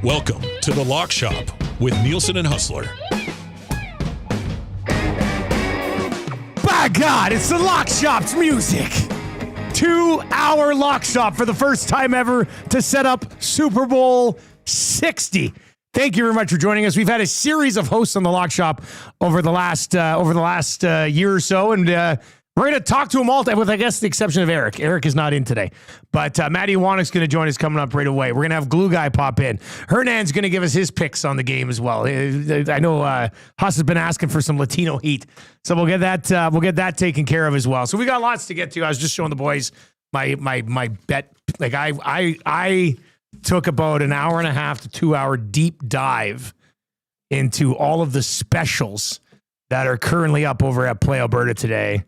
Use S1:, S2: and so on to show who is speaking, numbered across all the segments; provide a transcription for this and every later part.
S1: Welcome to The Lock Shop with Nielson and Hustler.
S2: By God, it's The Lock Shop's music. 2-hour Lock Shop for the first time ever to set up Super Bowl 60. Thank you very much for joining us. We've had a series of hosts on The Lock Shop over the last year or so, and we're going to talk to them all, with, I guess, the exception of Eric. Eric is not in today. But Matty Wannick's going to join us coming up right away. We're going to have Glue Guy pop in. Hernan's going to give us his picks on the game as well. I know Huss has been asking for some Latino heat. So we'll get that taken care of as well. So we got lots to get to. I was just showing the boys my bet. Like I took about an hour and a half to 2 hour deep dive into all of the specials that are currently up over at Play Alberta today.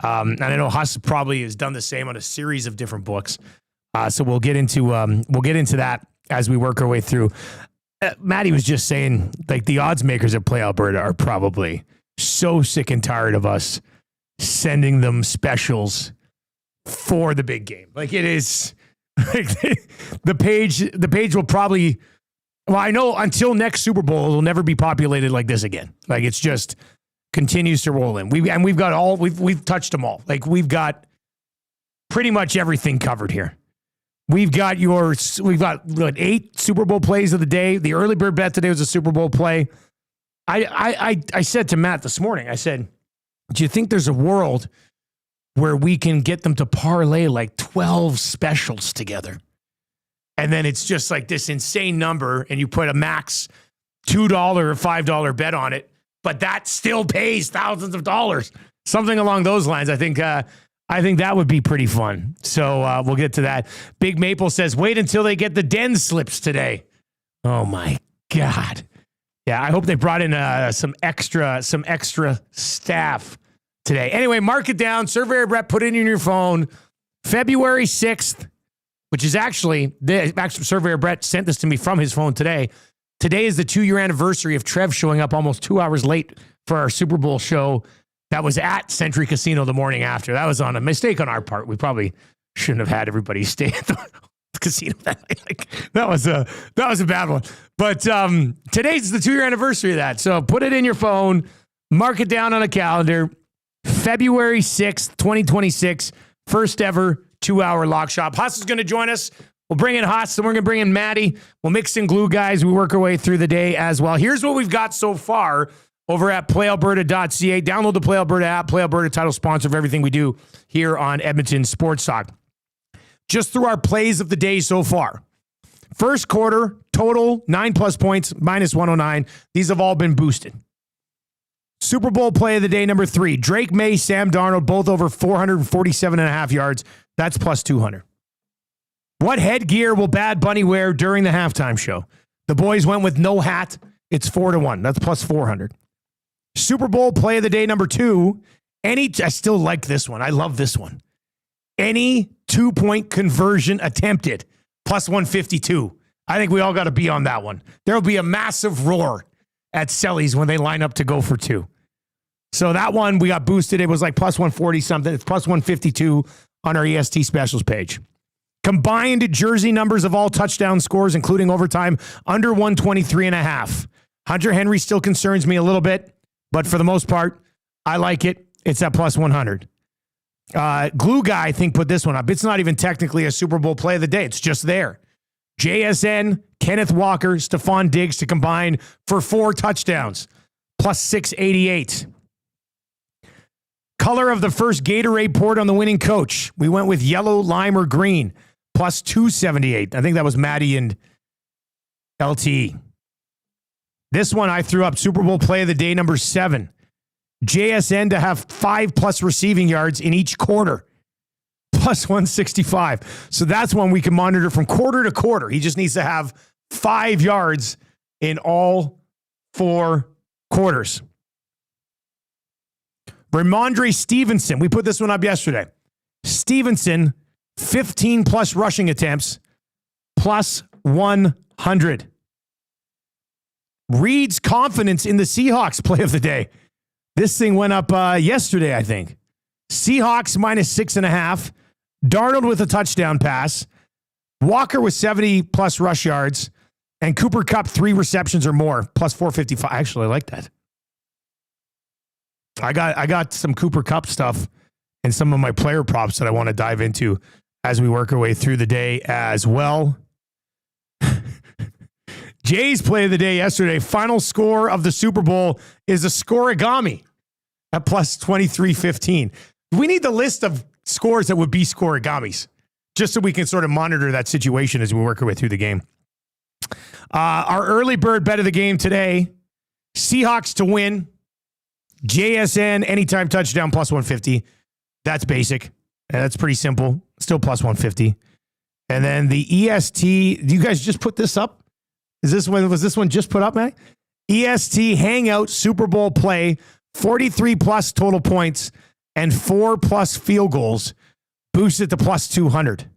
S2: And I know Huss probably has done the same on a series of different books. So we'll get into that as we work our way through. Matty was just saying, like, the odds makers at Play Alberta are probably so sick and tired of us sending them specials for the big game. Like, it is like the page will probably, well, I know until next Super Bowl, it'll never be populated like this again. Like, it's just continues to roll in. We've touched them all. Like, we've got pretty much everything covered here. We've got 8 Super Bowl plays of the day. The early bird bet today was a Super Bowl play. I said to Matt this morning, I said, do you think there's a world where we can get them to parlay like 12 specials together? And then it's just like this insane number, and you put a max $2 or $5 bet on it, but that still pays thousands of dollars. Something along those lines. I think that would be pretty fun. So we'll get to that. Big Maple says, wait until they get the den slips today. Oh my God. Yeah, I hope they brought in some extra staff today. Anyway, mark it down. Surveyor Brett, put it in your phone. February 6th, which is actually Surveyor Brett sent this to me from his phone today. Today is the 2-year anniversary of Trev showing up almost 2 hours late for our Super Bowl show that was at Century Casino the morning after. That was on a mistake on our part. We probably shouldn't have had everybody stay at the casino that night. Like, that was a bad one. But today's the 2-year anniversary of that. So put it in your phone, mark it down on a calendar. February 6th, 2026, first ever 2-hour Lock Shop. Huss is going to join us. We'll bring in Huss, and we're going to bring in Matty. We'll mix in Glue Guys. We work our way through the day as well. Here's what we've got so far over at playalberta.ca. Download the Play Alberta app. Play Alberta, title sponsor of everything we do here on Edmonton Sports Talk. Just through our plays of the day so far. First quarter, total, 9+ points, -109. These have all been boosted. Super Bowl play of the day, number 3. Drake May, Sam Darnold, both over 447.5 yards. That's +200. What headgear will Bad Bunny wear during the halftime show? The boys went with no hat. It's 4-1. That's +400. Super Bowl play of the day, number 2. I still like this one. I love this one. Any 2-point conversion attempted, +152. I think we all got to be on that one. There will be a massive roar at Selly's when they line up to go for 2. So that one, we got boosted. It was like +140 something. It's +152 on our EST specials page. Combined jersey numbers of all touchdown scores, including overtime, under 123.5. Hunter Henry still concerns me a little bit, but for the most part, I like it. It's at +100. Glue Guy, I think, put this one up. It's not even technically a Super Bowl play of the day. It's just there. JSN, Kenneth Walker, Stephon Diggs to combine for 4 touchdowns, +688. Color of the first Gatorade poured on the winning coach. We went with yellow, lime, or green, +278. I think that was Maddie and LT. This one I threw up, Super Bowl play of the day, number 7. JSN to have 5+ receiving yards in each quarter, +165. So that's one we can monitor from quarter to quarter. He just needs to have 5 yards in all 4 quarters. Ramondre Stevenson, we put this one up yesterday. Stevenson, 15+ rushing attempts, +100. Reed's confidence in the Seahawks play of the day. This thing went up yesterday, I think. Seahawks -6.5. Darnold with a touchdown pass. Walker with 70+ rush yards. And Cooper Kupp, 3 receptions or more, plus 455. Actually, I like that. I got some Cooper Kupp stuff and some of my player props that I want to dive into as we work our way through the day as well. Jay's play of the day yesterday. Final score of the Super Bowl is a scoregami at plus 2315. We need the list of scores that would be scoregamis just so we can sort of monitor that situation as we work our way through the game. Our early bird bet of the game today, Seahawks to win, JSN anytime touchdown plus 150. That's basic. That's pretty simple. Still plus 150. And then the EST, do you guys just put this up? Was this one just put up, man? EST Hangout Super Bowl play, 43 plus total points and 4 plus field goals, boosted to plus 200.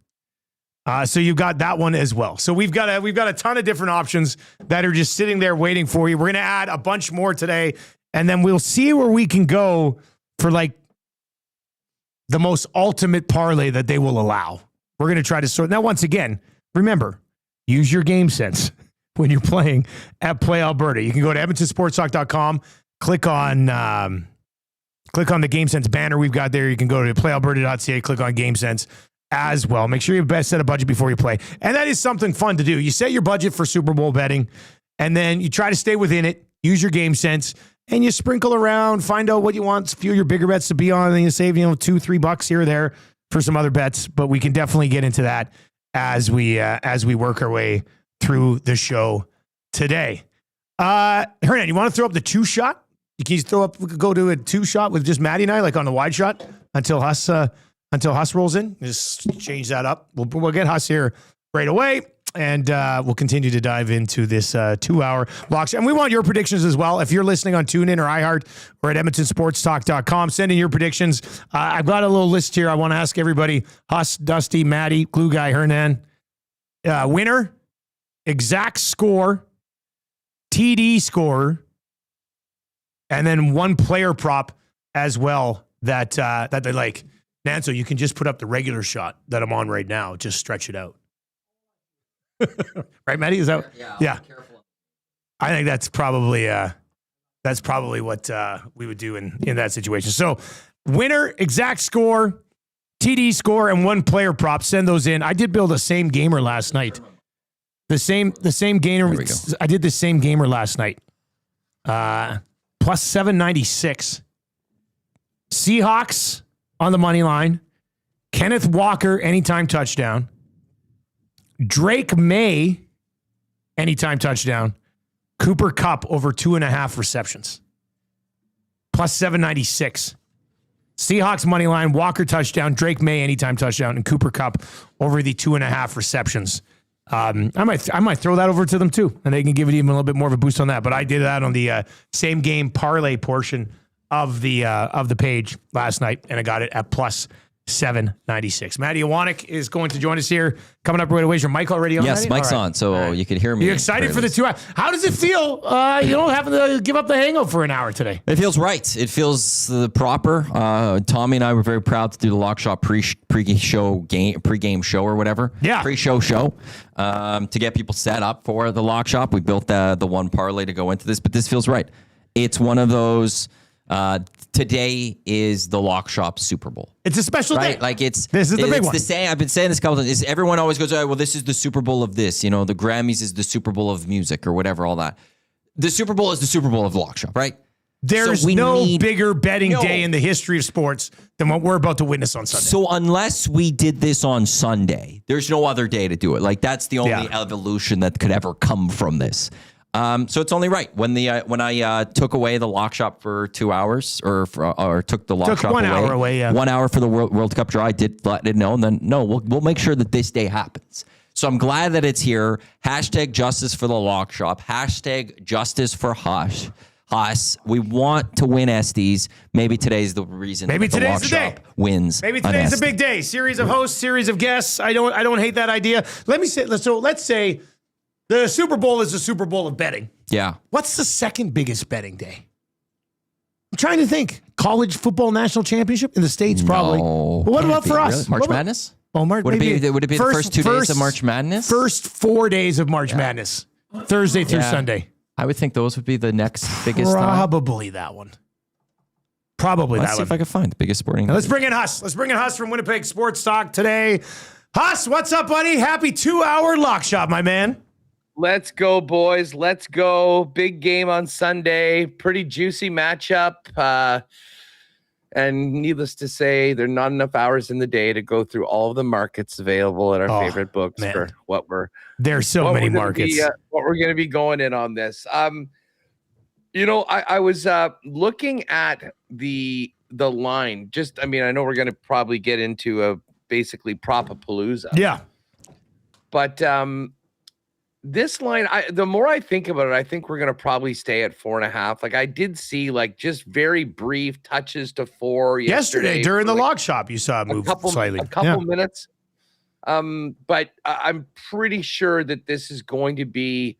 S2: So you've got that one as well. So we've got a ton of different options that are just sitting there waiting for you. We're going to add a bunch more today, and then we'll see where we can go for like the most ultimate parlay that they will allow. We're going to try to sort. Now, once again, remember, use your game sense when you're playing at Play Alberta. You can go to edmontonsportstalk.com, click on the Game Sense banner we've got there. You can go to playalberta.ca, click on Game Sense as well. Make sure you best set a budget before you play. And that is something fun to do. You set your budget for Super Bowl betting, and then you try to stay within it, use your game sense, and you sprinkle around, find out what you want, a few of your bigger bets to be on, and you save, $2-3 here or there for some other bets. But we can definitely get into that as we work our way through the show today. Hernan, you want to throw up the 2-shot? You can go to a 2-shot with just Maddie and I, like on the wide shot until Huss rolls in. Just change that up. We'll get Huss here right away, and we'll continue to dive into this 2-hour block. And we want your predictions as well. If you're listening on TuneIn or iHeart or at EdmontonSportsTalk.com, send in your predictions. I've got a little list here. I want to ask everybody: Huss, Dusty, Maddie, Glue Guy, Hernan. Winner, exact score, TD score, and then one player prop as well that they like. Nanso, you can just put up the regular shot that I'm on right now. Just stretch it out. Right, Maddie? Is that? Yeah. I think that's probably what we would do in that situation. So, winner, exact score, TD score, and one player prop. Send those in. I did build a same gamer last night. The same gamer. I did the same gamer last night. Plus 796. Seahawks on the money line. Kenneth Walker, anytime touchdown. Drake May, anytime touchdown. Cooper Kupp over 2.5 receptions. Plus 796. Seahawks money line, Walker touchdown, Drake May, anytime touchdown, and Cooper Kupp over the 2.5 receptions. I might throw that over to them too, and they can give it even a little bit more of a boost on that. But I did that on the same game parlay portion of the page last night, and I got it at plus 796. Matty Iwanek is going to join us here. Coming up right away. Is your mic already on?
S3: Yes,
S2: Matty?
S3: mic's on, so you can hear me.
S2: You're excited for the 2 hours. How does it feel? You don't have to give up the hangover for an hour today.
S3: It feels right. It feels proper. Tommy and I were very proud to do the Lock Shop pre-game show or whatever.
S2: Yeah.
S3: Pre-show to get people set up for the Lock Shop. We built the one parlay to go into this, but this feels right. It's one of those. Today is the Lock Shop Super Bowl.
S2: It's a special
S3: right?
S2: day.
S3: Like this
S2: is the big one.
S3: The same. I've been saying this a couple of times. Everyone always goes, oh, well, this is the Super Bowl of this. The Grammys is the Super Bowl of music or whatever, all that. The Super Bowl is the Super Bowl of Lock Shop, right?
S2: There's no bigger betting day in the history of sports than what we're about to witness on Sunday.
S3: So unless we did this on Sunday, there's no other day to do it. Like that's the only evolution that could ever come from this. So it's only right when I took away the Lock Shop for 2 hours or took the Lock Shop
S2: 1 hour away. Yeah.
S3: 1 hour for the World Cup draw. I did let it know, and then we'll make sure that this day happens. So I'm glad that it's here. Hashtag justice for the Lock Shop. Hashtag justice for Huss. We want to win Estes. Maybe today's the reason.
S2: Maybe
S3: the
S2: today's
S3: Lock
S2: the
S3: Shop
S2: day.
S3: Wins.
S2: Maybe today's a big day. Series of hosts, series of guests. I don't hate that idea. Let's say the Super Bowl is the Super Bowl of betting.
S3: Yeah.
S2: What's the second biggest betting day? I'm trying to think. College football national championship in the States, probably.
S3: No,
S2: but what about for us?
S3: Really? March Madness?
S2: Oh, March.
S3: Would it be the first 2 days of March Madness?
S2: First 4 days of March Madness. Thursday through Sunday.
S3: I would think those would be the next biggest time.
S2: Probably that one. Probably
S3: Let's
S2: that
S3: see
S2: one.
S3: if I can find the biggest sporting.
S2: Now, let's bring in Huss. Let's bring in Huss from Winnipeg Sports Talk today. Huss, what's up, buddy? Happy 2-hour lock shop, my man.
S4: Let's go, boys. Let's go. Big game on Sunday. Pretty juicy matchup. And needless to say, there are not enough hours in the day to go through all of the markets available at our favorite books for what we're.
S2: There's so many markets.
S4: What we're going to be going in on this. I was looking at the line. I know we're going to probably get into a basically Propapalooza.
S2: Yeah.
S4: But this line, the more I think about it, I think we're going to probably stay at 4.5. Like I did see just very brief touches to 4
S2: yesterday during the lock shop. You saw it move slightly.
S4: A couple minutes. But I'm pretty sure that this is going to be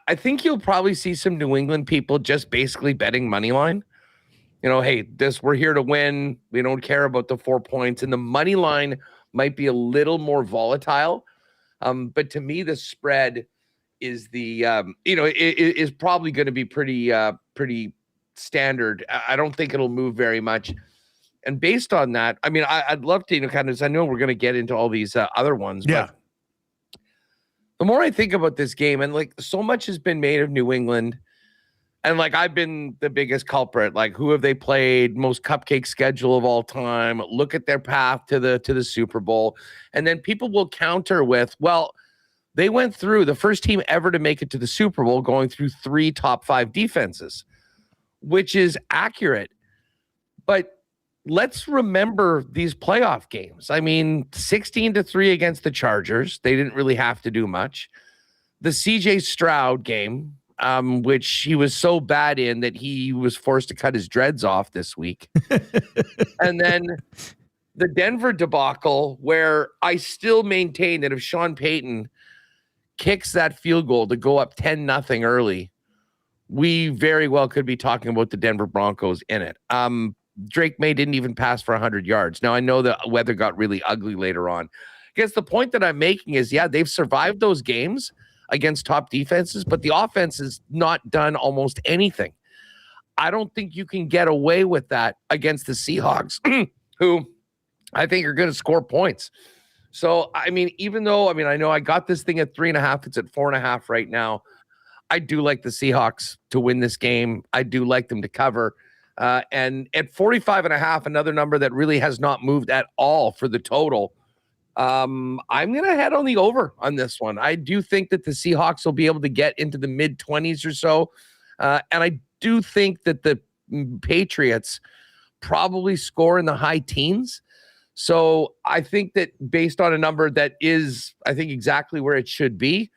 S4: I think you'll probably see some New England people just basically betting money line. Hey, we're here to win. We don't care about the 4 points. And the money line might be a little more volatile. But to me, the spread is is probably going to be pretty standard. I don't think it'll move very much. And based on that, I'd love to, I know we're going to get into all these other ones.
S2: Yeah.
S4: But the more I think about this game, and so much has been made of New England, and I've been the biggest culprit. Who have they played? Most cupcake schedule of all time. Look at their path to the Super Bowl, and then people will counter with, well, they went through the first team ever to make it to the Super Bowl, going through 3 top 5 defenses, which is accurate. But let's remember these playoff games. 16-3 against the Chargers. They didn't really have to do much. The CJ Stroud game, which he was so bad in that he was forced to cut his dreads off this week. And then the Denver debacle, where I still maintain that if Sean Payton kicks that field goal to go up 10-0 early, we very well could be talking about the Denver Broncos in it. Drake May didn't even pass for 100 yards. Now, I know the weather got really ugly later on. I guess the point that I'm making is, they've survived those games against top defenses, but the offense has not done almost anything. I don't think you can get away with that against the Seahawks, who I think are going to score points. So, even though, I know I got this thing at 3.5, it's at 4.5 right now. I do like the Seahawks to win this game. I do like them to cover. And at 45.5, another number that really has not moved at all for the total. I'm going to head on the over on this one. I do think that the Seahawks will be able to get into the mid-20s or so. And I do think that the Patriots probably score in the high teens. So I think that based on a number that is, I think, exactly where it should be,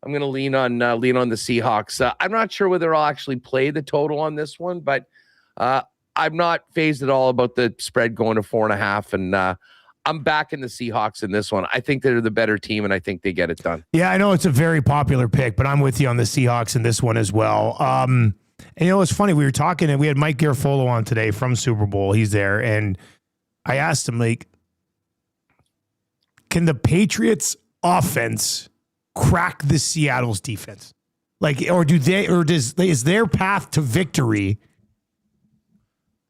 S4: I'm going to lean on the Seahawks. I'm not sure whether I'll actually play the total on this one, but I'm not fazed at all about the spread going to 4.5, and I'm backing the Seahawks in this one. I think they're the better team, and I think they get it done.
S2: Yeah, I know it's a very popular pick, but I'm with you on the Seahawks in this one as well. And it's funny, we were talking, and we had Mike Garafolo on today from Super Bowl. He's there, and I asked him, can the Patriots offense crack the Seattle's defense? Is their path to victory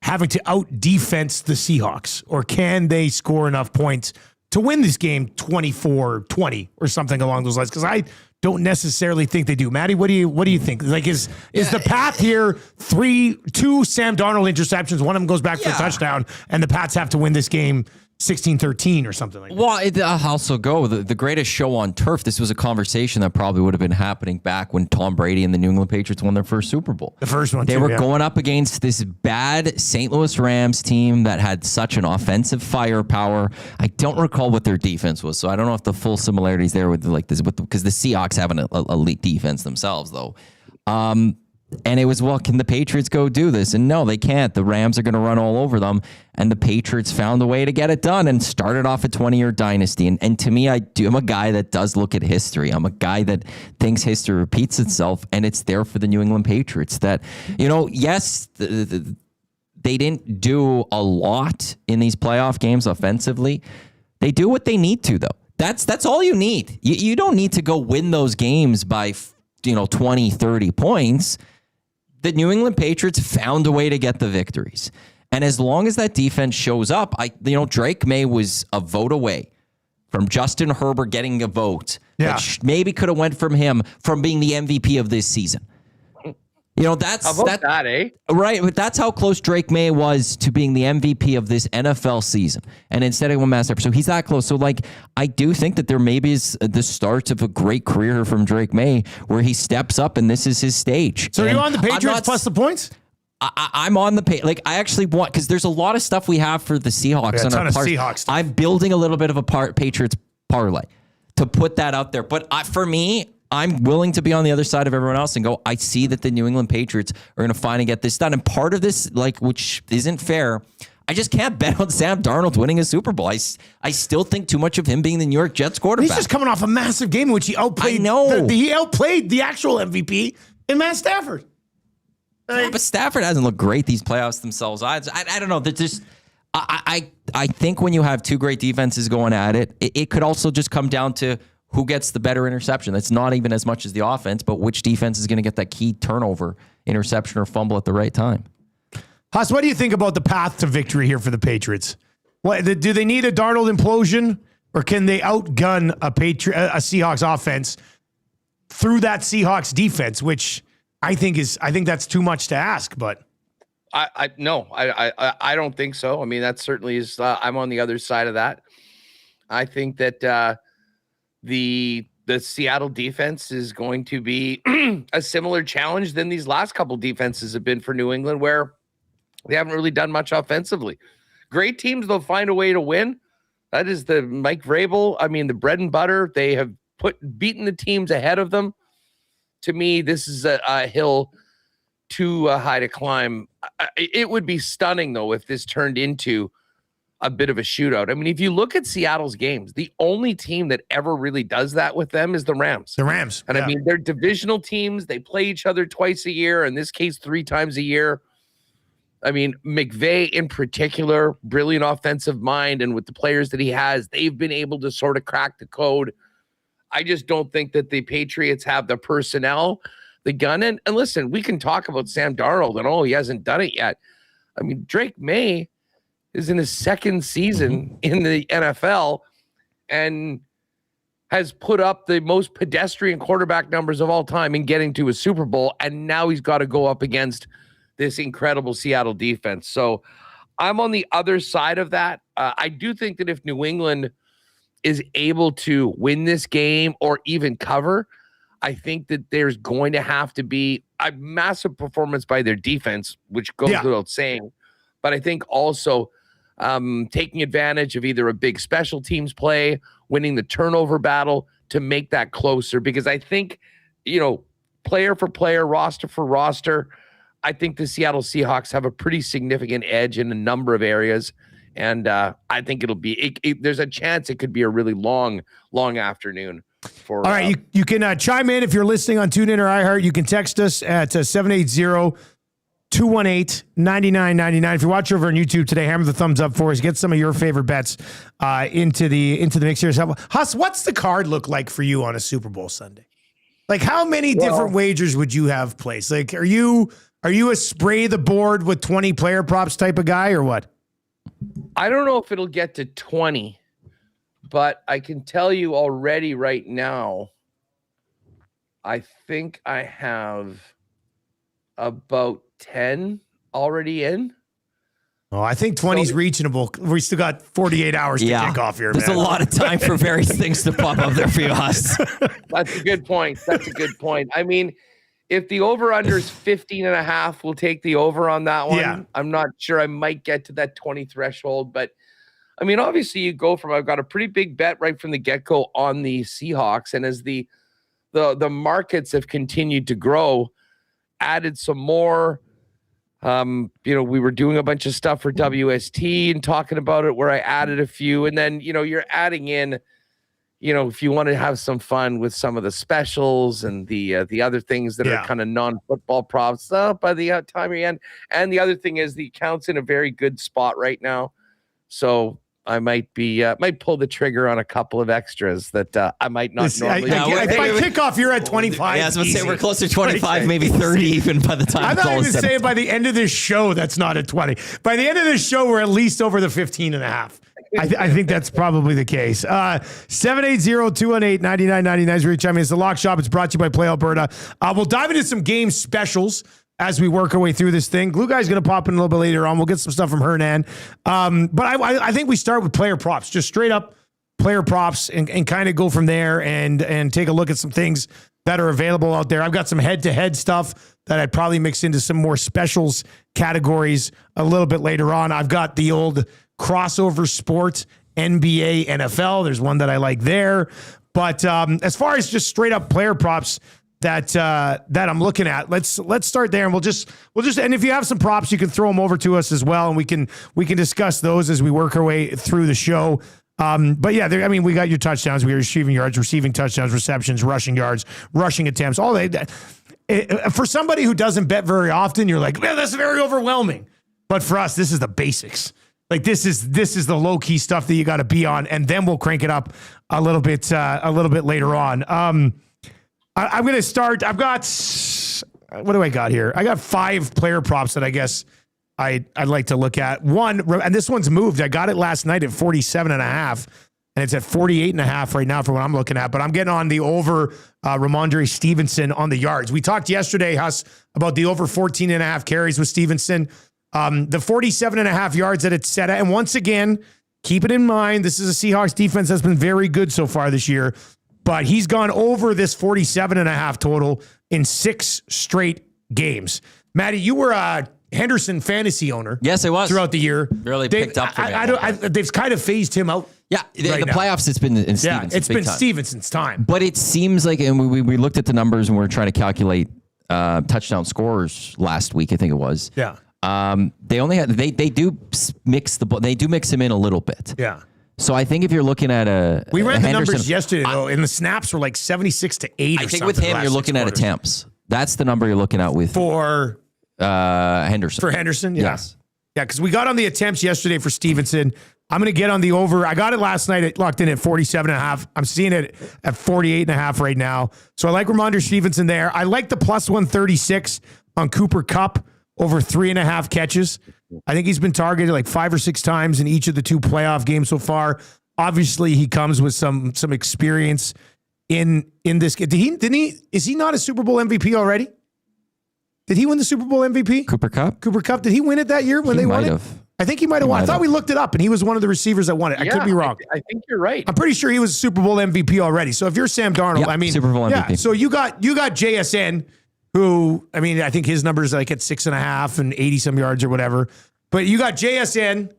S2: having to out-defense the Seahawks? Or can they score enough points to win this game 24-20 or something along those lines? Because I don't necessarily think they do. Maddie, what do you think? Is the path here 2 Sam Darnold interceptions, one of them goes back for a touchdown, and the Pats have to win this game 16-13 or something like that?
S3: Well, I'll also go the greatest show on turf. This was a conversation that probably would have been happening back when Tom Brady and the New England Patriots won their first Super Bowl.
S2: The first one,
S3: they were going up against this bad St. Louis Rams team that had such an offensive firepower. I don't recall what their defense was, so I don't know if the full similarities there with this, because the Seahawks have an elite defense themselves, though. And it was, can the Patriots go do this? And no, they can't. The Rams are going to run all over them. And the Patriots found a way to get it done and started off a 20-year dynasty. And to me, I'm a guy that does look at history. I'm a guy that thinks history repeats itself, and it's there for the New England Patriots that, yes, they didn't do a lot in these playoff games offensively. They do what they need to, though. That's all you need. You don't need to go win those games by 20, 30 points. The New England Patriots found a way to get the victories. And as long as that defense shows up, Drake May was a vote away from Justin Herbert getting a vote.
S2: Yeah.
S3: That maybe could have went from him from being the MVP of this season. That's
S4: how about that, eh?
S3: Right, but that's how close Drake May was to being the MVP of this NFL season, and instead of one master. So he's that close. So I do think that there maybe is the start of a great career from Drake May, where he steps up and this is his stage.
S2: So are
S3: and
S2: you on the Patriots plus the points?
S3: I'm on the page. I actually want, because there's a lot of stuff we have for the Seahawks.
S2: Yeah, a ton of Seahawks stuff.
S3: I'm building a little bit of a Patriots parlay to put that out there. But for me, I'm willing to be on the other side of everyone else and go, I see that the New England Patriots are going to finally get this done. And part of this, which isn't fair, I just can't bet on Sam Darnold winning a Super Bowl. I still think too much of him being the New York Jets quarterback.
S2: He's just coming off a massive game in which he outplayed.
S3: I know.
S2: He outplayed the actual MVP in Matt Stafford.
S3: Yeah, but Stafford hasn't looked great these playoffs themselves. I don't know. They're just... I think when you have two great defenses going at it, it could also just come down to who gets the better interception. That's not even as much as the offense, but which defense is going to get that key turnover, interception, or fumble at the right time.
S2: Haas, what do you think about the path to victory here for the Patriots? Do they need a Darnold implosion, or can they outgun a Seahawks offense through that Seahawks defense, which I think that's too much to ask, but
S4: I don't think so. I mean, that certainly is. I'm on the other side of that. I think that the Seattle defense is going to be a similar challenge than these last couple defenses have been for New England, where they haven't really done much offensively. Great teams, they'll find a way to win. That is the Mike Vrabel. I mean, the bread and butter. They have beaten the teams ahead of them. To me, this is a hill too high to climb. It would be stunning, though, if this turned into a bit of a shootout. I mean, if you look at Seattle's games, the only team that ever really does that with them is the Rams.
S2: The Rams.
S4: And I mean, they're divisional teams. They play each other twice a year, in this case, 3 times a year. I mean, McVay in particular, brilliant offensive mind, and with the players that he has, they've been able to sort of crack the code. I just don't think that the Patriots have the personnel, the gun. And listen, we can talk about Sam Darnold and, he hasn't done it yet. I mean, Drake May is in his second season in the NFL and has put up the most pedestrian quarterback numbers of all time in getting to a Super Bowl. And now he's got to go up against this incredible Seattle defense. So I'm on the other side of that. I do think that if New England is able to win this game or even cover, I think that there's going to have to be a massive performance by their defense, which goes without saying. But I think also taking advantage of either a big special teams play, winning the turnover battle to make that closer. Because I think, player for player, roster for roster, I think the Seattle Seahawks have a pretty significant edge in a number of areas. And I think it'll be, there's a chance it could be a really long afternoon. All
S2: right, you can chime in if you're listening on TuneIn or iHeart. You can text us at 780-218-9999. If you're watching over on YouTube today, hammer the thumbs up for us. Get some of your favorite bets into the mix here. Huss, what's the card look like for you on a Super Bowl Sunday? Like, how many different wagers would you have placed? Like, are you a spray the board with 20 player props type of guy or what?
S4: I don't know if it'll get to 20, but I can tell you already right now, I think I have about 10 already in.
S2: Oh, I think 20 is reasonable. We still got 48 hours to kick off here,
S3: There's a lot of time for various things to pop up there for you, Huss.
S4: That's a good point. I mean, if the over-under is 15.5, we'll take the over on that one. Yeah. I'm not sure. I might get to that 20 threshold. But, I mean, obviously you go from, I've got a pretty big bet right from the get-go on the Seahawks. And as the markets have continued to grow, added some more. We were doing a bunch of stuff for WST and talking about it where I added a few. And then, you're adding in, if you want to have some fun with some of the specials and the other things that are kind of non-football props by the time you end. And the other thing is the account's in a very good spot right now. So I might pull the trigger on a couple of extras that I might not normally.
S2: By kickoff, you're at 25.
S3: Yeah, I was going to say we're close to 25, maybe 30 even by the time.
S2: I'm not even saying by the end of this show that's not at 20. By the end of this show, we're at least over the 15 and a half. I think that's probably the case. 780-218-9999 is where you chime in. It's the Lock Shop. It's brought to you by Play Alberta. We'll dive into some game specials as we work our way through this thing. Glue Guy's going to pop in a little bit later on. We'll get some stuff from Hernan. But I think we start with player props, just straight up player props and kind of go from there and take a look at some things that are available out there. I've got some head-to-head stuff that I'd probably mix into some more specials categories a little bit later on. I've got the old crossover sports, NBA, NFL. There's one that I like there. But as far as just straight up player props that I'm looking at, let's start there, and we'll just and if you have some props, you can throw them over to us as well, and we can discuss those as we work our way through the show. But yeah, we got your touchdowns, we got receiving yards, receiving touchdowns, receptions, rushing yards, rushing attempts, all that. For somebody who doesn't bet very often, you're like, man, that's very overwhelming. But for us, this is the basics. Like this is the low key stuff that you got to be on, and then we'll crank it up a little bit later on. I'm going to start. I've got, what do I got here? I got 5 player props that I guess I'd like to look at. One, and this one's moved. I got it last night at 47.5, and it's at 48.5 right now for what I'm looking at. But I'm getting on the over Ramondre Stevenson on the yards. We talked yesterday, Huss, about the over 14.5 carries with Stevenson. The 47.5 yards that it's set at. And once again, keep it in mind, this is a Seahawks defense that's been very good so far this year, but he's gone over this 47.5 total in 6 straight games. Matty, you were a Henderson fantasy owner.
S3: Yes, I was.
S2: Throughout the year.
S3: Really picked up for me.
S2: They've kind of phased him out.
S3: Yeah, the playoffs, it's been in Stevenson's
S2: it's been
S3: time.
S2: Stevenson's time.
S3: But it seems like, and we looked at the numbers and we were trying to calculate touchdown scores last week, I think it was.
S2: Yeah.
S3: They do mix him in a little bit.
S2: Yeah.
S3: So I think if you're looking at
S2: we ran the numbers yesterday though, and the snaps were like 76 to 8.
S3: I think with him, you're looking at attempts. That's the number you're looking at with
S2: for
S3: Henderson.
S2: For Henderson, yeah.
S3: Yes.
S2: Yeah, because we got on the attempts yesterday for Stevenson. I'm going to get on the over. I got it last night. It locked in at 47.5. I'm seeing it at 48.5 right now. So I like Ramondre Stevenson there. I like the plus 136 on Cooper Kupp over 3.5 catches. I think he's been targeted like 5 or 6 times in each of the 2 playoff games so far. Obviously, he comes with some experience in this. Is he not a Super Bowl MVP already? Did he win the Super Bowl MVP?
S3: Cooper Kupp?
S2: Did he win it that year when they won it? I think he might have won. I thought we looked it up, and he was one of the receivers that won it. I could be wrong.
S4: I think you're right.
S2: I'm pretty sure he was a Super Bowl MVP already. So if you're Sam Darnold,
S3: Super Bowl MVP.
S2: Yeah, so you got JSN, who, I think his numbers like at 6.5 and 80 some yards or whatever. But you got JSN,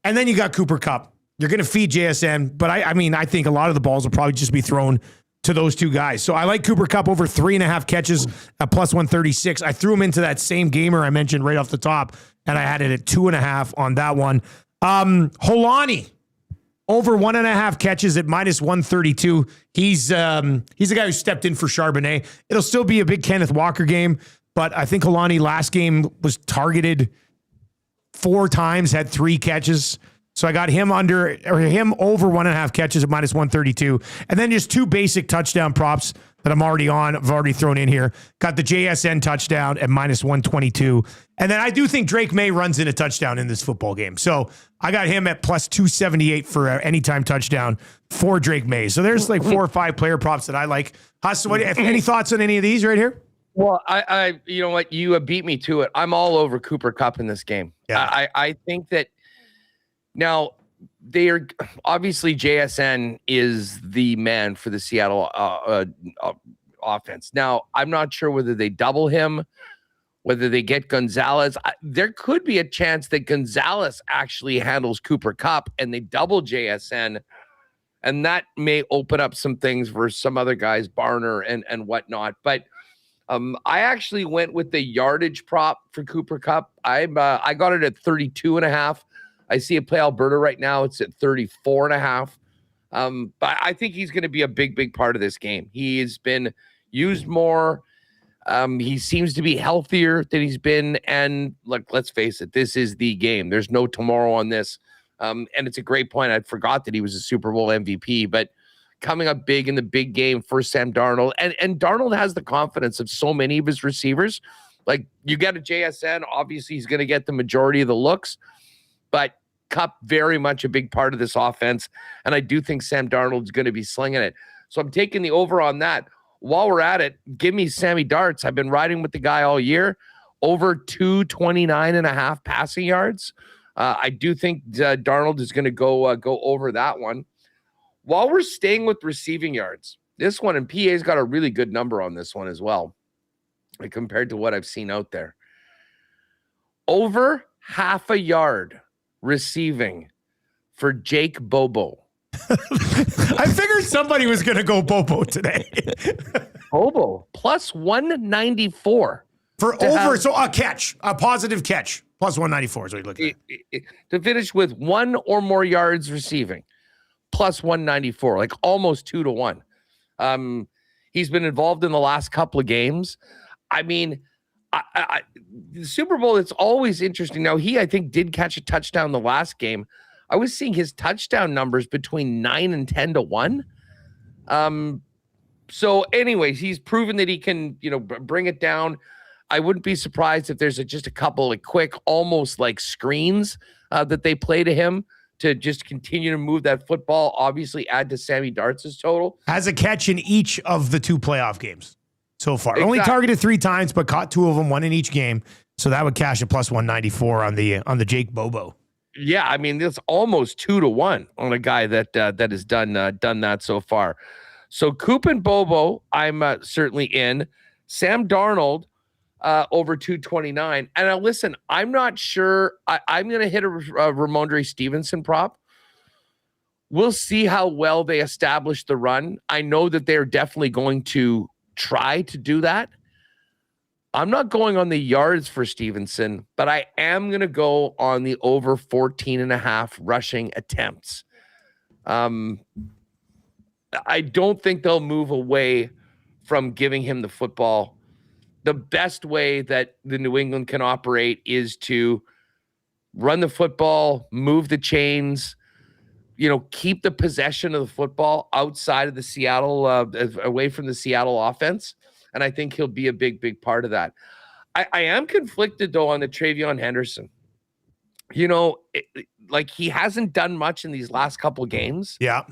S2: and then you got Cooper Kupp. You're going to feed JSN, but I think a lot of the balls will probably just be thrown to those 2 guys. So I like Cooper Kupp over 3.5 catches at plus 136. I threw him into that same gamer I mentioned right off the top, and I had it at 2.5 on that one. Holani over 1.5 catches at minus 132. He's the guy who stepped in for Charbonnet. It'll still be a big Kenneth Walker game, but I think Holani last game was targeted 4 times, had 3 catches. So I got him over 1.5 catches at minus 132. And then just 2 basic touchdown props that I've already thrown in here. Got the JSN touchdown at minus 122. And then I do think Drake May runs in a touchdown in this football game. So I got him at plus 278 for anytime touchdown for Drake May. So there's like 4 or 5 player props that I like. Huss, any thoughts on any of these right here?
S4: Well, I you know what? You beat me to it. I'm all over Cooper Kupp in this game. Yeah. I think that now they are obviously JSN is the man for the Seattle offense. Now, I'm not sure whether they double him, whether they get Gonzalez. There could be a chance that Gonzalez actually handles Cooper Kupp and they double JSN, and that may open up some things for some other guys, Barner and whatnot. But I actually went with the yardage prop for Cooper Kupp. I got it at 32.5. I see it play Alberta right now. It's at 34.5. But I think he's going to be a big part of this game. He has been used more. He seems to be healthier than he's been. And look, let's face it, this is the game. There's no tomorrow on this. And it's a great point. I forgot that he was a Super Bowl MVP, but coming up big in the big game for Sam Darnold. And Darnold has the confidence of so many of his receivers. Like, you get a JSN, obviously he's going to get the majority of the looks, but Kupp very much a big part of this offense. And I do think Sam Darnold's going to be slinging it. So I'm taking the over on that. While we're at it, give me Sammy Darts. I've been riding with the guy all year. Over 229.5 passing yards. I do think Darnold is going to go over that one. While we're staying with receiving yards, this one, and PA's got a really good number on this one as well, like, compared to what I've seen out there. Over half a yard receiving for Jake Bobo.
S2: I figured somebody was going to go Bobo today.
S4: Bobo plus 194
S2: for over. So a positive catch plus 194 is what you're looking at.
S4: To finish with 1 or more yards receiving plus 194, like almost 2 to 1. He's been involved in the last couple of games. I mean, the Super Bowl, it's always interesting. Now, I think, did catch a touchdown the last game. I was seeing his touchdown numbers between 9 and 10 to 1. So anyways, he's proven that he can, bring it down. I wouldn't be surprised if there's just a couple of quick, almost like screens that they play to him to just continue to move that football, obviously add to Sammy Darts' total.
S2: Has a catch in each of the 2 playoff games so far.
S4: Exactly.
S2: Only targeted 3 times, but caught 2 of them, 1 in each game. So that would cash a plus 194 on the Jake Bobo.
S4: Yeah, I mean, it's almost 2 to 1 on a guy that has done that so far. So Coop and Bobo, I'm certainly in. Sam Darnold over 229. And now listen, I'm not sure. I'm going to hit a Ramondre Stevenson prop. We'll see how well they establish the run. I know that they're definitely going to try to do that. I'm not going on the yards for Stevenson, but I am going to go on the over 14.5 rushing attempts. I don't think they'll move away from giving him the football. The best way that the New England can operate is to run the football, move the chains, keep the possession of the football outside of the Seattle, away from the Seattle offense. And I think he'll be a big, big part of that. I am conflicted, though, on the Travion Henderson. He hasn't done much in these last couple of games.
S2: Yeah.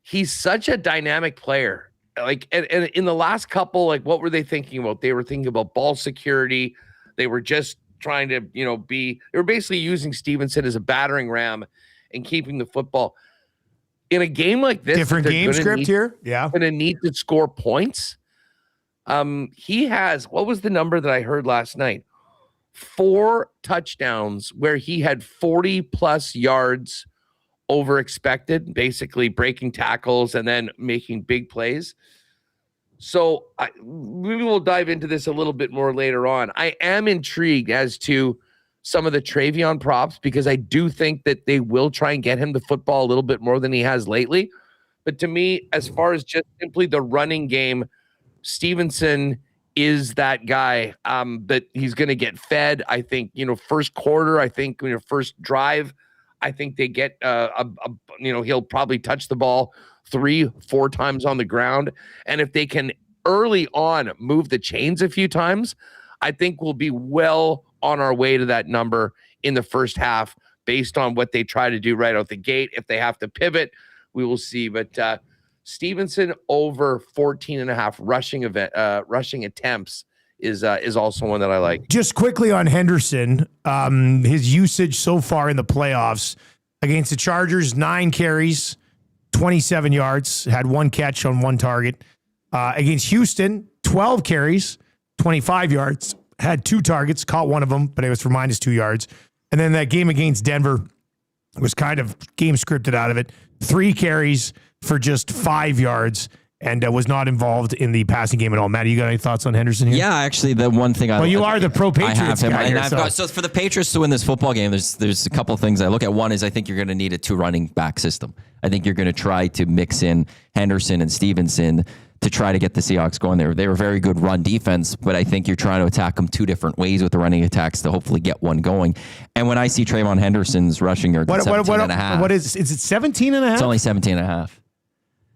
S4: He's such a dynamic player. And in the last couple, what were they thinking about? They were thinking about ball security. They were just trying to, they were basically using Stevenson as a battering ram and keeping the football. In a game like this,
S2: different game script here. Yeah.
S4: Going to need to score points. He has, what was the number that I heard last night? 4 touchdowns where he had 40 plus yards over expected, basically breaking tackles and then making big plays. So maybe we'll dive into this a little bit more later on. I am intrigued as to some of the Travion props because I do think that they will try and get him the football a little bit more than he has lately. But to me, as far as just simply the running game, Stevenson is that guy that he's going to get fed. I think, first quarter, I think, first drive, I think they get, he'll probably touch the ball 3-4 times on the ground. And if they can early on move the chains a few times, I think we'll be well on our way to that number in the first half based on what they try to do right out the gate. If they have to pivot, we will see. But Stevenson over 14.5 rushing attempts is also one that I like.
S2: Just quickly on Henderson, his usage so far in the playoffs against the Chargers, 9 carries, 27 yards, had 1 catch on 1 target. Against Houston, 12 carries, 25 yards, had 2 targets, caught 1 of them, but it was for -2 yards. And then that game against Denver was kind of game scripted out of it. 3 carries for just 5 yards and was not involved in the passing game at all. Matt, you got any thoughts on Henderson here?
S3: Yeah, actually, the one thing
S2: you are the pro Patriots guy here,
S3: so for the Patriots to win this football game, there's a couple of things I look at. One is I think you're going to need a 2 running back system. I think you're going to try to mix in Henderson and Stevenson to try to get the Seahawks going. They were very good run defense, but I think you're trying to attack them two different ways with the running attacks to hopefully get one going. And when I see Trayvon Henderson's rushing yards at 17 and a half.
S2: What is it 17 and a half?
S3: It's only 17 and a half.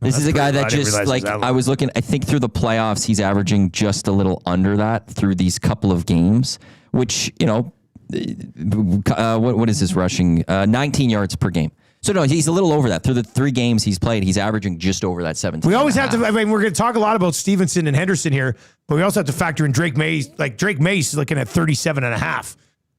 S3: This is a guy that just, like, I was looking, I think through the playoffs, he's averaging just a little under that through these couple of games, which, you know, what is his rushing? 19 yards per game. So, no, he's a little over that. Through the 3 games he's played, he's averaging just over that 17.
S2: We always have to, I mean, we're going to talk a lot about Stevenson and Henderson here, but we also have to factor in Drake Mays. Like, Drake Mays is looking at 37 and a half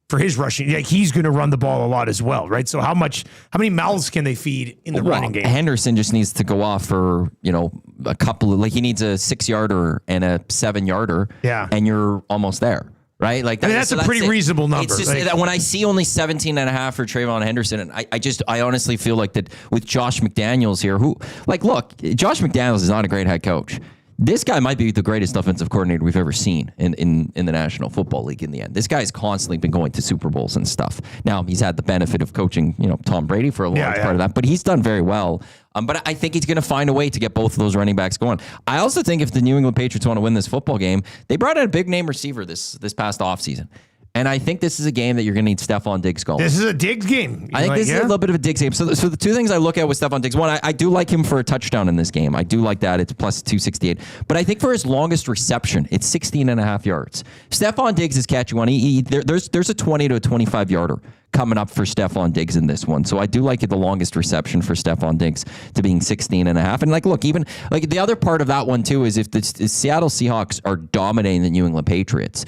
S2: for his rushing. Like, he's going to run the ball a lot as well, right? So how many mouths can they feed in the running game?
S3: Henderson just needs to go off for, you know, a couple of, like, he needs a 6-yarder and a 7-yarder.
S2: Yeah.
S3: And you're almost there. Right? Like,
S2: that's a pretty reasonable number.
S3: It's just that when I see only 17 and a half for Trayvon Henderson, and I honestly feel like that with Josh McDaniels here, who, like, look, Josh McDaniels is not a great head coach. This guy might be the greatest offensive coordinator we've ever seen in the National Football League in the end. This guy's constantly been going to Super Bowls and stuff. Now, he's had the benefit of coaching, you know, Tom Brady for a large part of that, but he's done very well. But I think he's going to find a way to get both of those running backs going. I also think if the New England Patriots want to win this football game, they brought in a big name receiver this past offseason. And I think this is a game that you're going to need Stephon Diggs going.
S2: This is a Diggs game.
S3: I think this is a little bit of a Diggs game. So the two things I look at with Stephon Diggs, one, I do like him for a touchdown in this game. I do like that. It's plus 268. But I think for his longest reception, it's 16 and a half yards. Stephon Diggs is catching one. There's a 20 to a 25 yarder coming up for Stephon Diggs in this one. So I do like it, the longest reception for Stephon Diggs to being 16 and a half. And, like, look, even like the other part of that one too is if the Seattle Seahawks are dominating the New England Patriots,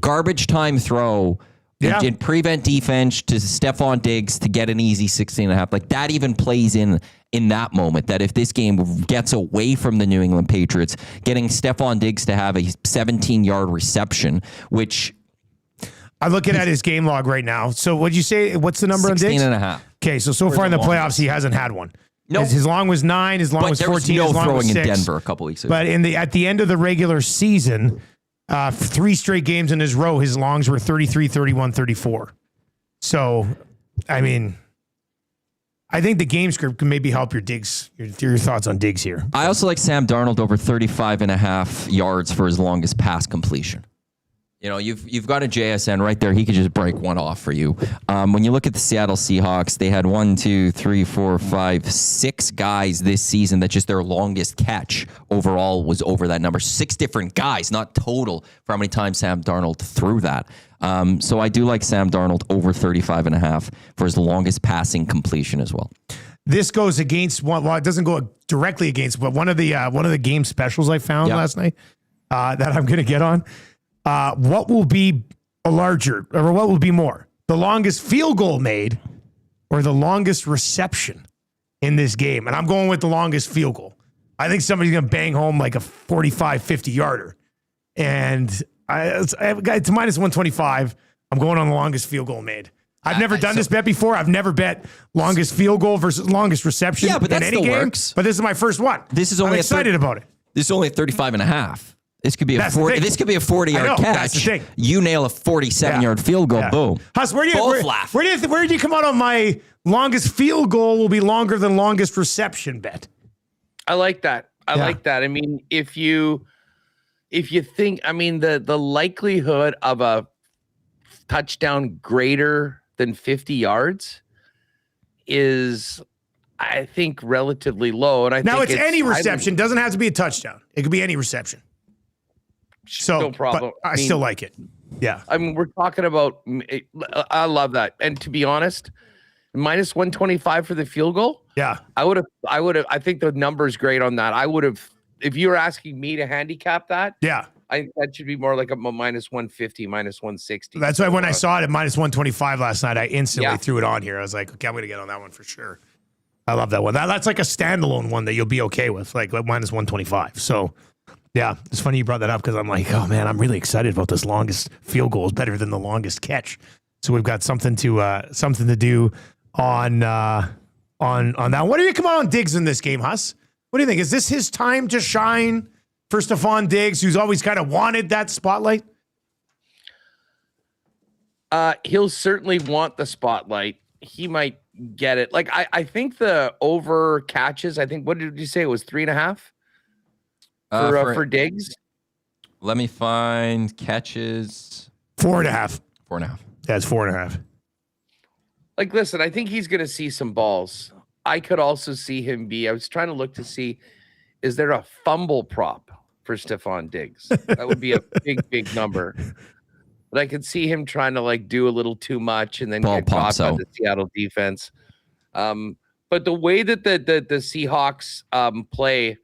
S3: garbage time throw and prevent defense to Stephon Diggs to get an easy 16 and a half. Like, that even plays in that moment, that if this game gets away from the New England Patriots, getting Stephon Diggs to have a 17-yard reception, which
S2: I'm looking at his game log right now. So what'd you say? What's the number on Diggs?
S3: 16 and a half.
S2: Okay, so far in the playoffs, he hasn't had one.
S3: No,
S2: his long was 9, his long was 14,
S3: no
S2: his long was 6.
S3: throwing in Denver a couple weeks ago.
S2: But at the end of the regular season, 3 straight games in his row, his longs were 33, 31, 34. So, I mean, I think the game script can maybe help your Diggs, your thoughts on Diggs here.
S3: I also like Sam Darnold over 35 and a half yards for his longest pass completion. You know, you've got a JSN right there. He could just break one off for you. When you look at the Seattle Seahawks, they had 6 guys this season that just their longest catch overall was over that number. 6 different guys, not total, for how many times Sam Darnold threw that. So I do like Sam Darnold over 35 and a half for his longest passing completion as well.
S2: This goes against one. Well, it doesn't go directly against, but one of the game specials I found last night that I'm going to get on. What will be a larger, or what will be more? The longest field goal made or the longest reception in this game? And I'm going with the longest field goal. I think somebody's going to bang home like a 45, 50 yarder. And it's minus 125. I'm going on the longest field goal made. I've never done this bet before. I've never bet longest field goal versus longest reception
S3: but
S2: in any game. Works. But this is my first one. I'm excited about it.
S3: This is only at 35 and a half. This could be a 40-yard catch.
S2: That's the thing.
S3: You nail a 47-yard field goal. Boom.
S2: Huss, where did you come out on my longest field goal will be longer than longest reception bet?
S4: I like that. I like that. I mean, if you think, I mean, the likelihood of a touchdown greater than 50 yards is, I think, relatively low. And it's any reception. Doesn't have to be a touchdown. It could be any reception. So, no problem. I still like it. Yeah. I mean, we're talking about, I love that. And to be honest, minus 125 for the field goal.
S2: Yeah.
S4: I think the number is great on that. I would have, if you were asking me to handicap that.
S2: Yeah.
S4: I think that should be more like a minus 150, minus 160.
S2: That's why when I saw it at minus 125 last night, I instantly threw it on here. I was like, okay, I'm going to get on that one for sure. I love that one. That's like a standalone one that you'll be okay with, like minus 125. So, yeah, it's funny you brought that up because I'm like, oh man, I'm really excited about this longest field goal is better than the longest catch. So we've got something to do on that. What do you come on Diggs in this game, Huss? What do you think? Is this his time to shine for Stephon Diggs, who's always kind of wanted that spotlight?
S4: He'll certainly want the spotlight. He might get it. Like I think the over catches. I think what did you say? It was 3.5. for Diggs?
S3: Let me find catches.
S2: 4.5.
S3: 4.5.
S2: Yeah, it's 4.5.
S4: Like, listen, I think he's going to see some balls. I could also see him I was trying to look to see, is there a fumble prop for Stephon Diggs? That would be a big number. But I could see him trying to like do a little too much and then get caught by the Seattle defense. But the way that the Seahawks play,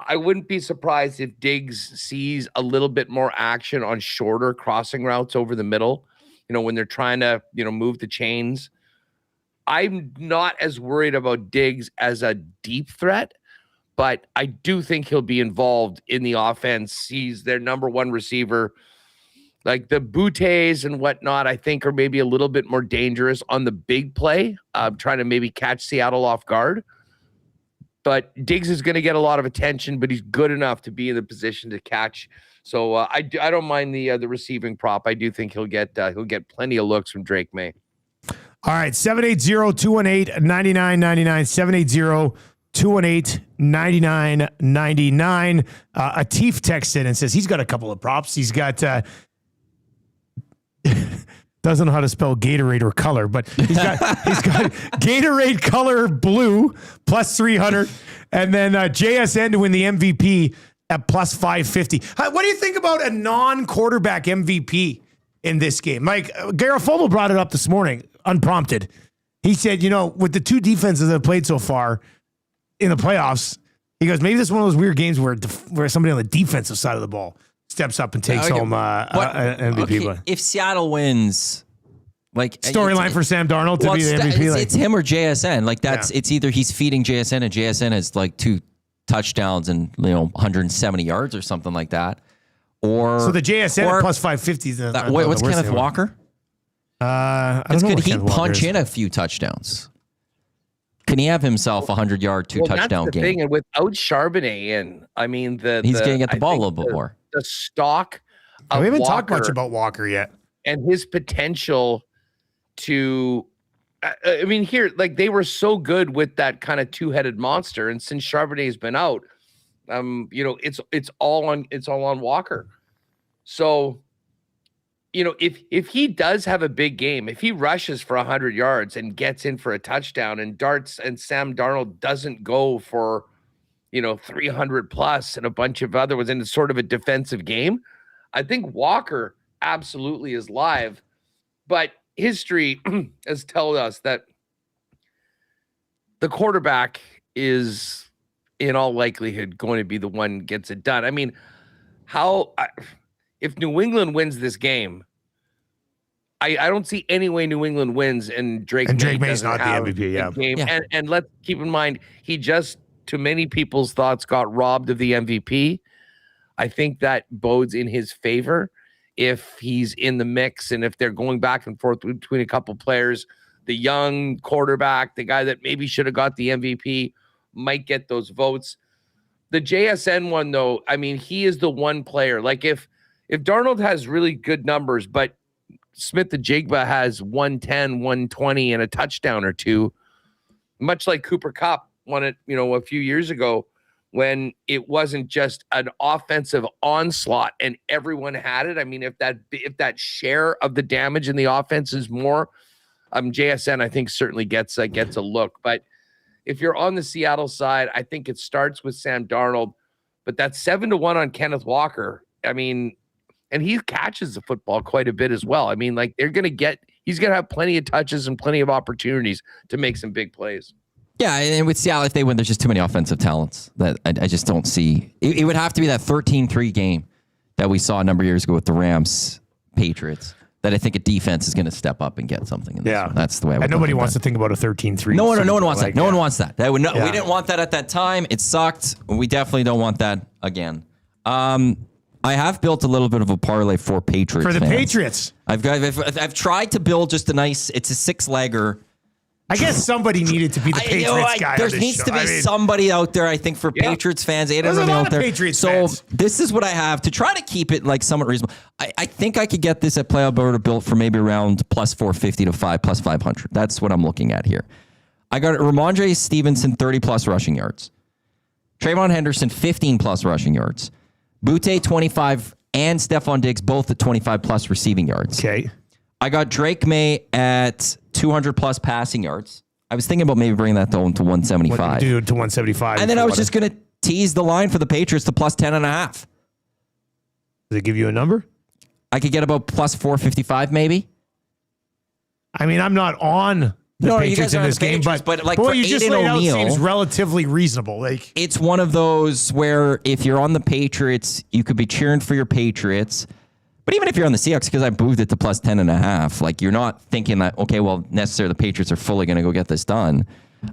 S4: I wouldn't be surprised if Diggs sees a little bit more action on shorter crossing routes over the middle, when they're trying to, move the chains. I'm not as worried about Diggs as a deep threat, but I do think he'll be involved in the offense. He's their number one receiver. Like the Bouttes and whatnot, I think are maybe a little bit more dangerous on the big play, trying to maybe catch Seattle off guard. But Diggs is going to get a lot of attention, but he's good enough to be in the position to catch. So I don't mind the receiving prop. I do think he'll get plenty of looks from Drake May.
S2: All right, 780-218-9999, 780-218-9999. Atif texts in and says he's got a couple of props. He's got doesn't know how to spell Gatorade or color, but he's got Gatorade color blue plus 300, and then JSN to win the MVP at plus 550. What do you think about a non-quarterback MVP in this game? Like Garofolo brought it up this morning, unprompted. He said, with the two defenses that have played so far in the playoffs, he goes, maybe this is one of those weird games where somebody on the defensive side of the ball steps up and takes home an MVP.
S3: Okay, if Seattle wins, like
S2: storyline for Sam Darnold to be the MVP,
S3: it's him or JSN. Like it's either he's feeding JSN and JSN has like 2 touchdowns and 170 yards or something like that. Or
S2: so the JSN at plus 550 is
S3: what's Kenneth Walker?
S2: I don't know.
S3: Could he punch in a few touchdowns? Can he have himself 100-yard, 2-touchdown
S4: that's the
S3: game?
S4: thing. And without Charbonnet in, I mean,
S3: he's going to get the ball a little bit more.
S4: The stock of
S2: we haven't
S4: Walker
S2: talked much about Walker yet.
S4: And his potential to, I mean, here, like they were so good with that kind of two-headed monster. And since Charbonnet's been out, it's all on Walker. So, if he does have a big game, if he rushes for 100 yards and gets in for a touchdown and darts and Sam Darnold doesn't go for, 300 plus and a bunch of other ones in sort of a defensive game, I think Walker absolutely is live. But history has told us that the quarterback is in all likelihood going to be the one gets it done. I mean, if New England wins this game, I don't see any way New England wins and Drake May's not the MVP. Game.
S2: Yeah.
S4: And let's keep in mind, he just, to many people's thoughts, got robbed of the MVP. I think that bodes in his favor if he's in the mix and if they're going back and forth between a couple players. The young quarterback, the guy that maybe should have got the MVP, might get those votes. The JSN one, though, I mean, he is the one player. Like if Darnold has really good numbers, but Smith-Njigba has 110, 120 and a touchdown or two, much like Cooper Kupp won it, a few years ago when it wasn't just an offensive onslaught and everyone had it. I mean, if that share of the damage in the offense is more, JSN, I think certainly gets a look. But if you're on the Seattle side, I think it starts with Sam Darnold, but that's 7-1 on Kenneth Walker. I mean, and he catches the football quite a bit as well. I mean, like he's going to have plenty of touches and plenty of opportunities to make some big plays.
S3: Yeah, and with Seattle, if they win, there's just too many offensive talents that I just don't see. It would have to be that 13-3 game that we saw a number of years ago with the Rams, Patriots, that I think a defense is going to step up and get something in this one. That's the way I would.
S2: And nobody wants to think about a 13-3.
S3: No one wants that. No one wants that. We didn't want that at that time. It sucked. We definitely don't want that again. I have built a little bit of a parlay for Patriots.
S2: For the
S3: fans.
S2: Patriots.
S3: I've tried to build just it's a 6-legger.
S2: I guess somebody needed to be the Patriots guy.
S3: There needs to be somebody out there, I think, for Patriots fans.
S2: There's a lot of Patriots fans.
S3: This is what I have to try to keep it like somewhat reasonable. I think I could get this at Play Alberta built for maybe around plus 450 to plus 500. That's what I'm looking at here. I got Ramondre Stevenson 30 plus rushing yards. Trayvon Henderson, 15-plus rushing yards. Butte, 25, and Stephon Diggs, both at 25-plus receiving yards.
S2: Okay.
S3: I got Drake May at 200-plus passing yards. I was thinking about maybe bringing that down to 175.
S2: Dude, to 175.
S3: And then I was just going to tease the line for the Patriots to plus 10.5.
S2: Does it give you a number?
S3: I could get about plus 455 maybe.
S2: I mean, I'm not on the Patriots in this game, but
S3: like
S2: what
S3: for
S2: you just
S3: Aiden
S2: laid out
S3: O'Neal,
S2: seems relatively reasonable. Like,
S3: it's one of those where if you're on the Patriots, you could be cheering for your Patriots. But even if you're on the Seahawks, because I moved it to plus 10.5, like you're not thinking that, okay, well, necessarily the Patriots are fully going to go get this done.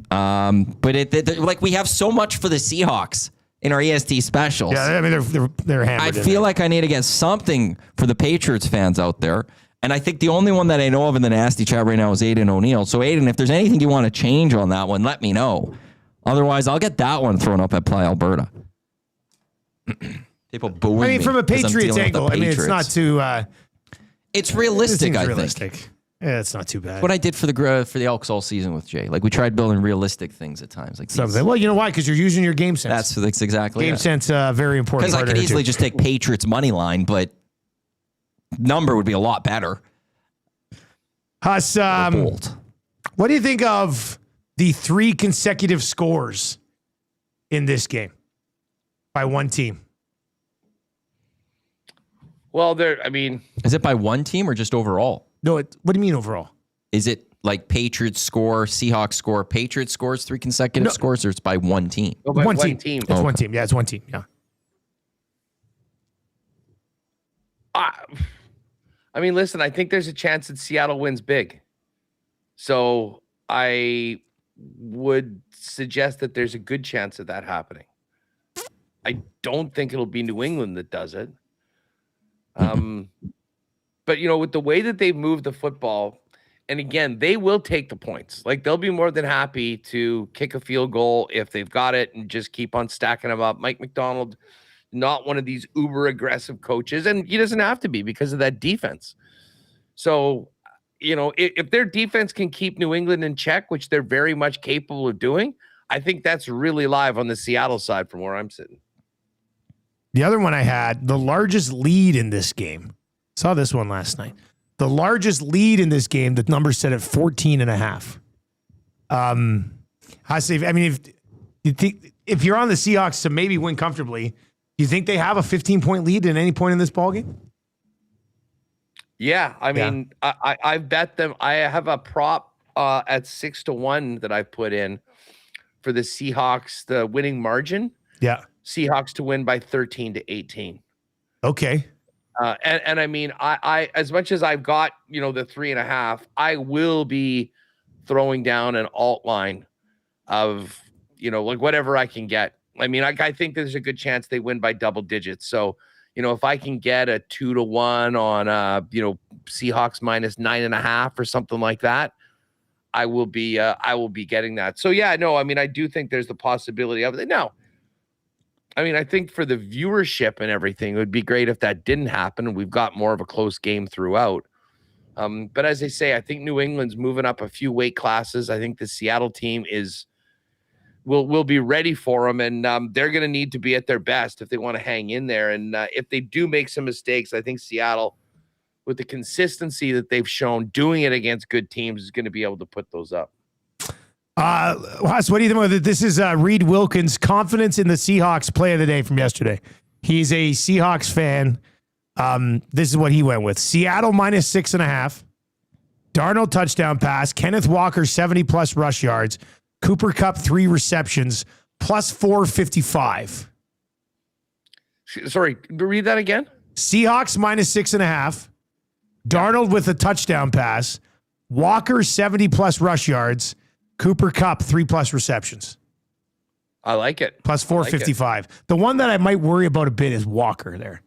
S3: But like we have so much for the Seahawks in our EST specials.
S2: yeah, I mean, they're hammered.
S3: I feel like I need to get something for the Patriots fans out there. And I think the only one that I know of in the nasty chat right now is Aiden O'Neal. So Aiden, if there's anything you want to change on that one, let me know. Otherwise, I'll get that one thrown up at Play Alberta. People booing me.
S2: I mean, from a
S3: 'cause I'm
S2: Patriots
S3: dealing with the
S2: angle, I mean, it's
S3: Patriots.
S2: not too.
S3: It's realistic,
S2: It
S3: I
S2: seems
S3: think.
S2: realistic. Yeah, it's not too bad.
S3: What I did for the Elks all season with Jay. Like we tried building realistic things at times. Like these.
S2: Something. Well, you know why? Because you're using your game sense.
S3: That's exactly
S2: Game
S3: it.
S2: sense, very important.
S3: Because I
S2: part
S3: could
S2: of it,
S3: easily
S2: too.
S3: just take Patriots money line, but number would be a lot better.
S2: Huss,
S3: Bold.
S2: what do you think of the 3 consecutive scores in this game by one team?
S4: Well, I mean,
S3: Is it by one team or just overall?
S2: No, what do you mean overall?
S3: Is it like Patriots score, Seahawks score, Patriots scores 3 consecutive scores, or it's by one team?
S4: go by
S2: One
S4: one
S2: team.
S4: team.
S2: It's one team. Yeah, it's one team. Yeah.
S4: I mean, listen, I think there's a chance that Seattle wins big. So I would suggest that there's a good chance of that happening. I don't think it'll be New England that does it. But, you know, with the way that they've moved the football, and again, they will take the points. Like, they'll be more than happy to kick a field goal if they've got it and just keep on stacking them up. Mike McDonald, not one of these uber aggressive coaches, and he doesn't have to be because of that defense. So, you know, if their defense can keep New England in check, which they're very much capable of doing, I think that's really live on the Seattle side from where I'm sitting.
S2: The other one I had, the largest lead in this game. Saw this one last night. The largest lead in this game, the number set at 14.5. I say, I mean, if you're on the Seahawks to maybe win comfortably, do you think they have a 15-point lead at any point in this ballgame?
S4: Yeah, I mean, I bet them. I have a prop at 6-1 that I put in for the Seahawks, the winning margin.
S2: Yeah.
S4: Seahawks to win by 13-18.
S2: Okay.
S4: And I mean, I as much as I've got, you know, the 3.5, I will be throwing down an alt line of, you know, like whatever I can get. I mean, I think there's a good chance they win by double digits. So, you know, if I can get a 2-1 on, you know, Seahawks minus 9.5 or something like that, I will be getting that. So yeah, no, I mean, I do think there's the possibility of it. Now, I mean, I think for the viewership and everything, it would be great if that didn't happen and we've got more of a close game throughout. But as I say, I think New England's moving up a few weight classes. I think the Seattle team will be ready for them, and they're going to need to be at their best if they want to hang in there. And if they do make some mistakes, I think Seattle, with the consistency that they've shown doing it against good teams, is going to be able to put those up.
S2: What do you think about it? This is Reed Wilkins' confidence in the Seahawks play of the day from yesterday. He's a Seahawks fan. This is what he went with. Seattle minus 6.5. Darnold touchdown pass. Kenneth Walker 70+ rush yards. Cooper Kupp 3 receptions plus 455.
S4: Sorry, read that again.
S2: Seahawks minus 6.5. Darnold with a touchdown pass. Walker 70+ rush yards. Cooper Kupp 3+ receptions.
S4: I like it.
S2: Plus 455. The one that I might worry about a bit is Walker there.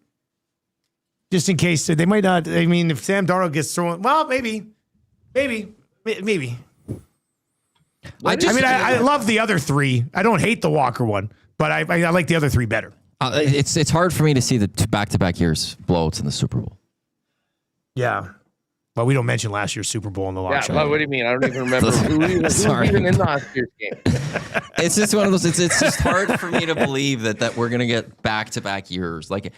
S2: Just in case they might not. I mean, if Sam Darnold gets thrown, well, maybe.
S3: I
S2: love the other 3. I don't hate the Walker one, but I like the other 3 better.
S3: It's hard for me to see the back-to-back years blowouts in the Super Bowl.
S2: Yeah. But we don't mention last year's Super Bowl in the lock
S4: Yeah,
S2: shop.
S4: but what do you mean? I don't even remember who was even in last year's game.
S3: It's just one of those. It's just hard for me to believe that we're gonna get back-to-back years. Like,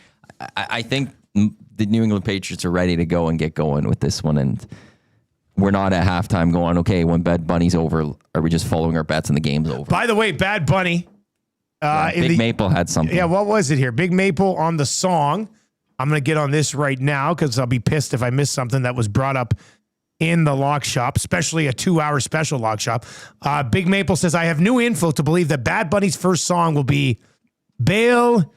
S3: I think the New England Patriots are ready to go and get going with this one, and we're not at halftime going, okay, when Bad Bunny's over, are we just following our bets and the game's over?
S2: By the way, Bad Bunny.
S3: Big Maple had something.
S2: Yeah, what was it here? Big Maple on the song. I'm going to get on this right now because I'll be pissed if I miss something that was brought up in the lock shop, especially a 2-hour special lock shop. Big Maple says, I have new info to believe that Bad Bunny's first song will be Bail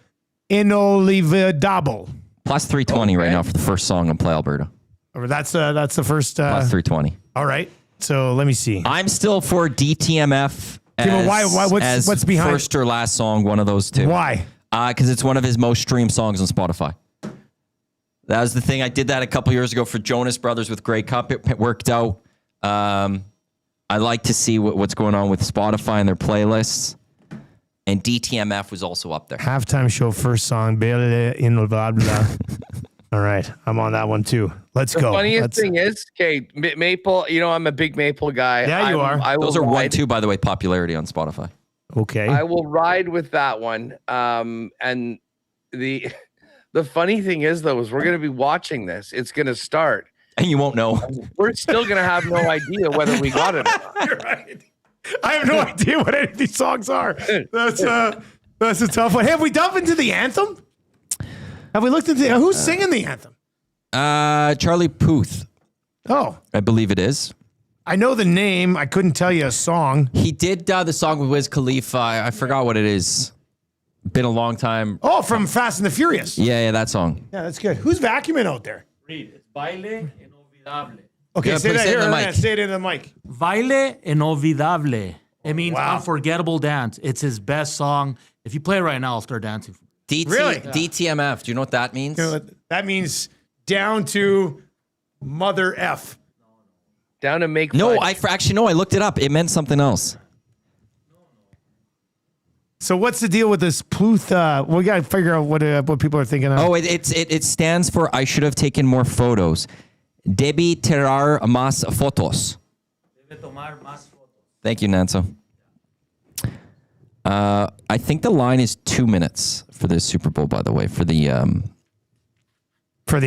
S2: Inolvidable.
S3: Plus 320 right now for the first song on Play Alberta.
S2: Or that's the first.
S3: Plus 320.
S2: All right. So let me see.
S3: I'm still for DTMF as
S2: what's behind
S3: first or last song, one of those two.
S2: Why?
S3: Because it's one of his most streamed songs on Spotify. That was the thing. I did that a couple years ago for Jonas Brothers with Grey Cup. It worked out. I like to see what's going on with Spotify and their playlists. And DTMF was also up there.
S2: Halftime show first song, Bail Inolvidable. All right. I'm on that one too. Let's go.
S4: The funniest thing is, okay, Maple, I'm a big Maple guy.
S2: Yeah, you are.
S3: Those are 1-2, by the way, popularity on Spotify.
S2: Okay.
S4: I will ride with that one. And the funny thing is, though, is we're going to be watching this. It's going to start.
S3: And you won't know.
S4: We're still going to have no idea whether we got it or not.
S2: You're right. I have no idea what any of these songs are. That's a tough one. Hey, have we dove into the anthem? Have we looked into who's singing the anthem?
S3: Charlie Puth.
S2: Oh,
S3: I believe it is.
S2: I know the name. I couldn't tell you a song.
S3: He did the song with Wiz Khalifa. I forgot what it is. Been a long time.
S2: Oh, from Fast and the Furious.
S3: Yeah, that song.
S2: Yeah, that's good. Who's vacuuming out there?
S5: Read it. Baile inolvidable.
S2: Okay,
S3: Yeah,
S2: say
S3: please
S2: that
S3: say it
S2: here.
S3: in the mic.
S2: Say it in the mic.
S5: Baile inolvidable. It means
S2: Wow.
S5: unforgettable dance. It's his best song. If you play it right now, I'll start dancing.
S2: Really?
S3: DTMF. Do you know what that means?
S2: You know, that means down to Mother F.
S4: Down to make
S3: No,
S4: fudge.
S3: actually, no, I looked it up. It meant something else.
S2: So what's the deal with this Pluth? We got to figure out what people are thinking of.
S3: Oh, it stands for I should have taken more photos. Debí tirar más fotos. Thank you, Nanso. I think the line is 2 minutes for the Super Bowl, by the way, for the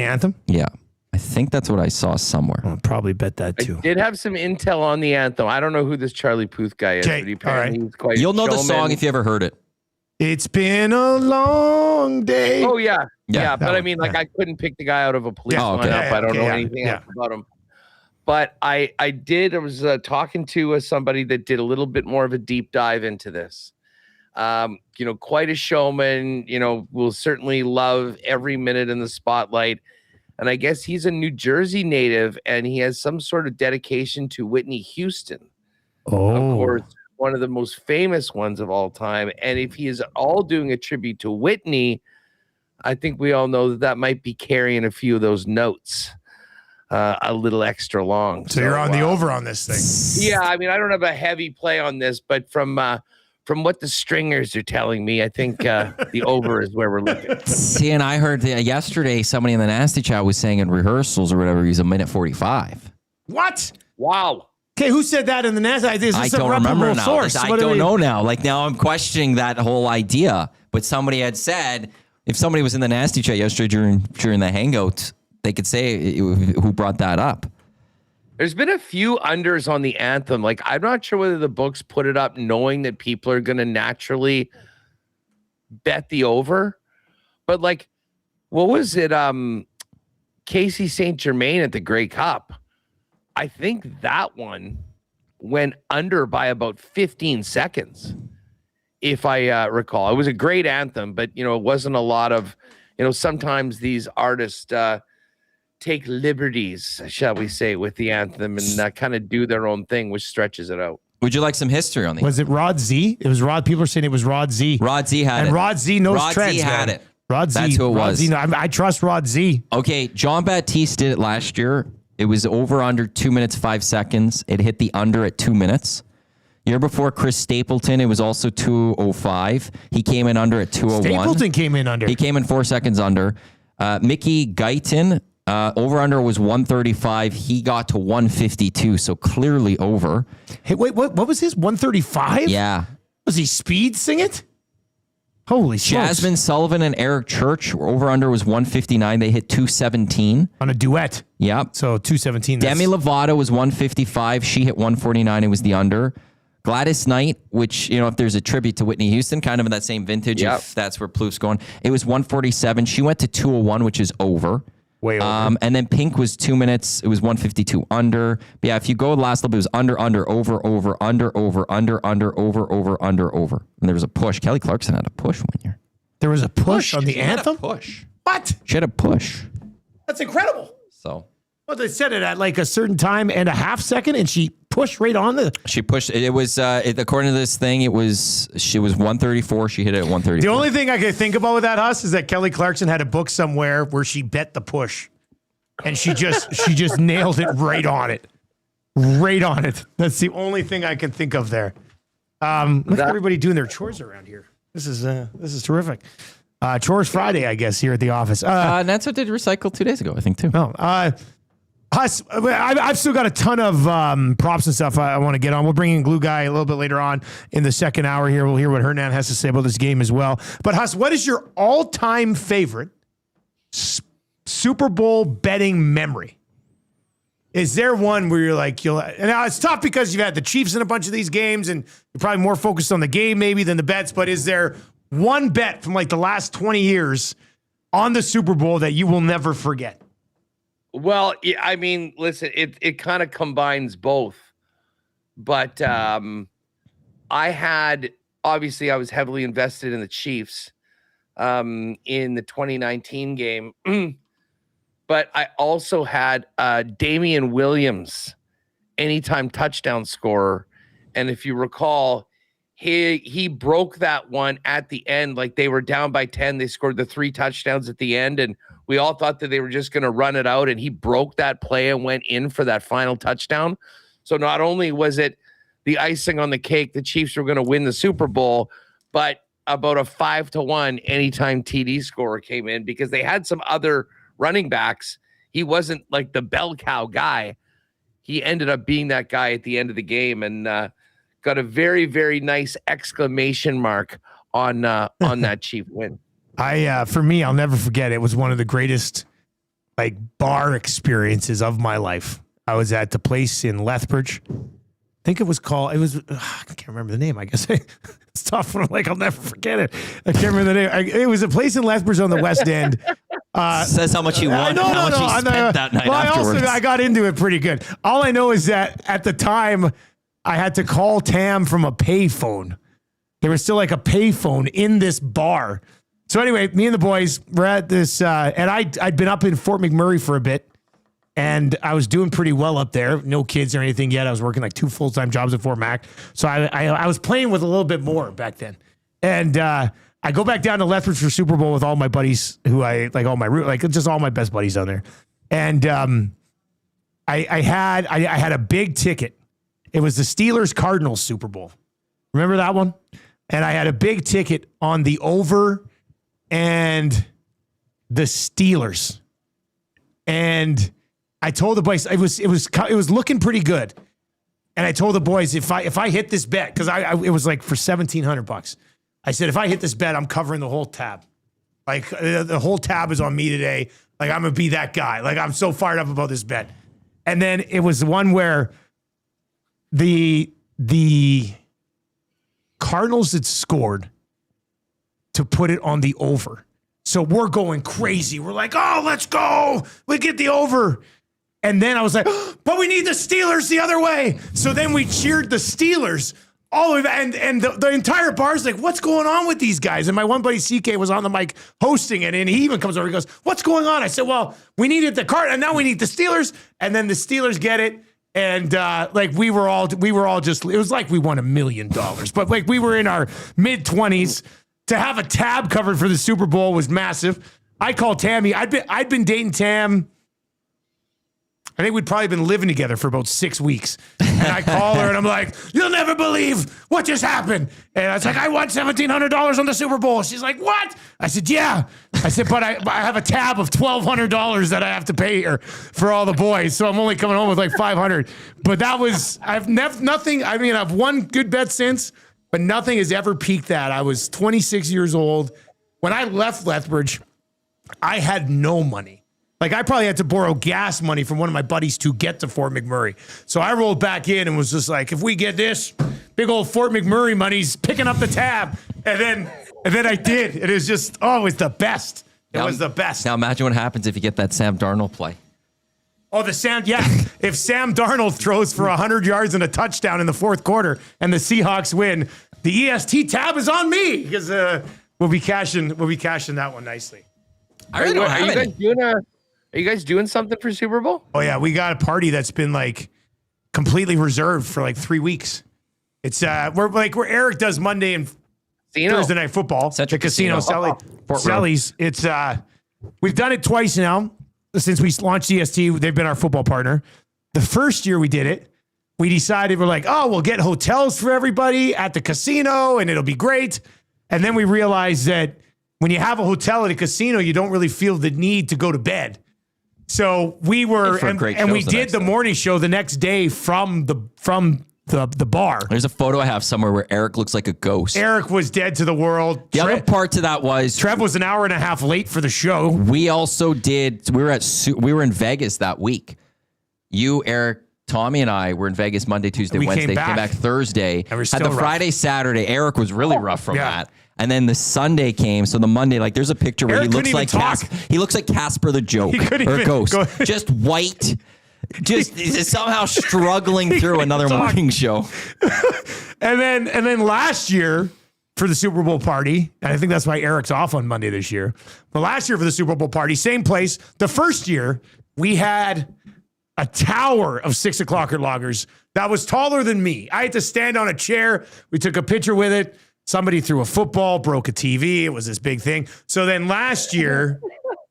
S2: anthem?
S3: yeah. I think that's what I saw somewhere.
S2: I'll probably bet that
S4: I
S2: too.
S4: did have some intel on the anthem. I don't know who this Charlie Puth guy is,
S2: Okay,
S4: but he apparently
S2: all
S4: he's quite
S3: You'll know the
S4: showman.
S3: song if you ever heard it.
S2: It's been a long day.
S4: Oh yeah,
S3: Yeah,
S4: but
S2: that
S4: I
S2: one,
S4: mean, like
S2: yeah.
S4: I couldn't pick the guy out of a police
S3: Oh, okay.
S4: lineup. I don't know
S2: Yeah,
S4: anything
S2: yeah.
S4: else about him. But I was talking to somebody that did a little bit more of a deep dive into this. Quite a showman. Will certainly love every minute in the spotlight. And I guess he's a New Jersey native, and he has some sort of dedication to Whitney Houston.
S2: Oh.
S4: Of course, one of the most famous ones of all time. And if he is at all doing a tribute to Whitney, I think we all know that might be carrying a few of those notes a little extra long.
S2: So you're on the over on this thing.
S4: Yeah, I mean, I don't have a heavy play on this, but from what the stringers are telling me, I think the over is where we're looking.
S3: See, and I heard yesterday somebody in the Nasty Chat was saying in rehearsals or whatever, he's a minute 45.
S2: What?
S4: Wow.
S2: Okay, who said that in the NASA? Is this
S3: I
S2: a
S3: don't
S2: reputable
S3: remember now.
S2: source?
S3: I
S2: What do
S3: don't
S2: we-
S3: know now. Like now I'm questioning that whole idea. But somebody had said, if somebody was in the Nasty Chat yesterday during the hangout, they could say who brought that up.
S4: There's been a few unders on the anthem. Like, I'm not sure whether the books put it up knowing that people are going to naturally bet the over. But, like, what was it? Casey St. Germain at the Grey Cup. I think that one went under by about 15 seconds, if I recall. It was a great anthem, but, it wasn't a lot of, sometimes these artists take liberties, shall we say, with the anthem and kind of do their own thing, which stretches it out.
S3: Would you like some history on these?
S2: Was it Rod Z? It was Rod. People are saying it was Rod Z.
S3: Rod Z had
S2: and
S3: it.
S2: Rod Z knows
S3: Rod
S2: trends.
S3: Z had
S2: man.
S3: it.
S2: Rod Z.
S3: That's who it
S2: Rod
S3: was.
S2: Z, I trust Rod Z.
S3: Okay, John Baptiste did it last year. It was over under 2 minutes, 5 seconds. It hit the under at 2 minutes. Year before, Chris Stapleton, it was also 2:05. He came in under at 2:01.
S2: Stapleton came in under.
S3: He came in 4 seconds under. Mickey Guyton Over under was 135. He got to 152, so clearly over.
S2: Hey, wait, what was his 135?
S3: Yeah.
S2: Was he speed sing it? Holy smokes.
S3: Jasmine Sullivan and Eric Church, over under was 159. They hit 217.
S2: On a duet.
S3: Yep.
S2: So 217.
S3: Demi Lovato was 155. She hit 149. It was the under. Gladys Knight, which, if there's a tribute to Whitney Houston, kind of in that same vintage, if that's where Plouffe's going, it was 147. She went to 201, which is over.
S2: Way over.
S3: And then Pink was 2 minutes. It was 152 under. But yeah, if you go the last little bit, it was under, over, under, over. And there was a push. Kelly Clarkson had a push one year.
S2: There was a push on the
S3: She
S2: anthem?
S3: had a push.
S2: What?
S3: She had a push.
S2: That's incredible.
S3: So.
S2: Well, they said it at like a certain time and a half second, and she pushed right on the.
S3: She pushed. It was according to this thing. She was 134. She hit it at 134.
S2: The only thing I could think about with that, Huss, is that Kelly Clarkson had a book somewhere where she bet the push, and she just nailed it right on it. That's the only thing I can think of there. Look at everybody doing their chores around here. This is terrific. Chores Friday, I guess, here at the office.
S3: That's what did recycle 2 days ago, I think, too.
S2: Huss, I've still got a ton of props and stuff I want to get on. We'll bring in Glue Guy a little bit later on in the second hour here. We'll hear what Hernan has to say about this game as well. But Huss, what is your all-time favorite Super Bowl betting memory? Is there one where you're like, now it's tough because you've had the Chiefs in a bunch of these games and you're probably more focused on the game maybe than the bets, but is there one bet from like the last 20 years on the Super Bowl that you will never forget?
S4: Well, I mean, listen, it kind of combines both. But I was heavily invested in the Chiefs in the 2019 game. But I also had Damian Williams, anytime touchdown scorer. And if you recall, he broke that one at the end. Like they were down by 10. They scored the 3 touchdowns at the end. And we all thought that they were just going to run it out. And he broke that play and went in for that final touchdown. So not only was it the icing on the cake, the Chiefs were going to win the Super Bowl, but about a 5-1 anytime TD scorer came in because they had some other running backs. He wasn't like the bell cow guy. He ended up being that guy at the end of the game and got a very, very nice exclamation mark on that Chief win.
S2: For me, I'll never forget. It was one of the greatest like bar experiences of my life. I was at the place in Lethbridge. I think it was called, I can't remember the name. I guess it's tough when I'm like, I'll never forget it. I can't remember the name. It was a place in Lethbridge on the West End.
S3: Says how much you won, how much you spent that night afterwards.
S2: I got into it pretty good. All I know is that at the time, I had to call Tam from a payphone. There was still like a payphone in this bar. So anyway, me and the boys were at this, and I'd been up in Fort McMurray for a bit, and I was doing pretty well up there. No kids or anything yet. I was working like 2 full-time jobs at Fort Mac. So I was playing with a little bit more back then. And I go back down to Lethbridge for Super Bowl with all my buddies who I, like all my, just all my best buddies down there. And I had a big ticket. It was the Steelers-Cardinals Super Bowl. Remember that one? And I had a big ticket on the over and the Steelers. And I told the boys it was looking pretty good. And I told the boys if I hit this bet, because it was like for $1,700. I said, if I hit this bet, I'm covering the whole tab. Like the whole tab is on me today. Like I'm gonna be that guy. Like I'm so fired up about this bet. And then it was the one where the Cardinals had scored to put it on the over. So we're going crazy. We're like, oh, let's go. We get the over. And then I was like, but we need the Steelers the other way. So then we cheered the Steelers all the way back. And the entire bar's like, what's going on with these guys? And my one buddy, CK, was on the mic hosting it. And he even comes over and goes, what's going on? I said, well, we needed the card and now we need the Steelers. And then the Steelers get it. And like we were all just, it was like we won $1 million. But like we were in our mid-20s. To have a tab covered for the Super Bowl was massive. I called Tammy. I'd been dating Tam I think we'd probably been living together for about 6 weeks. And I call her and I'm like, you'll never believe what just happened. And I was like, I won $1,700 on the Super Bowl. She's like, what? I said, yeah. I said, but I have a tab of $1,200 that I have to pay her for all the boys. So I'm only coming home with like 500. But that was, nothing. I mean, I've won good bets since, but nothing has ever peaked that. I was 26 years old. When I left Lethbridge, I had no money. Like, I probably had to borrow gas money from one of my buddies to get to Fort McMurray. So I rolled back in and was just like, if we get this, big old Fort McMurray money's picking up the tab. And then I did. It was just, it was the best. It was the best.
S3: Now imagine what happens if you get that Sam Darnold play.
S2: Oh, if Sam Darnold throws for 100 yards and a touchdown in the fourth quarter and the Seahawks win, the EST tab is on me because we'll be cashing that one nicely.
S3: I really don't have any.
S4: Are you guys doing something for Super Bowl?
S2: Oh yeah, we got a party that's been like completely reserved for like 3 weeks. It's where Eric does Monday and Thursday night football.
S3: Central
S2: the Casino. Sally's. It's we've done it twice now since we launched EST. They've been our football partner. The first year we did it, we decided we're like, we'll get hotels for everybody at the casino and it'll be great. And then we realized that when you have a hotel at a casino, you don't really feel the need to go to bed. So we were, and we did the morning show the next day from the bar.
S3: There's a photo I have somewhere where Eric looks like a ghost.
S2: Eric was dead to the world.
S3: The other part to that was
S2: Trev was an hour and a half late for the show.
S3: We also did. We were in Vegas that week. You, Eric, Tommy, and I were in Vegas Monday, Tuesday, Wednesday. Came back Thursday.
S2: And we're
S3: had
S2: still
S3: the
S2: rough.
S3: Friday, Saturday. Eric was really rough from that. And then the Sunday came. So the Monday, like, there's a picture where
S2: Eric
S3: he looks like
S2: he
S3: looks like Casper the Joke or Ghost, just white, just somehow struggling through another morning show.
S2: And then last year for the Super Bowl party, and I think that's why Eric's off on Monday this year. But last year for the Super Bowl party, same place. The first year we had a tower of 6 o'clocker loggers that was taller than me. I had to stand on a chair. We took a picture with it. Somebody threw a football, broke a TV. It was this big thing. So then last year,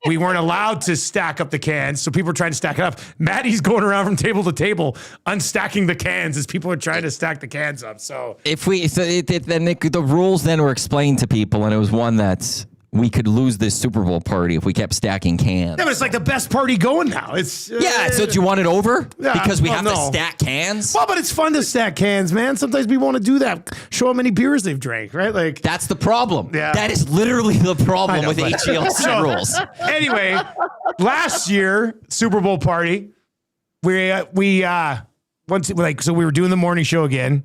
S2: we weren't allowed to stack up the cans. So people were trying to stack it up. Maddie's going around from table to table, unstacking the cans as people are trying to stack the cans up. So
S3: then the rules then were explained to people, and it was one that we could lose this Super Bowl party if we kept stacking cans.
S2: yeah, but it's like the best party going now. It's
S3: So do you want it over?
S2: Yeah,
S3: Because we
S2: well,
S3: have
S2: no.
S3: to stack cans?
S2: well, but it's fun to stack cans, man. Sometimes people want to do that. Show how many beers they've drank, right? Like
S3: That's the problem.
S2: Yeah.
S3: That is literally the problem with
S2: but-
S3: HELC rules.
S2: Anyway, last year Super Bowl party, we were doing the morning show again.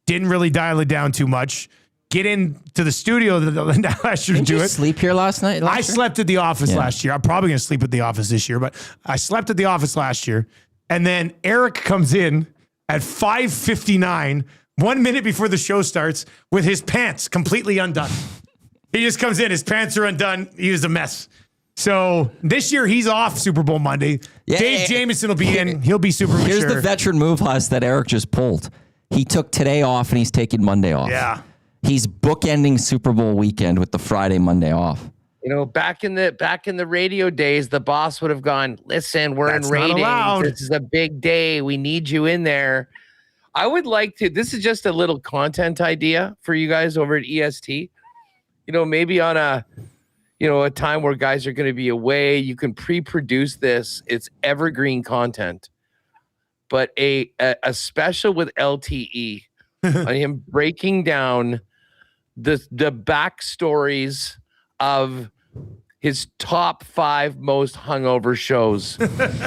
S2: Didn't really dial it down too much. Get into the studio last year to
S3: Did
S2: do
S3: you
S2: it.
S3: sleep here last night?
S2: I slept at the office last year. I'm probably going to sleep at the office this year, but I slept at the office last year. And then Eric comes in at 5:59, 1 minute before the show starts, with his pants completely undone. He just comes in, his pants are undone. He was a mess. So this year he's off Super Bowl Monday.
S3: Yeah,
S2: Dave Jamieson will be in. He'll be super
S3: Here's
S2: mature.
S3: the veteran move, Huss, that Eric just pulled. He took today off and he's taking Monday off.
S2: Yeah.
S3: He's bookending Super Bowl weekend with the Friday, Monday off.
S4: You know, back in the radio days, the boss would have gone, listen, we're
S2: That's
S4: in
S2: not
S4: ratings.
S2: allowed.
S4: This is a big day. We need you in there. I would like to, this is just a little content idea for you guys over at EST. You know, maybe on a time where guys are going to be away, you can pre-produce this. It's evergreen content. But a special with LTE on him breaking down the backstories of his top 5 most hungover shows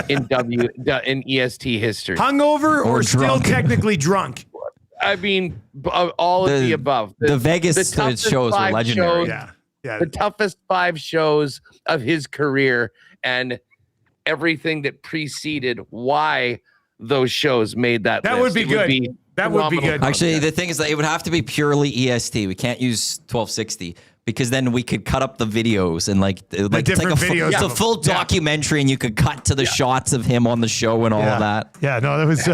S4: in EST history.
S2: Hungover or still
S3: drunk.
S2: technically drunk?
S4: I mean, all of the above.
S3: The Vegas
S4: toughest
S3: shows were
S4: 5
S3: legendary.
S4: shows-
S2: Yeah.
S4: The toughest 5 shows of his career and everything that preceded why those shows made that
S2: That
S4: list.
S2: would be
S4: It
S2: good. That would be
S4: phenomenal
S2: good.
S3: Actually,
S4: content.
S3: the thing is that it would have to be purely EST. We can't use 1260 because then we could cut up the videos and like it's like
S2: different
S3: a full,
S2: videos
S3: it's a
S2: of them.
S3: full documentary, and you could cut to the shots of him on the show and all of that.
S2: Yeah, no, there was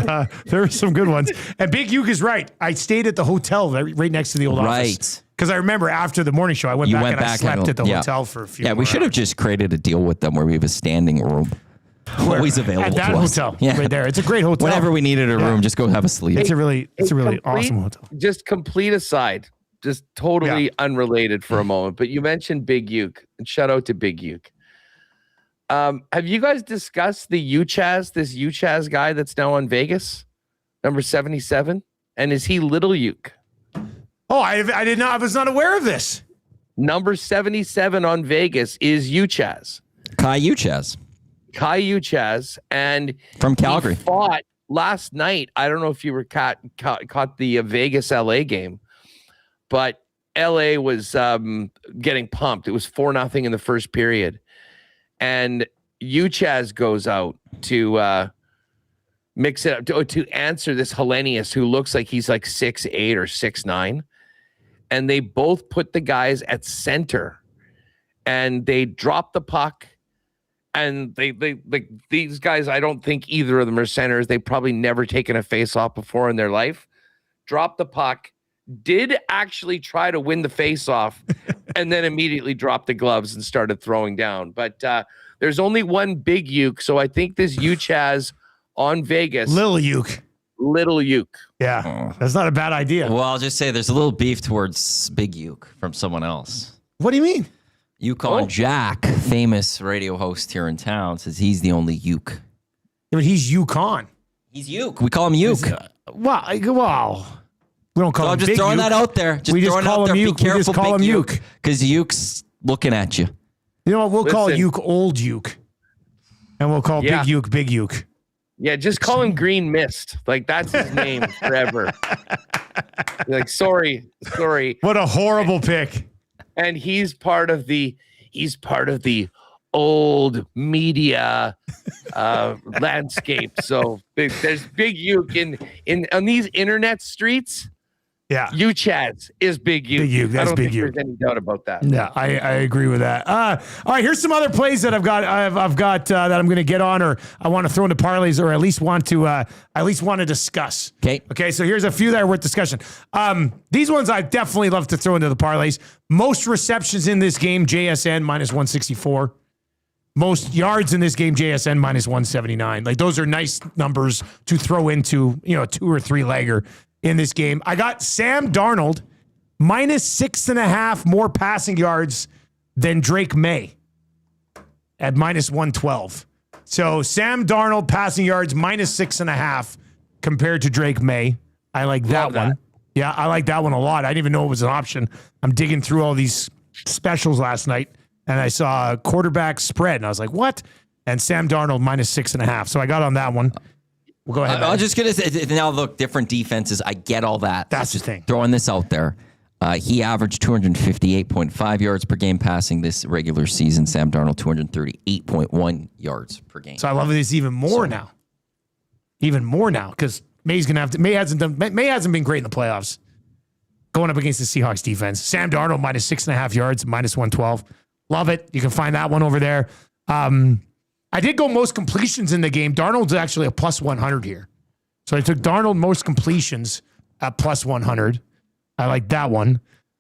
S2: there were some good ones. And Big Uke is right. I stayed at the hotel right next to the old office.
S3: Right.
S2: Because I remember after the morning show, I went back and I slept at the hotel for a few
S3: Yeah, we
S2: more
S3: should have
S2: hours.
S3: just created a deal with them where we have a standing room. Always available
S2: at that
S3: to us.
S2: hotel
S3: Yeah.
S2: right there. It's a great hotel.
S3: Whenever we needed a room, just go have a sleep.
S2: It's a really awesome hotel.
S4: Just complete aside, just totally unrelated for a moment. But you mentioned Big Uke, and shout out to Big Uke. Have you guys discussed the Uchaz, this Uchaz guy that's now on Vegas, number 77? And is he Little Uke?
S2: Oh, I did not. I was not aware of this.
S4: Number 77 on Vegas is Uchaz.
S3: Kai Uchaz.
S4: Kai Uchaz, and
S3: From Calgary.
S4: he fought last night. I don't know if you were caught the Vegas LA game, but LA was getting pumped. It was 4-0 in the first period, and Uchaz goes out to mix it up to answer this Hellenius who looks like he's like 6'8" or 6'9", and they both put the guys at center, and they drop the puck. And they like these guys, I don't think either of them are centers. They've probably never taken a face-off before in their life. Dropped the puck, did actually try to win the face-off, and then immediately dropped the gloves and started throwing down. But there's only one Big Uke, so I think this Uchaz on Vegas.
S2: Little Uke.
S4: Little Uke.
S2: Yeah, that's not a bad idea.
S3: Well, I'll just say there's a little beef towards Big Uke from someone else.
S2: What do you mean?
S3: Yukon Jack, famous radio host here in town, says he's the only Uke.
S2: Yeah, but he's Yukon.
S3: He's Uke. We call him Uke.
S2: Wow. We don't call him
S3: I'm just
S2: Big
S3: throwing
S2: Uke.
S3: that out there.
S2: We just
S3: throwing
S2: call
S3: out
S2: him
S3: there.
S2: Uke.
S3: Be careful,
S2: We just call
S3: Big
S2: him Uke.
S3: Because Uke's looking at you.
S2: You know what? We'll call
S4: Listen.
S2: Uke Old Uke. And we'll call Big Uke Big Uke.
S4: Yeah, just call him Green Mist. Like that's his name forever. Like, sorry.
S2: What a horrible pick.
S4: And he's part of the old media landscape. So there's Big Uke in on these internet streets.
S2: Yeah.
S4: Uchaz is Big Uke.
S2: Big Uke, that's
S4: I don't
S2: Big
S4: think
S2: Uke.
S4: there's any doubt about that.
S2: Yeah, I agree with that. All right, here's some other plays that I've got that I'm going to get on, or I want to throw into parlays, or at least want to discuss. Okay. So here's a few that are worth discussion. These ones I definitely love to throw into the parlays. Most receptions in this game, JSN -164. Most yards in this game, JSN -179. Like those are nice numbers to throw into, a 2 or 3 legger in this game. I got Sam Darnold -6.5 more passing yards than Drake May at -112. So Sam Darnold passing yards -6.5 compared to Drake May. I like that one. Yeah, I like that one a lot. I didn't even know it was an option. I'm digging through all these specials last night, and I saw a quarterback spread, and I was like, what? And Sam Darnold -6.5. So I got on that one. Well, go ahead.
S3: I'm just going to say, now look, different defenses. I get all that.
S2: That's the thing.
S3: Throwing this out there. He averaged 258.5 yards per game passing this regular season. Sam Darnold, 238.1 yards per game.
S2: So I love this even more now. Even more now, because May's going to have to. May hasn't been great in the playoffs. Going up against the Seahawks defense. Sam Darnold -6.5 yards, -112. Love it. You can find that one over there. I did go most completions in the game. Darnold's actually a +100 here. So I took Darnold most completions at +100. I like that one.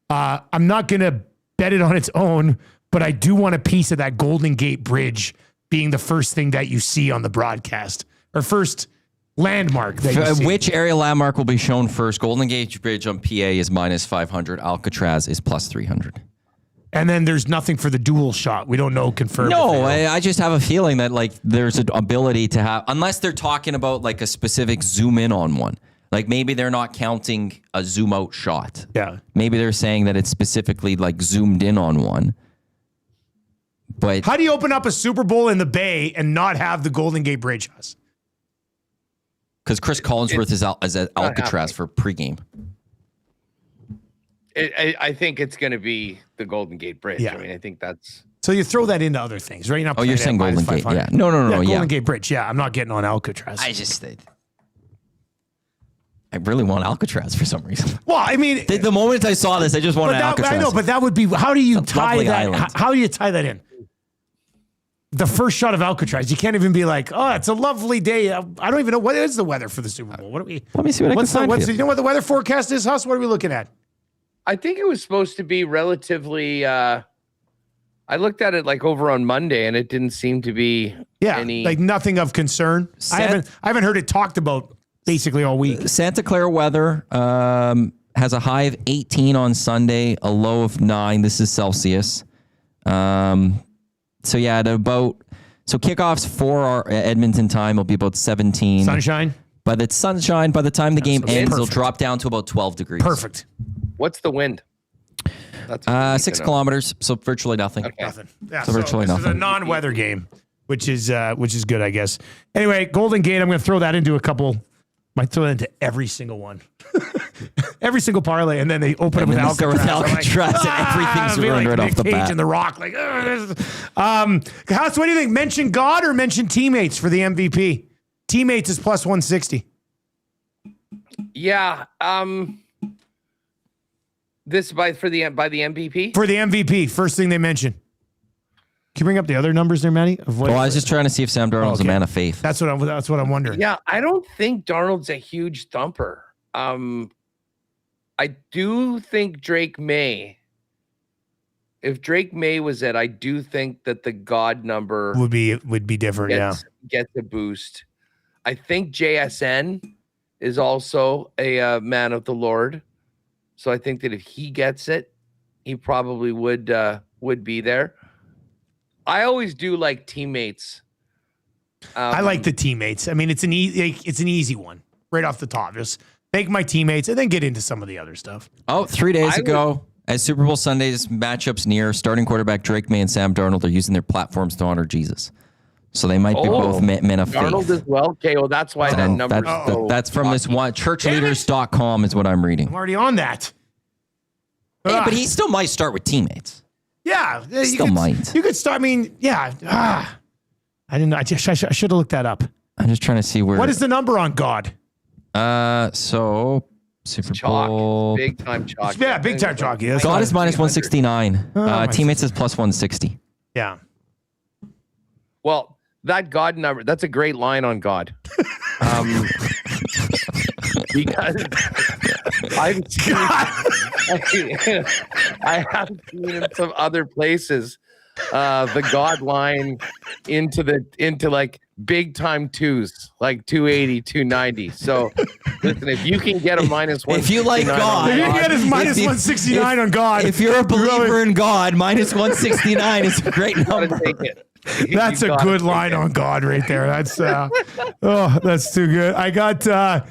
S2: I'm not going to bet it on its own, but I do want a piece of that Golden Gate Bridge being the first thing that you see on the broadcast, or first landmark that you see.
S3: Which area landmark will be shown first? Golden Gate Bridge on PA is -500. Alcatraz is +300.
S2: And then there's nothing for the dual shot. We don't know confirmed.
S3: No, I just have a feeling that like there's an ability to have, unless they're talking about like a specific zoom in on one. Like maybe they're not counting a zoom out shot.
S2: Yeah.
S3: Maybe they're saying that it's specifically like zoomed in on one. But
S2: How do you open up a Super Bowl in the Bay and not have the Golden Gate Bridge?
S3: because Chris Collinsworth is at Alcatraz for pregame.
S4: I think it's going to be the Golden Gate Bridge.
S2: Yeah.
S4: I mean, I think that's.
S2: So you throw that into other things, right? You're not
S3: Oh, you're saying
S2: playing at
S3: Golden Gate?
S2: -500.
S3: Yeah. No.
S2: Golden
S3: Yeah.
S2: Gate Bridge. Yeah, I'm not getting on Alcatraz.
S3: I really want Alcatraz for some reason.
S2: Well, I mean,
S3: The moment I saw this, I just wanted Alcatraz.
S2: I know, but that would be. How do you
S3: It's a
S2: tie
S3: lovely
S2: that?
S3: island.
S2: How do you tie that in? The first shot of Alcatraz. You can't even be like, oh, it's a lovely day. I don't even know what is the weather for the Super Bowl. What are we?
S3: Let me see what I can find for you.
S2: You know what the weather forecast is, Huss? What are we looking at?
S4: I think it was supposed to be relatively. I I looked at it like over on Monday, and it didn't seem to be any
S2: like nothing of concern. I haven't heard it talked about basically all week.
S3: Santa Clara weather has a high of 18 on Sunday, a low of 9. This is Celsius. So kickoffs for our Edmonton time will be about 17.
S2: Sunshine.
S3: But it's sunshine. By the time the game ends, it'll
S2: perfect.
S3: drop down to about 12 degrees.
S2: Perfect.
S4: What's the wind? That's
S3: 6 kilometers, so virtually nothing.
S4: Okay.
S2: Nothing. Yeah,
S3: So virtually
S2: this is a
S3: nothing.
S2: non-weather game, which is good, I guess. Anyway, Golden Gate. I'm going to throw that into a couple. Might throw that into every single one, every single parlay, and then they open up with Alcatraz.
S3: Everything's ruined right off the
S2: Cage
S3: bat.
S2: and the Rock. Like, House, what do you think? Mention God or mention teammates for the MVP? Teammates is plus 160.
S4: Yeah. This by the MVP?
S2: For the MVP, first thing they mention. Can you bring up the other numbers there, Matty?
S3: Well, I was just trying to see if Sam Darnold's a man of faith.
S2: That's what I'm wondering.
S4: Yeah, I don't think Darnold's a huge thumper. I do think Drake May. If Drake May was it, I do think that the God number
S2: Would be different,
S4: gets a boost. I think JSN is also a man of the Lord. So I think that if he gets it, he probably would be there. I always do like teammates.
S2: I like the teammates. I mean, it's an easy one right off the top. Just thank my teammates and then get into some of the other stuff.
S3: 3 days ago, as Super Bowl Sunday's matchups near, starting quarterback Drake May and Sam Darnold are using their platforms to honor Jesus. So they might be both men of faith.
S4: Darnold as well. Okay, well that's why that number.
S3: That's from this one churchleaders.com is what I'm reading.
S2: I'm already on that.
S3: Hey, but he still might start with teammates.
S2: Yeah,
S3: You
S2: could start. I mean, yeah. I didn't know. I should have looked that up.
S3: I'm just trying to see where.
S2: What is the number on God?
S3: So Super Bowl.
S4: Big time chalk.
S2: Yeah, big time chalk. Yes.
S3: God is minus 169. Teammates is plus 160.
S2: Yeah.
S4: Well, that God number, that's a great line on God. Because I've seen, I have seen in some other places the God line into like big time twos, like 280, 290. So listen, if you can get a minus one,
S3: if you like God,
S2: if you get his minus 169 on God,
S3: if you're a believer in God, minus 169 is a great number.
S4: take it.
S2: That's a good line on God right there. That's that's too good. I got a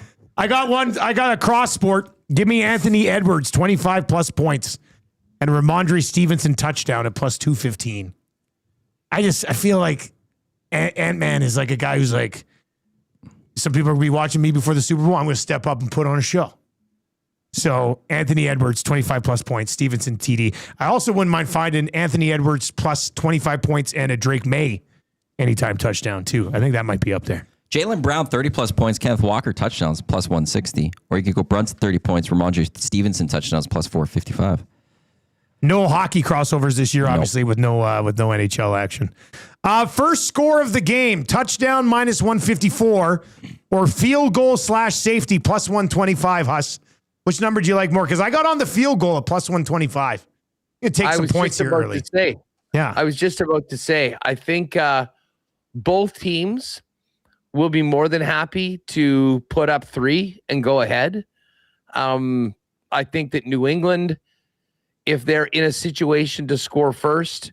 S2: cross sport. Give me Anthony Edwards 25 plus points and Ramondre Stevenson touchdown at plus 215. I feel like Ant-Man is like a guy who's like, some people are going to be watching me before the Super Bowl. I'm going to step up and put on a show. So Anthony Edwards, 25 plus points, Stevenson TD. I also wouldn't mind finding Anthony Edwards plus 25 points and a Drake May anytime touchdown too. I think that might be up there.
S3: Jaylen Brown, 30 plus points. Kenneth Walker touchdowns plus 160. Or you could go Brunson, 30 points. Ramondre Stevenson touchdowns plus 455.
S2: No hockey crossovers this year, obviously, with no NHL action. First score of the game, touchdown minus 154 or field goal / safety plus 125, Huss. Which number do you like more? Because I got on the field goal at plus 125. You can take some points here early.
S4: I was just about to say, I think both teams will be more than happy to put up 3 and go ahead. I think that New England, if they're in a situation to score first,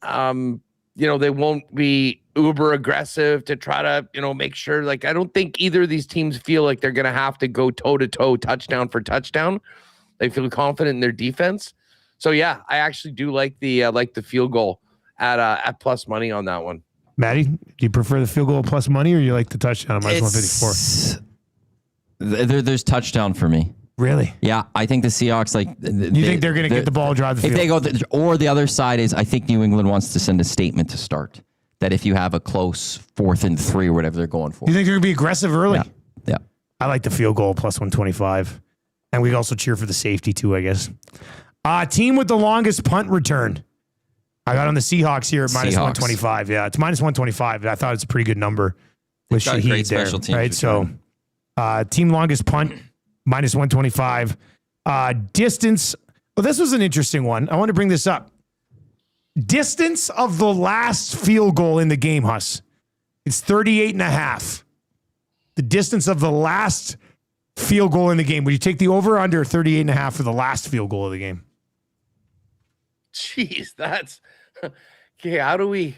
S4: they won't be uber aggressive to try to, make sure. Like, I don't think either of these teams feel like they're going to have to go toe to toe, touchdown for touchdown. They feel confident in their defense. So yeah, I actually do like the field goal at plus money on that one.
S2: Maddie, do you prefer the field goal plus money or you like the touchdown at minus 154?
S3: There's touchdown for me.
S2: Really?
S3: Yeah, I think the Seahawks
S2: you think they're going to get the ball, drive the field?
S3: If they go, or the other side is, I think New England wants to send a statement to start that if you have a close 4th and 3 or whatever they're going for.
S2: You think they're going to be aggressive early?
S3: Yeah.
S2: I like the field goal plus 125, and we also cheer for the safety too, I guess. Team with the longest punt return. I got on the Seahawks here at minus 125. Yeah, it's minus 125. I thought it's a pretty good number with Shaheed there, right? So, team longest punt. Minus 125. Distance. Well, this was an interesting one. I want to bring this up. Distance of the last field goal in the game, Huss. It's 38.5. The distance of the last field goal in the game. Would you take the over or under 38.5 for the last field goal of the game?
S4: Jeez, that's okay. How do we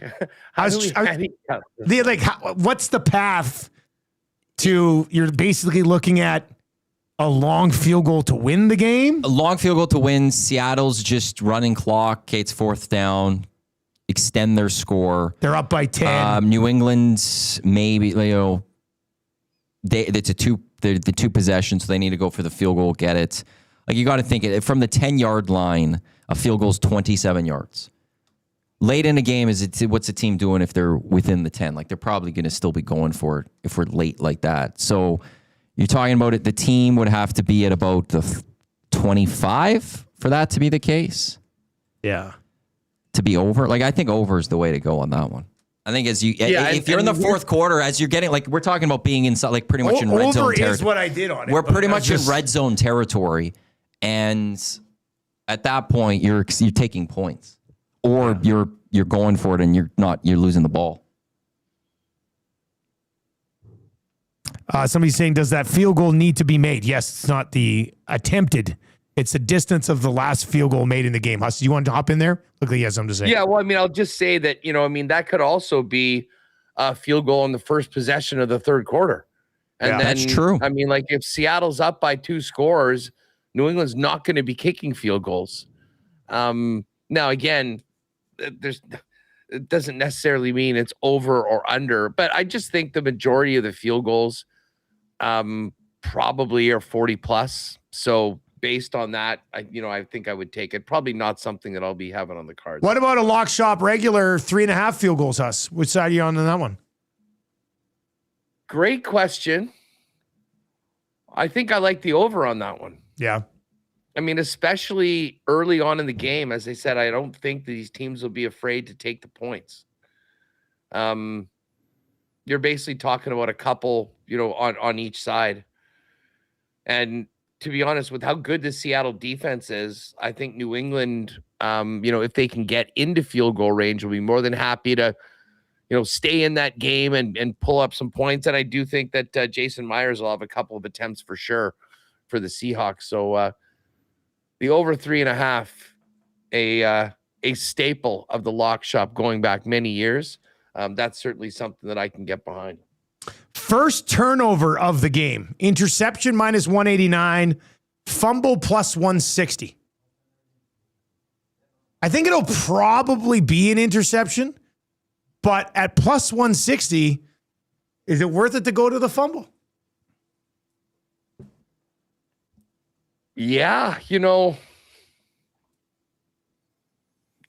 S4: handicap this?
S2: What's the path to, you're basically looking at a long field goal to win the game?
S3: A long field goal to win. Seattle's just running clock. Kate's fourth down. Extend their score.
S2: They're up by 10.
S3: New England's maybe, it's the two possessions, so they need to go for the field goal, get it. Like, you got to think it from the 10-yard line. A field goal is 27 yards. Late in the game, what's the team doing if they're within the 10? Like, they're probably going to still be going for it if we're late like that. So you're talking about it. The team would have to be at about the 25 for that to be the case.
S2: Yeah.
S3: To be over. Like, I think over is the way to go on that one. I think if you're in the fourth quarter, as you're getting, like, we're talking about being inside, like, pretty much in red zone territory.
S2: Over is what I did on it.
S3: We're pretty much in red zone territory, and at that point, you're taking points, or you're going for it, and you're losing the ball.
S2: Somebody's saying, does that field goal need to be made? Yes, it's not the attempted. It's the distance of the last field goal made in the game. Huss, do you want to hop in there? Look like he has something to say.
S4: Yeah, well, I mean, I'll just say that, that could also be a field goal in the first possession of the third quarter. And then,
S3: that's true.
S4: I mean, like, if Seattle's up by 2 scores, New England's not going to be kicking field goals. Now, again, it doesn't necessarily mean it's over or under, but I just think the majority of the field goals probably are 40 plus. So based on that, I think I would take it. Probably not something that I'll be having on the cards.
S2: What about a lock shop regular 3.5 field goals, Huss? Which side are you on that one?
S4: Great question. I think I like the over on that one.
S2: Yeah.
S4: I mean, especially early on in the game, as I said, I don't think these teams will be afraid to take the points. You're basically talking about a couple, on each side. And to be honest, with how good the Seattle defense is, I think New England, if they can get into field goal range, will be more than happy to, stay in that game and pull up some points. And I do think that Jason Myers will have a couple of attempts for sure for the Seahawks. So the over 3.5, a staple of the lock shop going back many years. That's certainly something that I can get behind.
S2: First turnover of the game. Interception minus 189. Fumble plus 160. I think it'll probably be an interception, but at plus 160, is it worth it to go to the fumble?
S4: Yeah,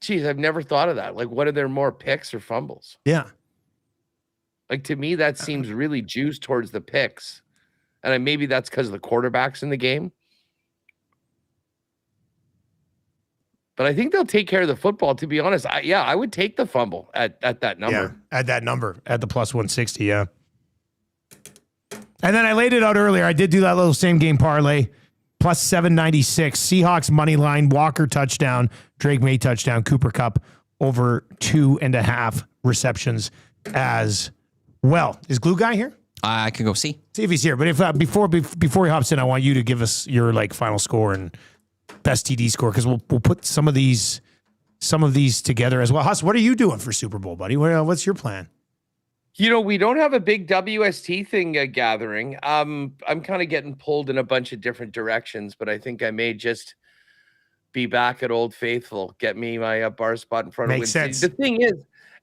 S4: geez, I've never thought of that. Like, what are there more, picks or fumbles?
S2: Yeah.
S4: Like, to me, that seems really juiced towards the picks. And maybe that's because of the quarterbacks in the game. But I think they'll take care of the football, to be honest. I would take the fumble at that number.
S2: Yeah, at that number, at the plus 160, yeah. And then I laid it out earlier. I did do that little same game parlay. Plus 796. Seahawks money line, Walker touchdown, Drake May touchdown, Cooper Kupp over 2.5 receptions as well. Is Glue Guy here?
S3: I can go see
S2: if he's here. But if before he hops in, I want you to give us your final score and best TD score, because we'll put some of these together as well. Huss, what are you doing for Super Bowl, buddy? What's your plan?
S4: We don't have a big WST thing gathering. I'm kind of getting pulled in a bunch of different directions, but I think I may just be back at Old Faithful. Get me my bar spot in front of Win City. The thing is,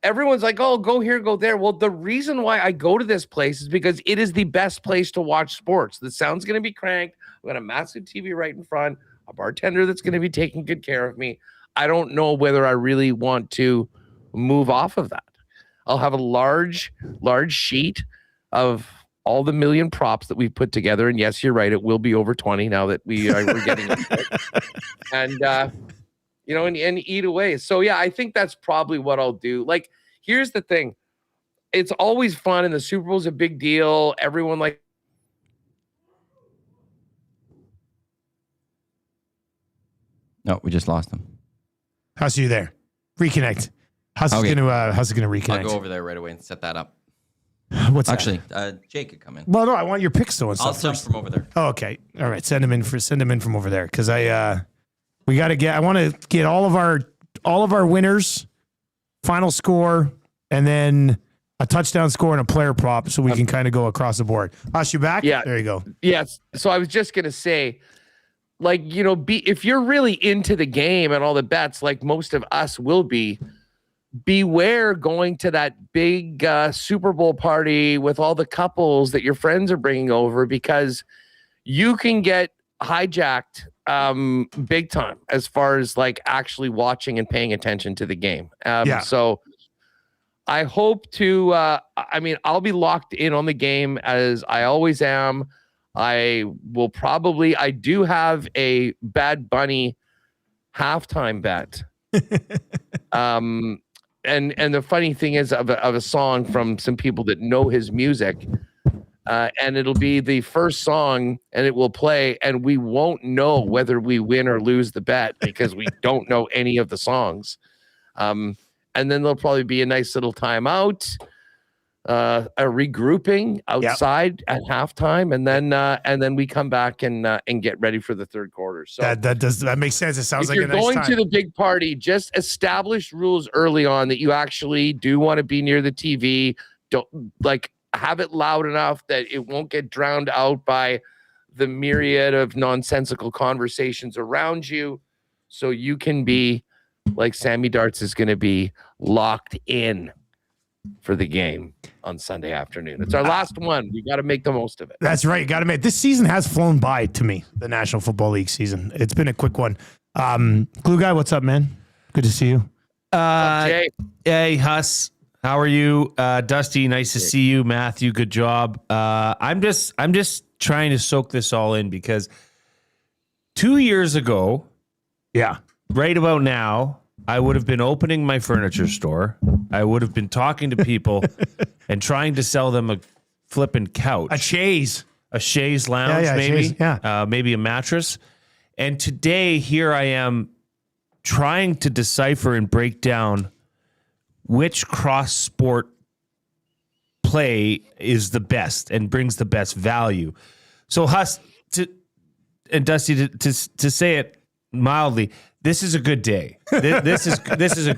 S4: everyone's like, oh, go here, go there. Well, the reason why I go to this place is because it is the best place to watch sports. The sound's going to be cranked. I've got a massive TV right in front, a bartender that's going to be taking good care of me. I don't know whether I really want to move off of that. I'll have a large sheet of all the million props that we've put together. And yes, you're right. It will be over 20 now that we're getting it. And, and eat away. So, yeah, I think that's probably what I'll do. Like, here's the thing. It's always fun, and the Super Bowl is a big deal. Everyone
S3: No, we just lost him.
S2: How's you there? Reconnect. How's
S3: Okay.
S2: it gonna reconnect?
S3: I'll go over there right away and set that up.
S2: What's that?
S3: Actually, Jake could come in.
S2: Well, no, I want your picks though and
S3: I'll
S2: stuff
S3: jump
S2: first.
S3: from over there.
S2: Oh, okay. All right. Send him in from over there because I want to get all of our winners, final score, and then a touchdown score and a player prop so we can kind of go across the board. Hush, you back?
S4: Yeah.
S2: There you go.
S4: Yes. So I was just gonna say, like, if you're really into the game and all the bets, like most of us will be, beware going to that big Super Bowl party with all the couples that your friends are bringing over, because you can get hijacked big time as far as like actually watching and paying attention to the game. So I hope to, I'll be locked in on the game as I always am. I do have a Bad Bunny halftime bet. And the funny thing is of a song from some people that know his music, and it'll be the first song and it will play and we won't know whether we win or lose the bet because we don't know any of the songs. And then there'll probably be a nice little timeout, a regrouping outside at halftime, and then we come back and get ready for the third quarter. So
S2: that makes sense. It sounds
S4: if
S2: like
S4: you're
S2: a nice
S4: going
S2: time.
S4: to the big party, just establish rules early on that you actually do want to be near the TV. Don't have it loud enough that it won't get drowned out by the myriad of nonsensical conversations around you. So you can be like Sammy Darts is going to be locked in for the game on Sunday afternoon. It's our last one. We got to make the most of it.
S2: That's right. You got to admit, this season has flown by to me, the National Football League season. It's been a quick one. Glue Guy, what's up, man? Good to see you.
S4: Jay?
S5: Hey, Huss. How are you? Dusty, nice to see you. Matthew, good job. I'm just trying to soak this all in because 2 years ago,
S2: Yeah.
S5: right about now, I would have been opening my furniture store. I would have been talking to people and trying to sell them a flipping couch.
S2: A chaise.
S5: A chaise lounge, maybe.
S2: Chaise, yeah.
S5: Maybe a mattress. And today, here I am trying to decipher and break down which cross-sport play is the best and brings the best value. So, Huss, and Dusty, to say it mildly, this is a good day. This is a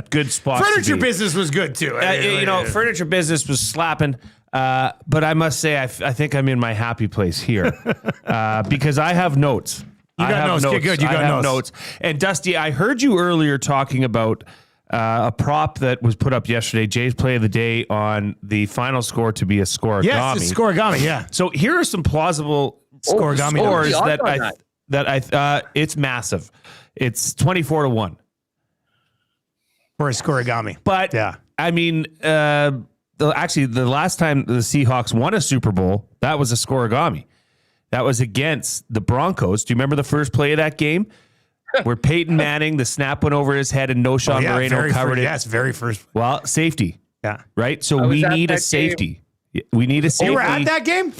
S5: good spot.
S2: Furniture business was good, too.
S5: Furniture business was slapping. But I must say, I think I'm in my happy place here because I have notes.
S2: You got notes. Good. You got
S5: notes. And Dusty, I heard you earlier talking about a prop that was put up yesterday, Jay's play of the day, on the final score to be a scoregami.
S2: Yes, it's scoregami, yeah.
S5: So here are some plausible
S2: Scoregami
S5: scores
S2: numbers.
S5: it's massive. It's 24-1
S2: For a scoregami.
S5: But
S2: yeah.
S5: I mean, the last time the Seahawks won a Super Bowl, that was a scoregami. That was against the Broncos. Do you remember the first play of that game? Where Peyton Manning, the snap went over his head and Sean Moreno covered it.
S2: Yes, very first.
S5: Well, safety.
S2: Yeah.
S5: Right? So we need a safety. We need a safety.
S2: You were at that game?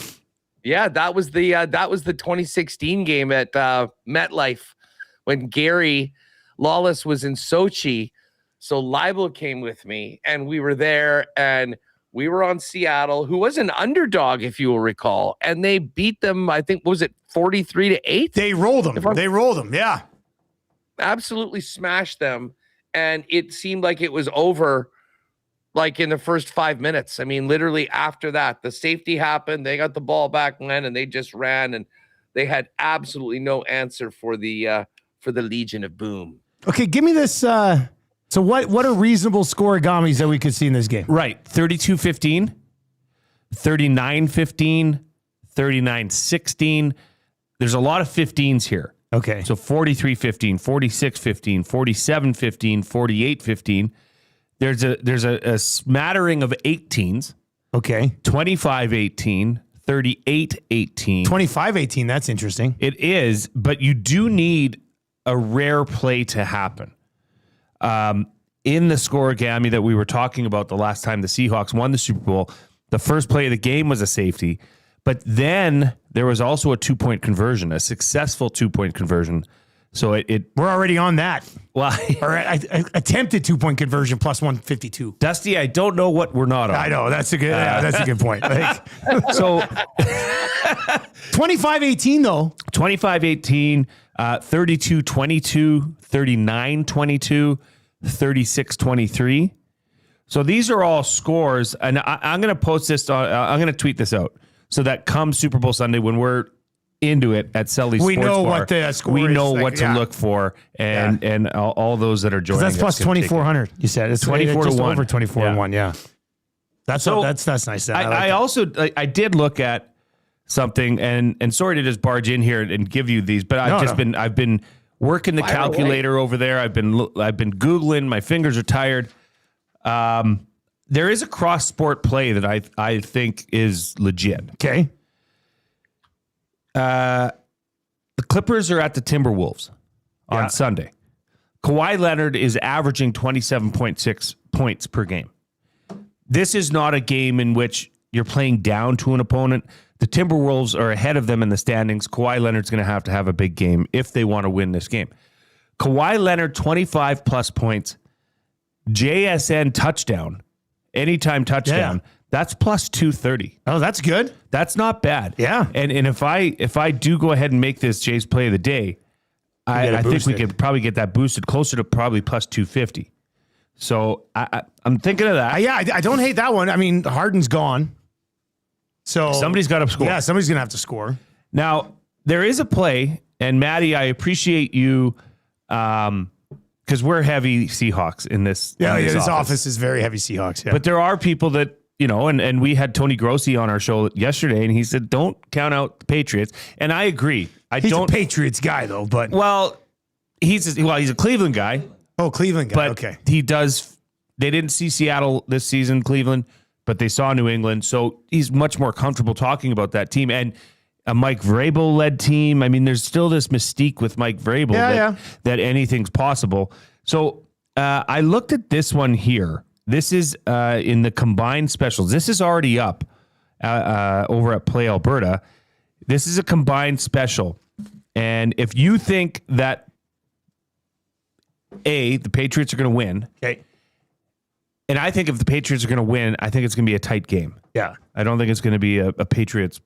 S4: Yeah, that was the 2016 game at MetLife when Gary Lawless was in Sochi. So Leibel came with me and we were there and we were on Seattle, who was an underdog, if you will recall. And they beat them, I think, was it 43-8?
S2: They rolled them. Yeah.
S4: Absolutely smashed them. And it seemed like it was over like in the first 5 minutes. I mean, literally after that, the safety happened. They got the ball back and they just ran and they had absolutely no answer for the Legion of Boom.
S2: Okay, give me this. So what are reasonable scoregamis that we could see in this game?
S5: Right. 32-15, 39-15, 39-16. There's a lot of 15s here.
S2: Okay.
S5: So 43-15, 46-15, 47-15, 48-15. There's a smattering of 18s.
S2: Okay.
S5: 25-18, 38-18.
S2: 25-18, that's interesting.
S5: It is, but you do need a rare play to happen. In the scoregami that we were talking about the last time the Seahawks won the Super Bowl, the first play of the game was a safety, but then there was also a 2-point conversion, a successful 2-point conversion So
S2: we're already on that.
S5: Well,
S2: Or I attempted 2-point conversion plus 152.
S5: Dusty, I don't know what we're not on.
S2: I know that's a good point. Like,
S5: So
S2: 25-18 though.
S5: 25-18, 32-22, 39-22, 36-23. So these are all scores, and I'm going to post this on. I'm going to tweet this out so that come Super Bowl Sunday when we're into it at Sully's
S2: We
S5: Sports
S2: know
S5: Bar,
S2: what the score
S5: we
S2: is,
S5: know
S2: like,
S5: what to
S2: yeah.
S5: look for, and all those that are joining.
S2: That's plus
S5: us can take it.
S2: 2,400. You said it's
S5: 24 to
S2: just
S5: 1.
S2: over 24
S5: Yeah.
S2: to 1. Yeah, that's nice.
S5: I also I did look at something, and sorry to just barge in here and give you these, but I've been working the calculator over there. I've been Googling. My fingers are tired. There is a cross sport play that I think is legit.
S2: Okay.
S5: The Clippers are at the Timberwolves on Sunday. Kawhi Leonard is averaging 27.6 points per game. This is not a game in which you're playing down to an opponent. The Timberwolves are ahead of them in the standings. Kawhi Leonard's going to have a big game if they want to win this game. Kawhi Leonard, 25 plus points. JSN touchdown, anytime touchdown.
S2: Yeah.
S5: That's plus 230.
S2: Oh, that's good.
S5: That's not bad.
S2: Yeah.
S5: And if I do go ahead and make this Jay's play of the day, I think we could probably get that boosted closer to probably plus 250. So I'm thinking of that.
S2: I don't hate that one. I mean, Harden's gone. So
S5: Somebody's got to score.
S2: Yeah, somebody's going to have to score.
S5: Now, there is a play, and Maddie, I appreciate you because we're heavy Seahawks in this.
S2: Yeah,
S5: in
S2: this office is very heavy Seahawks. Yeah.
S5: But there are people that, and we had Tony Grossi on our show yesterday, and he said, don't count out the Patriots. And I agree.
S2: He's a Patriots guy, though. But
S5: he's a Cleveland guy.
S2: Oh, Cleveland guy.
S5: But
S2: okay.
S5: he does. They didn't see Seattle this season, Cleveland, but they saw New England. So he's much more comfortable talking about that team. And a Mike Vrabel-led team. I mean, there's still this mystique with Mike Vrabel that anything's possible. So I looked at this one here. This is in the combined specials. This is already up over at Play Alberta. This is a combined special. And if you think that, the Patriots are going to win.
S2: Okay.
S5: And I think if the Patriots are going to win, I think it's going to be a tight game.
S2: Yeah.
S5: I don't think it's going to be a Patriots,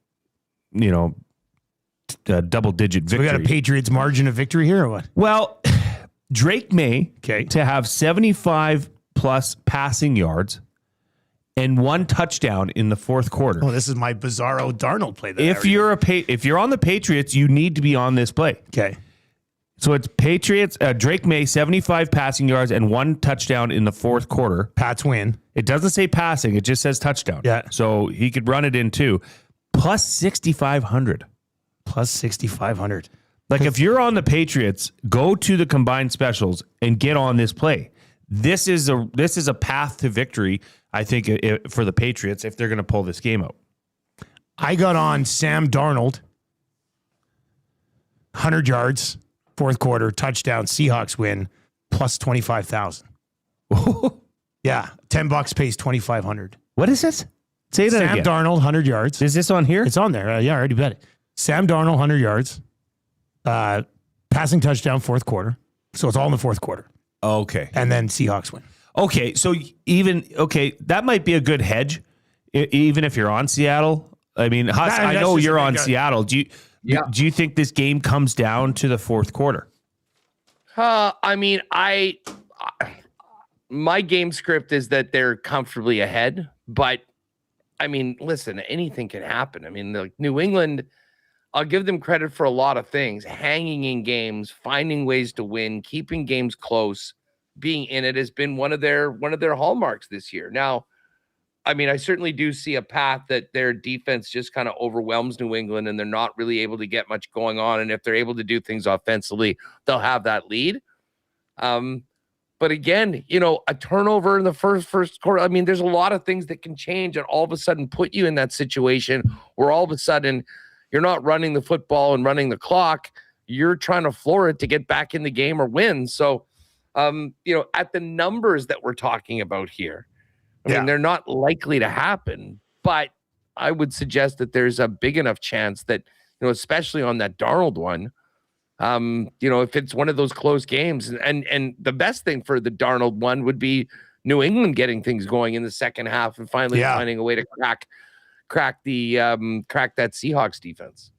S5: double-digit victory.
S2: So we got a Patriots margin of victory here or what?
S5: Well, Drake May to have 75-plus passing yards and 1 touchdown in the fourth quarter.
S2: Oh, this is my bizarro Darnold play.
S5: If you're on the Patriots, you need to be on this play.
S2: Okay.
S5: So it's Patriots, Drake May, 75 passing yards and 1 touchdown in the fourth quarter.
S2: Pats win.
S5: It doesn't say passing. It just says touchdown.
S2: Yeah.
S5: So he could run it in too. Plus 6,500.
S2: Plus 6,500.
S5: Like if you're on the Patriots, go to the combined specials and get on this play. This is a path to victory, I think, for the Patriots if they're going to pull this game out.
S2: I got on Sam Darnold, 100 yards, fourth quarter, touchdown, Seahawks win, plus 25,000. Yeah, $10 pays 2,500.
S5: What is this? Say that
S2: Sam
S5: again.
S2: Darnold, 100 yards.
S5: Is this on here?
S2: It's on there. Yeah, I already bet it. Sam Darnold, 100 yards, passing touchdown, fourth quarter. So it's all in the fourth quarter.
S5: Okay.
S2: And then Seahawks win.
S5: Okay, so that might be a good hedge, even if you're on Seattle. I mean, Huss, I know you're on Seattle. Do you think this game comes down to the fourth quarter?
S4: I mean, my game script is that they're comfortably ahead, but I mean, listen, anything can happen. I mean, like New England, I'll give them credit for a lot of things, hanging in games, finding ways to win, keeping games close, being in it has been one of their hallmarks this year. Now, I mean, I certainly do see a path that their defense just kind of overwhelms New England and they're not really able to get much going on. And if they're able to do things offensively, they'll have that lead. But again, a turnover in the first quarter, I mean, there's a lot of things that can change and all of a sudden put you in that situation where all of a sudden you're not running the football and running the clock. You're trying to floor it to get back in the game or win. So, at the numbers that we're talking about here, I mean, they're not likely to happen, but I would suggest that there's a big enough chance that, especially on that Darnold one, If it's one of those close games, and the best thing for the Darnold one would be New England getting things going in the second half and finally finding a way to crack that Seahawks defense.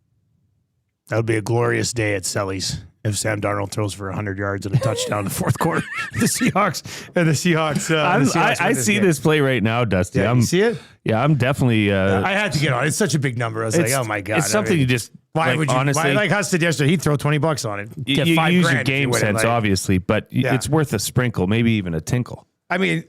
S2: That would be a glorious day at Selly's if Sam Darnold throws for 100 yards and a touchdown in the fourth quarter. The Seahawks.
S5: I see this play right now, Dusty.
S2: Yeah, you see it?
S5: Yeah, I'm definitely.
S2: I had to get on. It's such a big number. I was like, oh my god!
S5: It's something you just.
S2: Why would you?
S5: Honestly,
S2: like Huss did yesterday, he'd throw $20 on it. Get
S5: you use
S2: $5,000
S5: your game sense, obviously, but it's worth a sprinkle, maybe even a tinkle.
S2: I mean,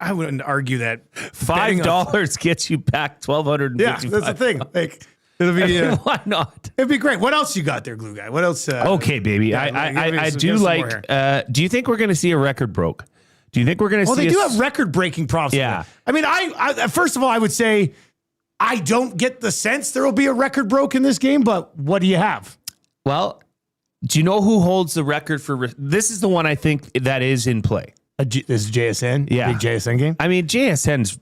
S2: I wouldn't argue that
S5: $5 gets you back $1,255.
S2: Yeah, that's the thing. Like, it'll be
S5: why not?
S2: It'd be great. What else you got there, Glue Guy? What else?
S5: Okay, baby. I do like. Do you think we're going to see a record broke? Do you think we're going to see?
S2: Well, they do have record-breaking props.
S5: Yeah.
S2: I mean, I first of all, I would say I don't get the sense there will be a record broke in this game. But what do you have?
S5: Well, do you know who holds the record for? This is the one I think that is in play.
S2: This is JSN.
S5: Yeah,
S2: big JSN game.
S5: I mean, JSN's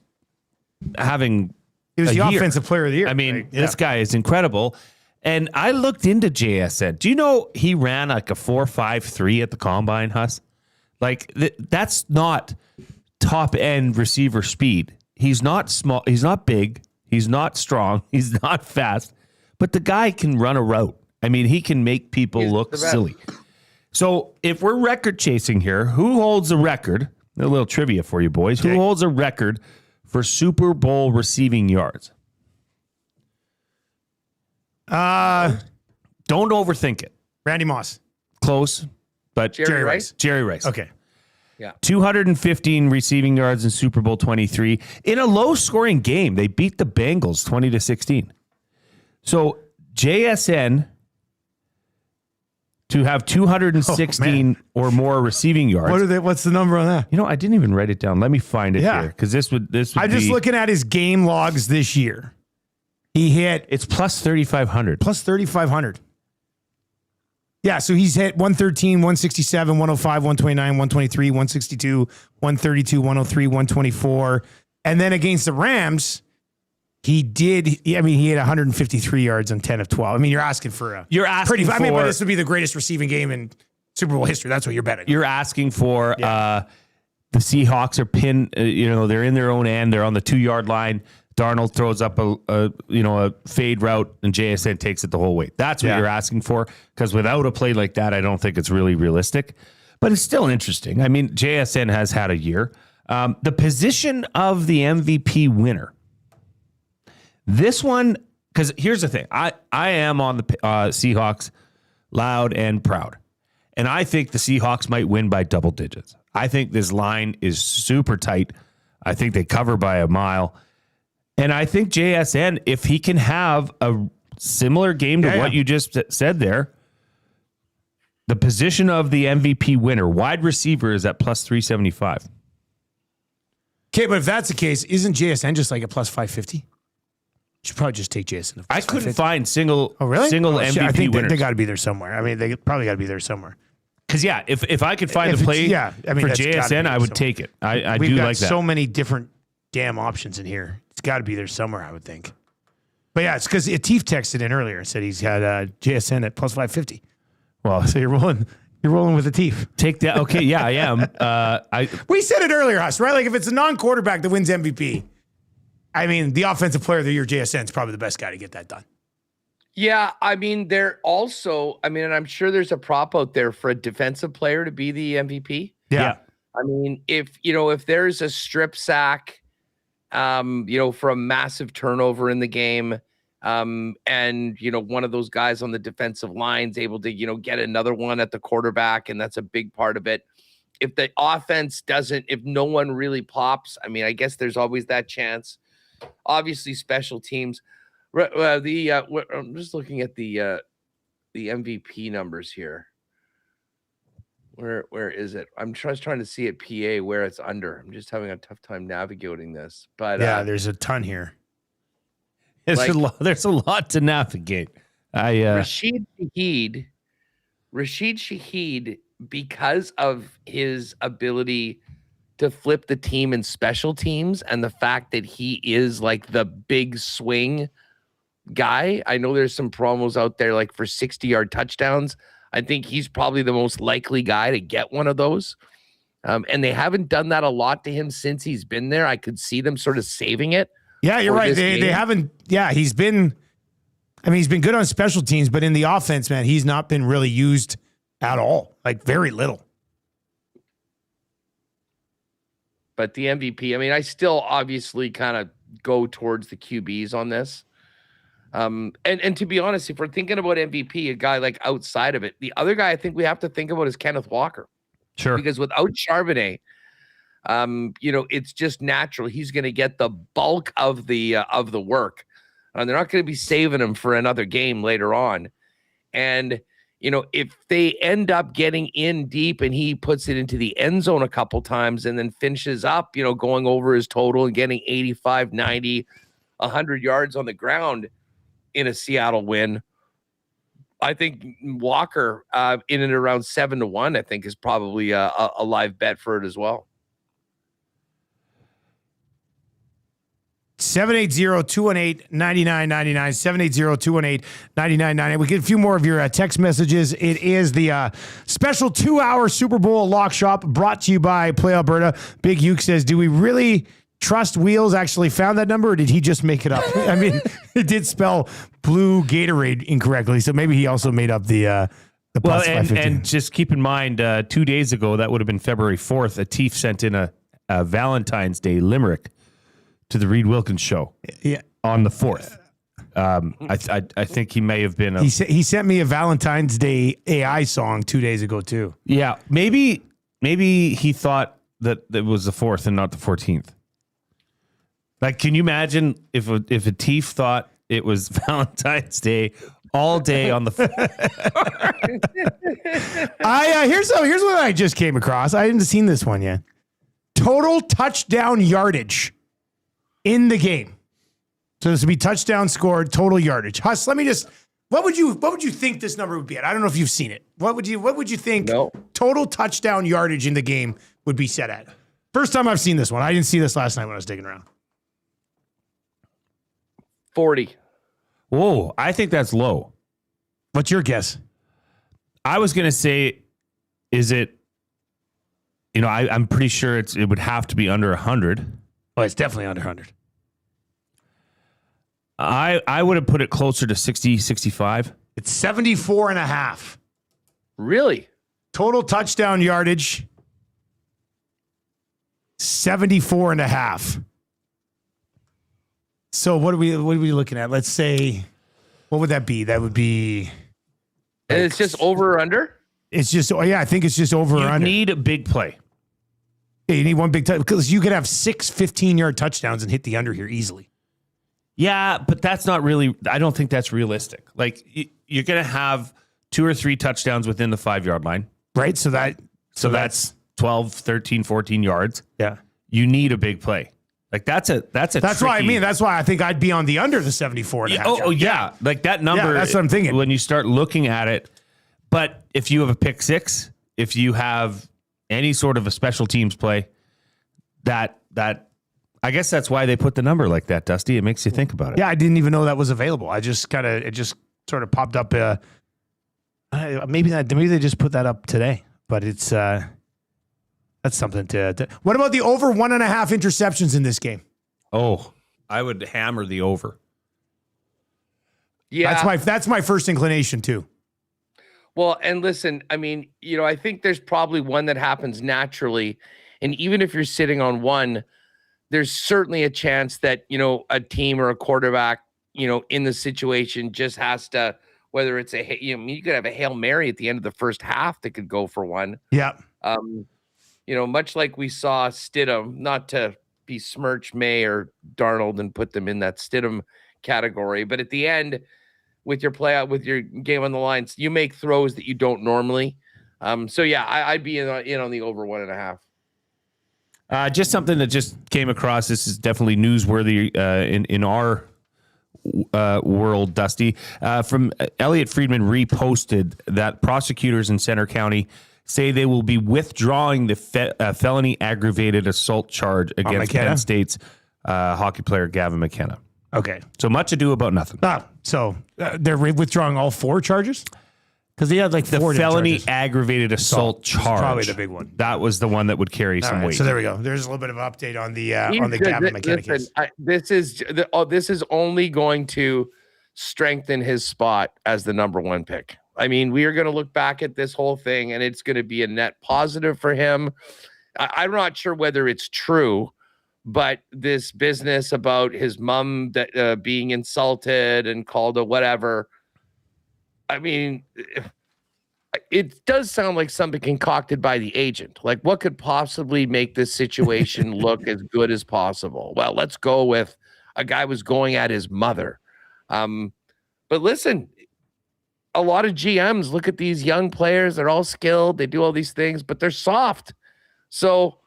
S5: having.
S2: He was the offensive player of the year.
S5: I mean, this guy is incredible. And I looked into JSN. Do you know he ran like a 4.53 at the combine, Huss? Like that's not top end receiver speed. He's not small. He's not big. He's not strong. He's not fast. But the guy can run a route. I mean, he can make people look silly. So if we're record chasing here, who holds the record? A little trivia for you boys. Okay. Who holds a record for Super Bowl receiving yards? Don't overthink it.
S2: Randy Moss.
S5: Close, but
S4: Jerry Rice.
S5: Jerry Rice.
S2: Okay.
S4: Yeah.
S5: 215 receiving yards in Super Bowl 23. In a low-scoring game, they beat the Bengals 20-16. So JSN to have 216 or more receiving yards.
S2: What's the number on that?
S5: You know, I didn't even write it down. Let me find it here because this would.
S2: I'm just looking at his game logs this year. He hit.
S5: It's plus 3,500.
S2: Plus 3,500. Yeah, so he's hit 113, 167, 105, 129, 123, 162, 132, 103, 124. And then against the Rams, he hit 153 yards on 10 of 12. I mean, you're asking for
S5: but
S2: this would be the greatest receiving game in Super Bowl history. That's what you're betting.
S5: You're asking for the Seahawks are pinned, they're in their own end. They're on the 2-yard line. Darnold throws up a fade route and JSN takes it the whole way. That's what you're asking for, because without a play like that, I don't think it's really realistic. But it's still interesting. I mean, JSN has had a year. The position of the MVP winner. This one, because here's the thing. I am on the Seahawks loud and proud. And I think the Seahawks might win by double digits. I think this line is super tight. I think they cover by a mile. And I think JSN, if he can have a similar game to what you just said there, the position of the MVP winner, wide receiver, is at plus 375.
S2: Okay, but if that's the case, isn't JSN just like a plus 550? You should probably just take JSN.
S5: I couldn't find single MVP
S2: I think
S5: winners.
S2: they got to be there somewhere. I mean, they probably got to be there somewhere.
S5: Because, if I could find a play for JSN, I would take it. I do like that.
S2: We've got so many different damn options in here. It's got to be there somewhere, I would think. But yeah, it's because Atif texted in earlier and said he's had JSN at plus 550. Well, so you're rolling with Atif.
S5: Take that. Okay, yeah, I am.
S2: We said it earlier, Huss, right? Like if it's a non-quarterback that wins MVP, I mean, the offensive player of the year, JSN, is probably the best guy to get that done.
S4: Yeah, I mean, and I'm sure there's a prop out there for a defensive player to be the MVP.
S2: Yeah.
S4: I mean, if there's a strip sack, for a massive turnover in the game, and one of those guys on the defensive line's able to, get another one at the quarterback, and that's a big part of it. If the offense if no one really pops, I mean, I guess there's always that chance. Obviously, special teams. I'm just looking at the MVP numbers here. Where is it? I'm just trying to see at PA where it's under. I'm just having a tough time navigating this. But
S2: there's a ton here.
S5: There's a lot to navigate.
S4: Rashid Shaheed, because of his ability to flip the team in special teams and the fact that he is like the big swing guy. I know there's some promos out there like for 60-yard touchdowns. I think he's probably the most likely guy to get one of those. And they haven't done that a lot to him since he's been there. I could see them sort of saving it.
S2: Yeah, you're right. They haven't. Yeah, he's been good on special teams, but in the offense, man, he's not been really used at all. Like very little.
S4: But the MVP, I mean, I still obviously kind of go towards the QBs on this. And to be honest, if we're thinking about MVP, a guy like outside of it, the other guy I think we have to think about is Kenneth Walker.
S5: Sure.
S4: Because without Charbonnet, it's just natural. He's going to get the bulk of the work. And they're not going to be saving him for another game later on. And, if they end up getting in deep and he puts it into the end zone a couple times and then finishes up, going over his total and getting 85, 90, 100 yards on the ground in a Seattle win, I think Walker in and around 7-1, I think is probably a live bet for it as well.
S2: 780-218-9999, 780-218-9999. We get a few more of your text messages. It is the special 2-hour Super Bowl lock shop brought to you by Play Alberta. Big Uke says, do we really trust Wheels actually found that number, or did he just make it up? I mean, it did spell blue Gatorade incorrectly, so maybe he also made up the plus 515.
S5: And just keep in mind, 2 days ago, that would have been February 4th, Atif sent in a Valentine's Day limerick to the Reed Wilkins show on the 4th. I think he may have been.
S2: He sent me a Valentine's Day AI song 2 days ago too.
S5: Yeah, maybe he thought that it was the 4th and not the 14th. Like, can you imagine if a thief thought it was Valentine's Day all day on the 4th?
S2: Here's what I just came across. I hadn't seen this one yet. Total touchdown yardage in the game. So this would be touchdown scored, total yardage. Huss, what would you think this number would be at? I don't know if you've seen it. What would you think total touchdown yardage in the game would be set at? First time I've seen this one. I didn't see this last night when I was digging around.
S4: 40.
S5: Whoa, I think that's low.
S2: What's your guess?
S5: I was going to say, is it, I'm pretty sure it would have to be under 100.
S2: Oh, it's definitely under 100.
S5: I would have put it closer to 60, 65.
S2: It's 74 and a half.
S4: Really?
S2: Total touchdown yardage, 74 and a half. So what are we looking at? Let's say, what would that be? That would be.
S4: And it's just over or under?
S2: It's just, I think it's just over or under.
S5: You need a big play.
S2: Yeah, you need one big touchdown because you could have 6 15-yard touchdowns and hit the under here easily.
S5: Yeah, but that's not really, I don't think that's realistic. Like, you're going to have 2 or 3 touchdowns within the 5-yard line.
S2: Right? So
S5: that's 12, 13, 14 yards.
S2: Yeah.
S5: You need a big play. Like, that's
S2: tricky, what I mean. That's why I think I'd be on the under the 74 and a half.
S5: Oh, yeah. Like, that number.
S2: Yeah, that's what I'm thinking.
S5: When you start looking at it. But if you have a pick six, if you have any sort of a special teams play, that I guess that's why they put the number like that, Dusty. It makes you think about it.
S2: Yeah, I didn't even know that was available. It just sort of popped up. Maybe they just put that up today, but it's that's something to. What about the over 1.5 interceptions in this game?
S5: Oh, I would hammer the over.
S4: Yeah,
S2: that's my first inclination too.
S4: Well, and listen, I mean, I think there's probably one that happens naturally, and even if you're sitting on one, there's certainly a chance that, a team or a quarterback, in the situation just has to, whether it's you could have a Hail Mary at the end of the first half that could go for one.
S2: Yeah.
S4: Much like we saw Stidham, not to besmirch May or Darnold and put them in that Stidham category, but at the end, with your play out, with your game on the lines, you make throws that you don't normally. So yeah, I'd be in on the over 1.5.
S5: Just something that just came across. This is definitely newsworthy in our world, Dusty. From Elliot Friedman reposted that prosecutors in Centre County say they will be withdrawing the felony aggravated assault charge against Penn State's hockey player Gavin McKenna.
S2: Okay.
S5: So much ado about nothing.
S2: So they're withdrawing all 4 charges? Because he had like
S5: The
S2: 4
S5: felony
S2: charges.
S5: aggravated assault
S2: was
S5: charge.
S2: probably the big one.
S5: That was the one that would carry
S2: All
S5: some
S2: right,
S5: weight.
S2: so there we go. There's a little bit of update on the
S4: He's good.
S2: Gavin McKenna
S4: Listen,
S2: case.
S4: this is only going to strengthen his spot as the number 1 pick. I mean, we are going to look back at this whole thing, and it's going to be a net positive for him. I'm not sure whether it's true, but this business about his mom that being insulted and called a whatever, I mean, it does sound like something concocted by the agent. Like, what could possibly make this situation look as good as possible? Well, let's go with a guy was going at his mother. But listen, a lot of GMs look at these young players. They're all skilled. They do all these things, but they're soft. So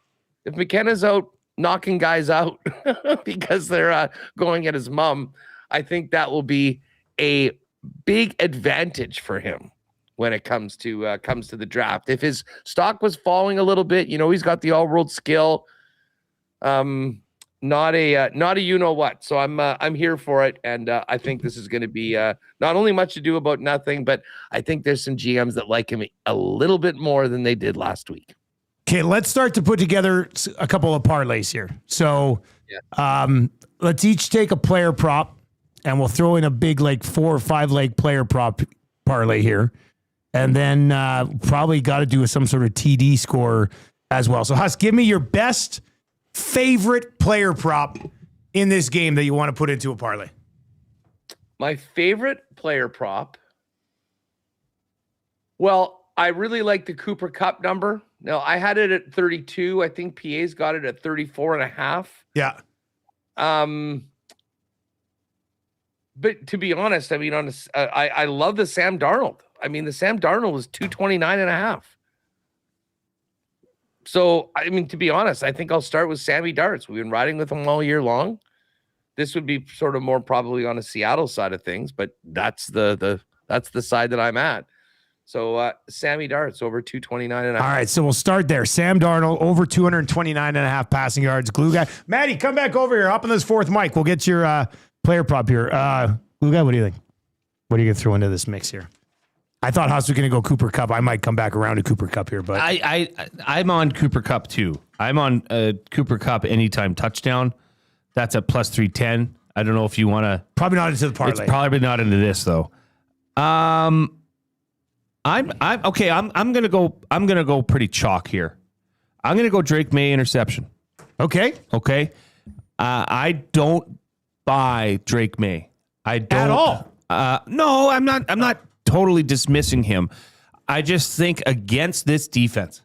S4: if McKenna's out knocking guys out because they're going at his mom, I think that will be a big advantage for him when it comes to the draft. If his stock was falling a little bit, he's got the all-world skill. Not a you know what. So I'm here for it, and I think this is going to be not only much to do about nothing, but I think there's some GMs that like him a little bit more than they did last week.
S2: Okay, let's start to put together a couple of parlays here. So let's each take a player prop, and we'll throw in a big 4 or 5 leg player prop parlay here. And then probably got to do some sort of TD score as well. So Huss, give me your best favorite player prop in this game that you want to put into a parlay.
S4: My favorite player prop. Well, I really like the Cooper Cup number. Now, I had it at 32. I think PA's got it at 34.5.
S2: Yeah.
S4: But to be honest, I mean, I love the Sam Darnold. I mean, the Sam Darnold is 229.5. So, I mean, to be honest, I think I'll start with Sammy Darts. We've been riding with him all year long. This would be sort of more probably on a Seattle side of things, but that's the side that I'm at. So, Sammy Darts over 229.5.
S2: All right, so we'll start there. Sam Darnold over 229.5 passing yards. Glue guy, Maddie, come back over here. Hop on this fourth mic. We'll get your player prop here. Glue guy, what do you think? What are you gonna throw into this mix here? I thought Haas was going to go Cooper Cup. I might come back around to Cooper Cup here, but
S5: I'm on Cooper Cup too. I'm on Cooper Cup anytime touchdown. That's at plus 310. I don't know if you want to.
S2: Probably not into the parlay.
S5: It's probably not into this though. I'm okay. I'm gonna go pretty chalk here. I'm gonna go Drake May interception.
S2: Okay.
S5: I don't buy Drake May. I don't
S2: At all.
S5: No, I'm not totally dismissing him. I just think against this defense,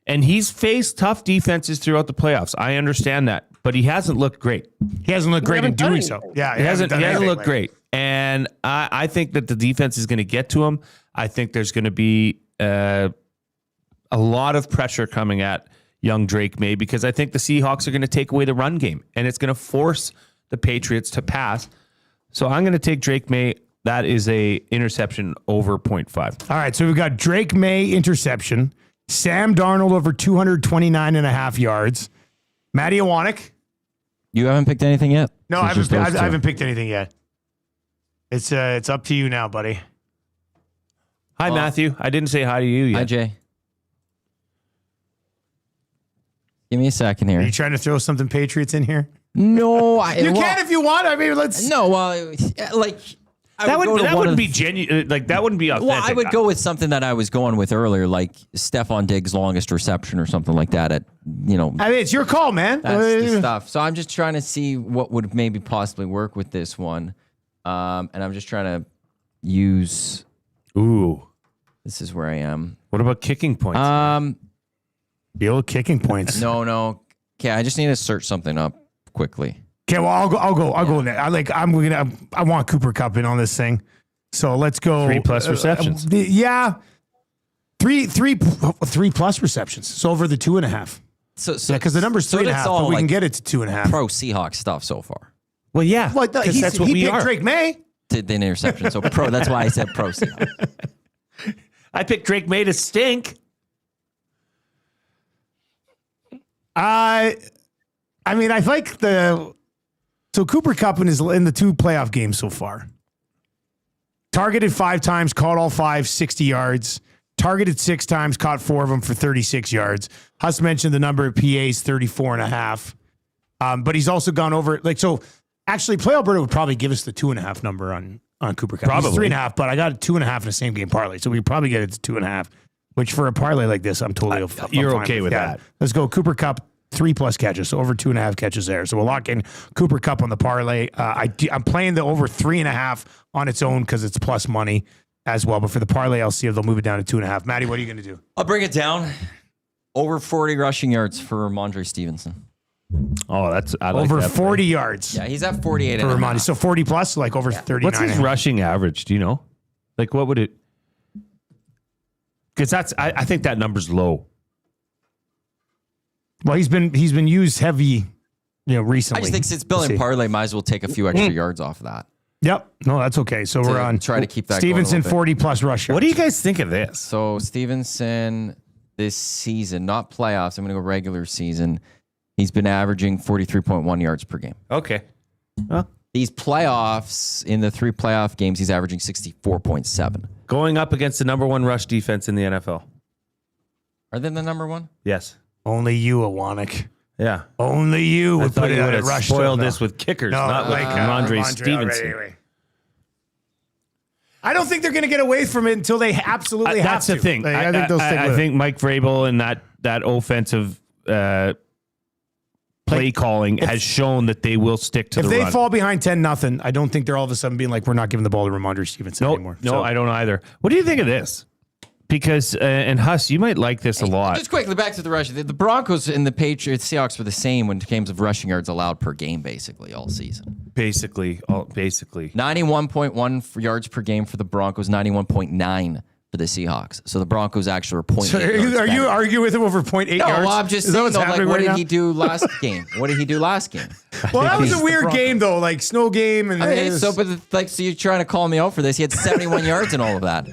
S5: and he's faced tough defenses throughout the playoffs. I understand that, but he hasn't looked great.
S2: He hasn't looked great in doing so. Yeah,
S5: He hasn't looked great. And I think that the defense is going to get to him. I think there's going to be a lot of pressure coming at young Drake May because I think the Seahawks are going to take away the run game, and it's going to force the Patriots to pass. So I'm going to take Drake May. That is a interception over 0.5.
S2: All right, so we've got Drake May interception, Sam Darnold over 229.5 yards, Matty Iwanek.
S3: You haven't picked anything yet?
S2: No, I haven't picked anything yet. It's up to you now, buddy.
S5: Hi, Matthew. I didn't say hi to you yet.
S3: Hi, Jay. Give me a second here.
S2: Are you trying to throw something Patriots in here?
S3: No,
S2: You can if you want. I mean, let's.
S3: No, well, like
S5: That wouldn't be genuine. Like that wouldn't be authentic.
S3: Well, I would go with something that I was going with earlier, like Stephon Diggs' longest reception or something like that. I mean,
S2: it's your call, man.
S3: That's the stuff. So I'm just trying to see what would maybe possibly work with this one, and I'm just trying to use.
S5: Ooh,
S3: this is where I am.
S5: What about kicking points?
S2: The old kicking points.
S3: No. Okay, I just need to search something up quickly.
S2: Okay, well, I'll go. I want Cooper Cup in on this thing. So let's go.
S5: 3+ receptions.
S2: Yeah. Three plus receptions. So over the 2.5.
S3: So
S2: because the number's 3.5, but we can get it to 2.5.
S3: Pro Seahawks stuff so far.
S5: Well, yeah,
S2: because
S5: that's what
S2: he
S5: we
S2: picked
S5: are.
S2: Drake May.
S3: The interception. So pro. That's why I said pro Seahawks.
S5: I picked Drake May to stink.
S2: I mean, I like so Cooper Cup in the 2 playoff games so far. Targeted 5 times, caught all 5, 60 yards. Targeted 6 times, caught 4 of them for 36 yards. Huss mentioned the number of PAs, 34.5. But he's also gone over, so actually, Play Alberta would probably give us the 2.5 number on Cooper Cup.
S5: Probably.
S2: He's 3.5, but I got 2.5 in the same game parlay. So we probably get it to 2.5, which for a parlay like this, I'm totally
S5: you're
S2: fine
S5: okay with
S2: yeah.
S5: that.
S2: Let's go Cooper Cup, 3+ catches, so over 2.5 catches there. So we'll lock in Cooper Cup on the parlay. I'm playing the over 3.5 on its own because it's plus money as well. But for the parlay, I'll see if they'll move it down to 2.5. Maddie, what are you going to do?
S3: I'll bring it down. Over 40 rushing yards for Ramondre Stevenson.
S5: Oh, I like
S2: Over
S5: that
S2: 40
S5: play.
S2: yards.
S3: Yeah, he's at 48
S2: For
S3: and a
S2: Ramondre.
S3: half.
S2: So 40 plus, like over 39.
S5: What's his rushing average? Do you know? Like, what would it? Because I think that number's low.
S2: Well, he's been used heavy, recently.
S3: I just think since building parlay, might as well take a few extra yards off of that.
S2: Yep. No, that's okay. So we're on.
S3: Try to keep that
S2: Stevenson,
S3: going a little
S2: 40 plus rush yards.
S5: What do you guys think of this?
S3: So Stevenson this season, not playoffs, I'm going to go regular season. He's been averaging 43.1 yards per game.
S5: Okay.
S3: These playoffs, in the 3 playoff games, he's averaging 64.7.
S5: Going up against the number 1 rush defense in the NFL.
S3: Are they the number 1?
S5: Yes.
S2: Only you, Awanik.
S5: Yeah.
S2: Only you
S5: I
S2: would
S5: thought
S2: put it
S5: you
S2: on
S5: would
S2: a
S5: have
S2: rush.
S5: spoiled
S2: no.
S5: this with kickers,
S2: No,
S5: not with Ramondre Stevenson.
S2: Anyway. I don't think they're going to get away from it until they absolutely have
S5: That's
S2: to.
S5: the thing.
S2: Like, I think they'll stick with
S5: I
S2: it.
S5: think Mike Vrabel and that offensive play calling has shown that they will stick to
S2: If
S5: the
S2: they
S5: run.
S2: fall behind 10-0, I don't think they're all of a sudden being like, we're not giving the ball to Ramondre Stevenson anymore.
S5: No, I don't either. What do you think of this? Because, and Huss, you might like this a lot.
S3: Just quickly, back to the rush. The Broncos and the Patriots, Seahawks were the same when it came to rushing yards allowed per game, basically, all season.
S5: Basically.
S3: 91.1 for yards per game for the Broncos, 91.9 for the Seahawks. So the Broncos actually were 0.8
S2: So
S3: yards
S2: are you
S3: better.
S2: arguing with him over 0.8
S3: No,
S2: yards?
S3: well, I'm just
S2: Is that
S3: saying,
S2: what's
S3: though, like,
S2: happening
S3: what
S2: right
S3: did
S2: now?
S3: he do last game? What did he do last game?
S2: Well, that was a
S3: He's
S2: weird
S3: the
S2: game, though, like snow game. And
S3: Okay, so you're trying to call me out for this. He had 71 yards and all of that.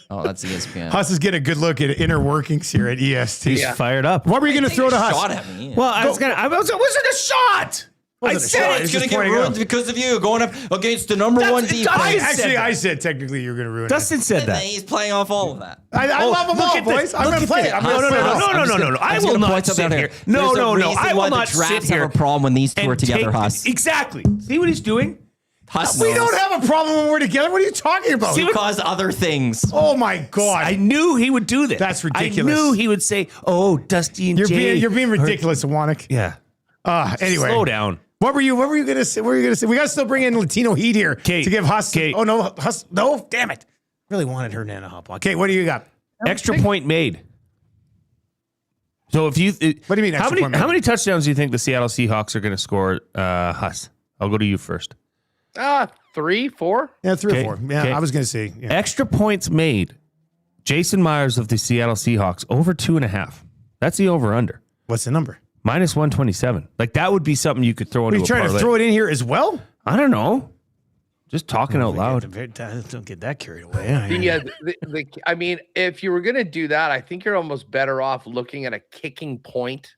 S3: Oh, that's ESPN.
S2: Huss is getting a good look at inner workings here at EST.
S5: He's fired up.
S2: What were you going to throw to Huss?
S3: Shot at me.
S5: Well, it wasn't a shot. I
S2: Wasn't a
S5: said
S2: shot.
S5: it.
S3: It's
S2: He's
S3: going to
S2: just
S3: get
S2: pointing it
S3: ruined
S2: out.
S3: because of you going up against the number one defense.
S2: I said technically you're going to ruin
S5: Dustin said
S3: And
S5: that.
S3: he's playing off all of that.
S2: it. I love them
S5: look
S2: all,
S5: at this.
S2: boys. I'm
S5: Look
S2: going to
S5: at
S2: play
S5: this.
S2: it. I'm
S5: No,
S2: going to
S5: no,
S2: play
S5: no,
S2: it.
S5: no,
S3: I'm just gonna-
S5: I
S3: I'm just
S5: will
S3: gonna
S5: not
S3: point something
S5: sit
S3: out
S5: here.
S3: here.
S5: No,
S3: There's a
S5: no, no.
S3: reason
S5: I
S3: why
S5: will
S3: the
S5: not
S3: Drafts
S5: sit here.
S3: have a problem when these two are
S5: and
S3: together,
S5: take-
S3: Huss.
S5: Exactly. See what he's doing?
S3: Huss
S2: We
S3: knows.
S2: don't have a problem when we're together. What are you talking about?
S3: Because other things.
S2: Oh, my God.
S5: I knew he would do this.
S2: That's ridiculous.
S5: I knew he would say, "Oh, Dusty and Jay."
S2: You're being ridiculous, Wanik.
S5: Yeah.
S2: Anyway.
S5: Slow down.
S2: What were you going to say? What were you going to say? We got to still bring in Latino Heat here to give Huss.
S5: Kate.
S2: Oh, no. Huss. No, damn it. Really wanted her Nana hop on. Okay, what do you got?
S5: Extra point made. So if you,
S2: What do you mean extra point made?
S5: How many touchdowns do you think the Seattle Seahawks are going to score? Huss, I'll go to you first.
S4: 3, 4.
S2: Yeah, 3
S5: Okay,
S2: or 4. Yeah,
S5: okay.
S2: I was going to say. Yeah.
S5: Extra points made. Jason Myers of the Seattle Seahawks over 2.5. That's the over under.
S2: What's the number?
S5: Minus 127. Like that would be something you could throw
S2: Are
S5: into
S2: you
S5: a
S2: trying to
S5: parlay.
S2: throw it in here as well?
S5: I don't know. Just talking out loud.
S2: Don't get that carried away.
S4: Yeah, I mean, if you were going to do that, I think you're almost better off looking at a kicking point.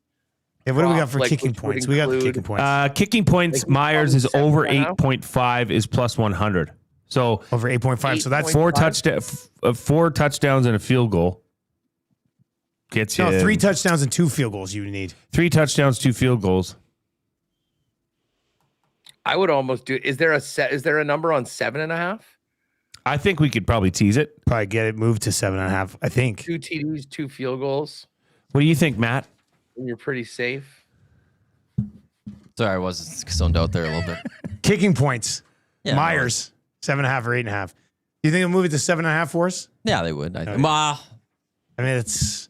S2: Yeah, what do we got for
S4: Like,
S2: kicking
S4: which would
S2: points? We got the
S4: include-
S2: kicking points.
S5: Kicking points,
S4: Like,
S5: Myers is
S4: probably
S5: over
S4: 7.5.
S5: 8.5 is plus 100. So
S2: Over 8.5. So that's
S4: 8.5.
S5: four touchdowns and a field goal. Gets you
S2: no 3 touchdowns and 2 field goals you need.
S5: 3 touchdowns, 2 field goals.
S4: I would almost do. Is there a number on 7.5?
S5: I think we could probably tease it.
S2: Probably get it moved to 7.5. I think.
S4: 2 TDs, 2 field goals,
S5: What do you think, Matt?
S4: and you're pretty safe.
S3: Sorry, I was zoned out there a little bit.
S2: Kicking points.
S3: Yeah,
S2: Myers 7.5 or 8.5. You think they'll move it to 7.5 for us?
S3: Yeah, they would. Well,
S2: I mean, it's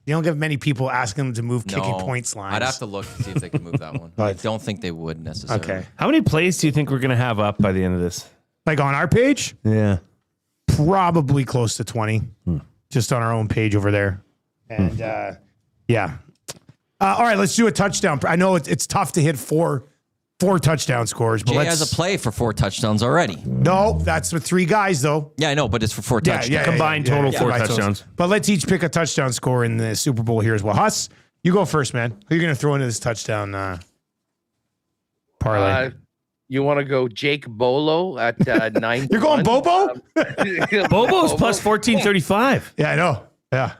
S2: you don't get many people asking them to move kicking
S3: no.
S2: points lines.
S3: I'd have to look to see if they can move that one. I
S2: Right.
S3: don't think they would necessarily.
S2: Okay.
S5: How many plays do you think we're going to have up by the end of this?
S2: Like on our page,
S5: Yeah.
S2: probably close to 20, just on our own page over there. And yeah. All right, let's do a touchdown. I know it's tough to hit four touchdown scores, but
S3: Jay
S2: let's.
S3: has a play for 4 touchdowns already.
S2: No, that's with 3 guys though.
S3: Yeah, I know, but it's for 4 touchdowns.
S5: Combined total 4
S2: combined
S5: touchdowns.
S2: But let's each pick a touchdown score in the Super Bowl here as well. Huss, you go first, man. Who are you going to throw into this touchdown parlay?
S4: You want to go Jake Bolo at 9?
S2: You're going Bobo?
S5: Bobo's plus 1435.
S2: Yeah, I know. Yeah.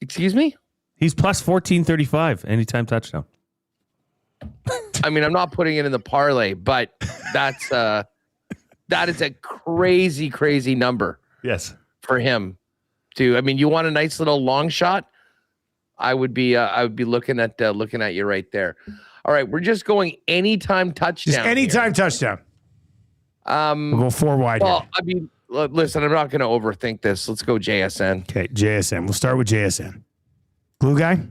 S4: Excuse me?
S5: He's plus 1435 anytime touchdown.
S4: I mean, I'm not putting it in the parlay, but that is a crazy, crazy number.
S5: Yes.
S4: For him to, I mean, you want a nice little long shot? I would be looking at you right there. All right, we're just going anytime touchdown.
S2: Just anytime touchdown. We'll go 4 wide.
S4: Well,
S2: here.
S4: I mean, listen, I'm not going to overthink this. Let's go JSN.
S2: Okay, JSN. We'll start with JSN. Glue guy?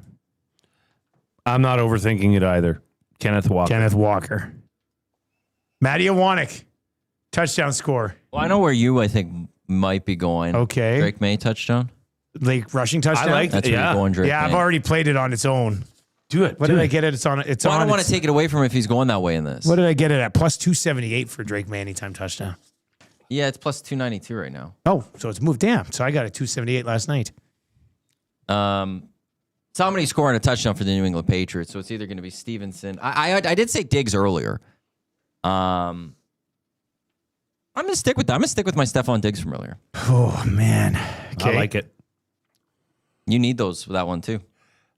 S5: I'm not overthinking it either. Kenneth Walker. Matty Iwanek. Touchdown score.
S3: Well, I know where I think might be going.
S2: Okay.
S3: Drake May touchdown.
S2: Like rushing touchdown?
S5: I like
S3: That's where you're going, Drake
S2: Yeah,
S3: May.
S2: I've already played it on its own.
S5: Do it.
S2: What did I get it? It's on.
S3: Well, I don't want to take it away from him if he's going that way in this.
S2: What did I get it at? Plus 278 for Drake May anytime touchdown.
S3: Yeah, it's plus 292 right now.
S2: Oh, so it's moved down. So I got a 278 last night.
S3: Somebody scoring a touchdown for the New England Patriots, so it's either going to be Stevenson. I did say Diggs earlier. I'm going to stick with that. I'm going to stick with my Stephon Diggs from earlier.
S2: Oh, man. Okay.
S5: I like it.
S3: You need those for that one, too.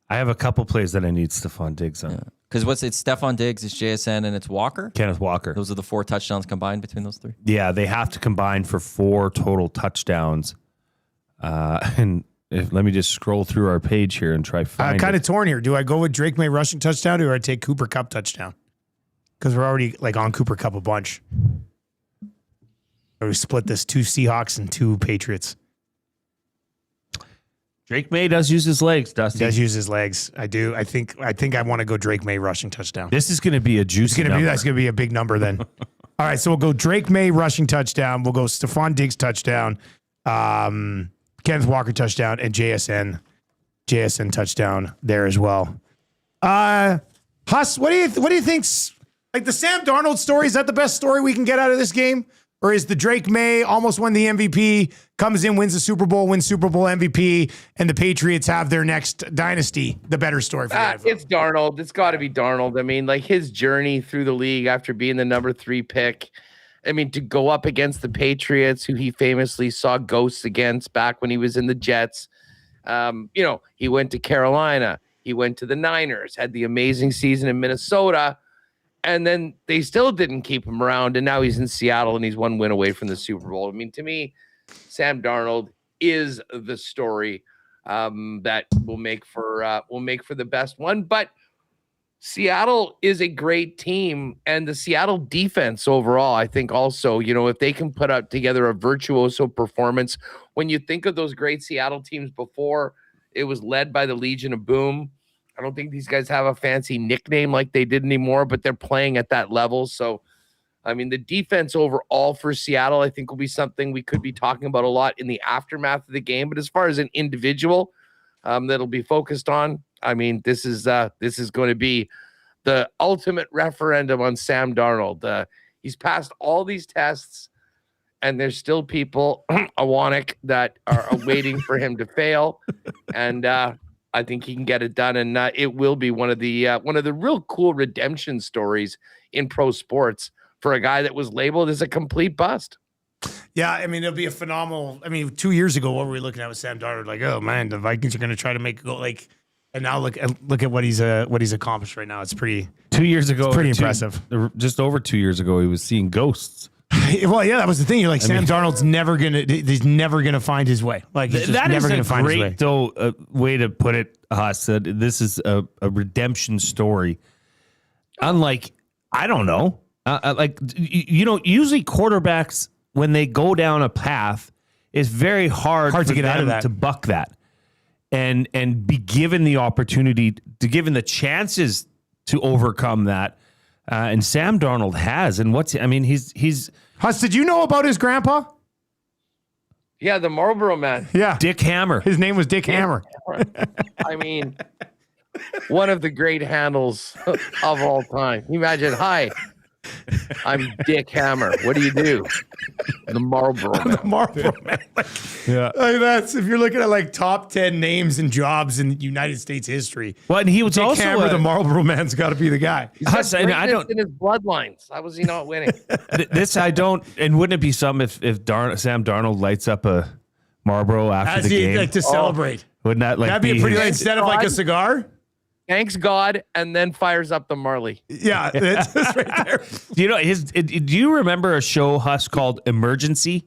S5: I have a couple plays that I need Stephon Diggs on.
S3: Because it's Stephon Diggs, it's JSN, and it's Walker?
S5: Kenneth Walker.
S3: Those are the 4 touchdowns combined between those 3?
S5: Yeah, they have to combine for 4 total touchdowns. Let me just scroll through our page here and try find
S2: I'm kind of torn here. Do I go with Drake May rushing touchdown or do I take Cooper Kupp touchdown? Because we're already like on Cooper Kupp a bunch. Or we split this 2 Seahawks and 2 Patriots.
S5: Drake May does use his legs, Dusty.
S2: He does use his legs. I do. I think I want to go Drake May rushing touchdown.
S5: This is going to be a juicy number.
S2: That's going to be a big number then. All right, so we'll go Drake May rushing touchdown. We'll go Stephon Diggs touchdown, Kenneth Walker touchdown, and JSN touchdown there as well. Huss, what do you think's like the Sam Darnold story? Is that the best story we can get out of this game? Or is the Drake May almost won the MVP, comes in, wins the Super Bowl, wins Super Bowl MVP, and the Patriots have their next dynasty, the better story for the NFL?
S4: It's Darnold. It's got to be Darnold. I mean, like his journey through the league after being the number 3 pick. I mean, to go up against the Patriots, who he famously saw ghosts against back when he was in the Jets. He went to Carolina. He went to the Niners, had the amazing season in Minnesota. And then they still didn't keep him around, and now he's in Seattle, and he's 1 win away from the Super Bowl. I mean, to me, Sam Darnold is the story that will make for the best one. But Seattle is a great team, and the Seattle defense overall, I think also, if they can put out together a virtuoso performance, when you think of those great Seattle teams before, it was led by the Legion of Boom. I don't think these guys have a fancy nickname like they did anymore, but they're playing at that level. So, I mean, the defense overall for Seattle, I think will be something we could be talking about a lot in the aftermath of the game. But as far as an individual that'll be focused on, I mean, this is going to be the ultimate referendum on Sam Darnold. He's passed all these tests, and there's still people, Iwanek, that are waiting for him to fail. And I think he can get it done, and it will be one of the real cool redemption stories in pro sports for a guy that was labeled as a complete bust.
S2: Yeah, I mean, it'll be a phenomenal. I mean, 2 years ago, what were we looking at with Sam Darnold? Like, oh man, the Vikings are going to try to make a goal. Like, and now look at what he's accomplished right now. It's pretty.
S5: 2 years ago,
S2: pretty impressive.
S5: Just over 2 years ago, he was seeing ghosts.
S2: Well, yeah, that was the thing. You're like, Sam Darnold's never gonna find his way. Like, he's just never gonna find his way.
S5: That is a great way to put it, Huss. This is a redemption story. Unlike, I don't know, usually quarterbacks, when they go down a path, it's very hard
S2: to get out of that,
S5: to buck that, and be given the opportunity, given the chances to overcome that. And Sam Darnold has, and he's
S2: Huss, did you know about his grandpa?
S4: Yeah, the Marlboro Man.
S2: Yeah,
S5: Dick Hammer.
S2: His name was Dick Hammer.
S4: I mean, one of the great handles of all time. You imagine, hi, I'm Dick Hammer. What do you do? The Marlboro Man.
S2: The Marlboro Man.
S5: Yeah.
S2: Like that's if you're looking at like top 10 names and jobs in United States history.
S5: Well, and he was
S2: Dick
S5: also
S2: Hammer, the Marlboro Man's got to be the guy.
S4: He's got
S5: I don't-
S4: greatness in his bloodlines. How was he not winning?
S5: this. I don't. And wouldn't it be something if Sam Darnold lights up a Marlboro after
S2: As
S5: the
S2: he
S5: game?
S2: like to celebrate.
S5: Wouldn't that like
S2: That'd be a pretty
S5: his-
S2: like, instead of like a cigar.
S4: Thanks God, and then fires up the Marley.
S2: Yeah, it's just right there.
S5: Do you know do you remember a show, Huss, called Emergency?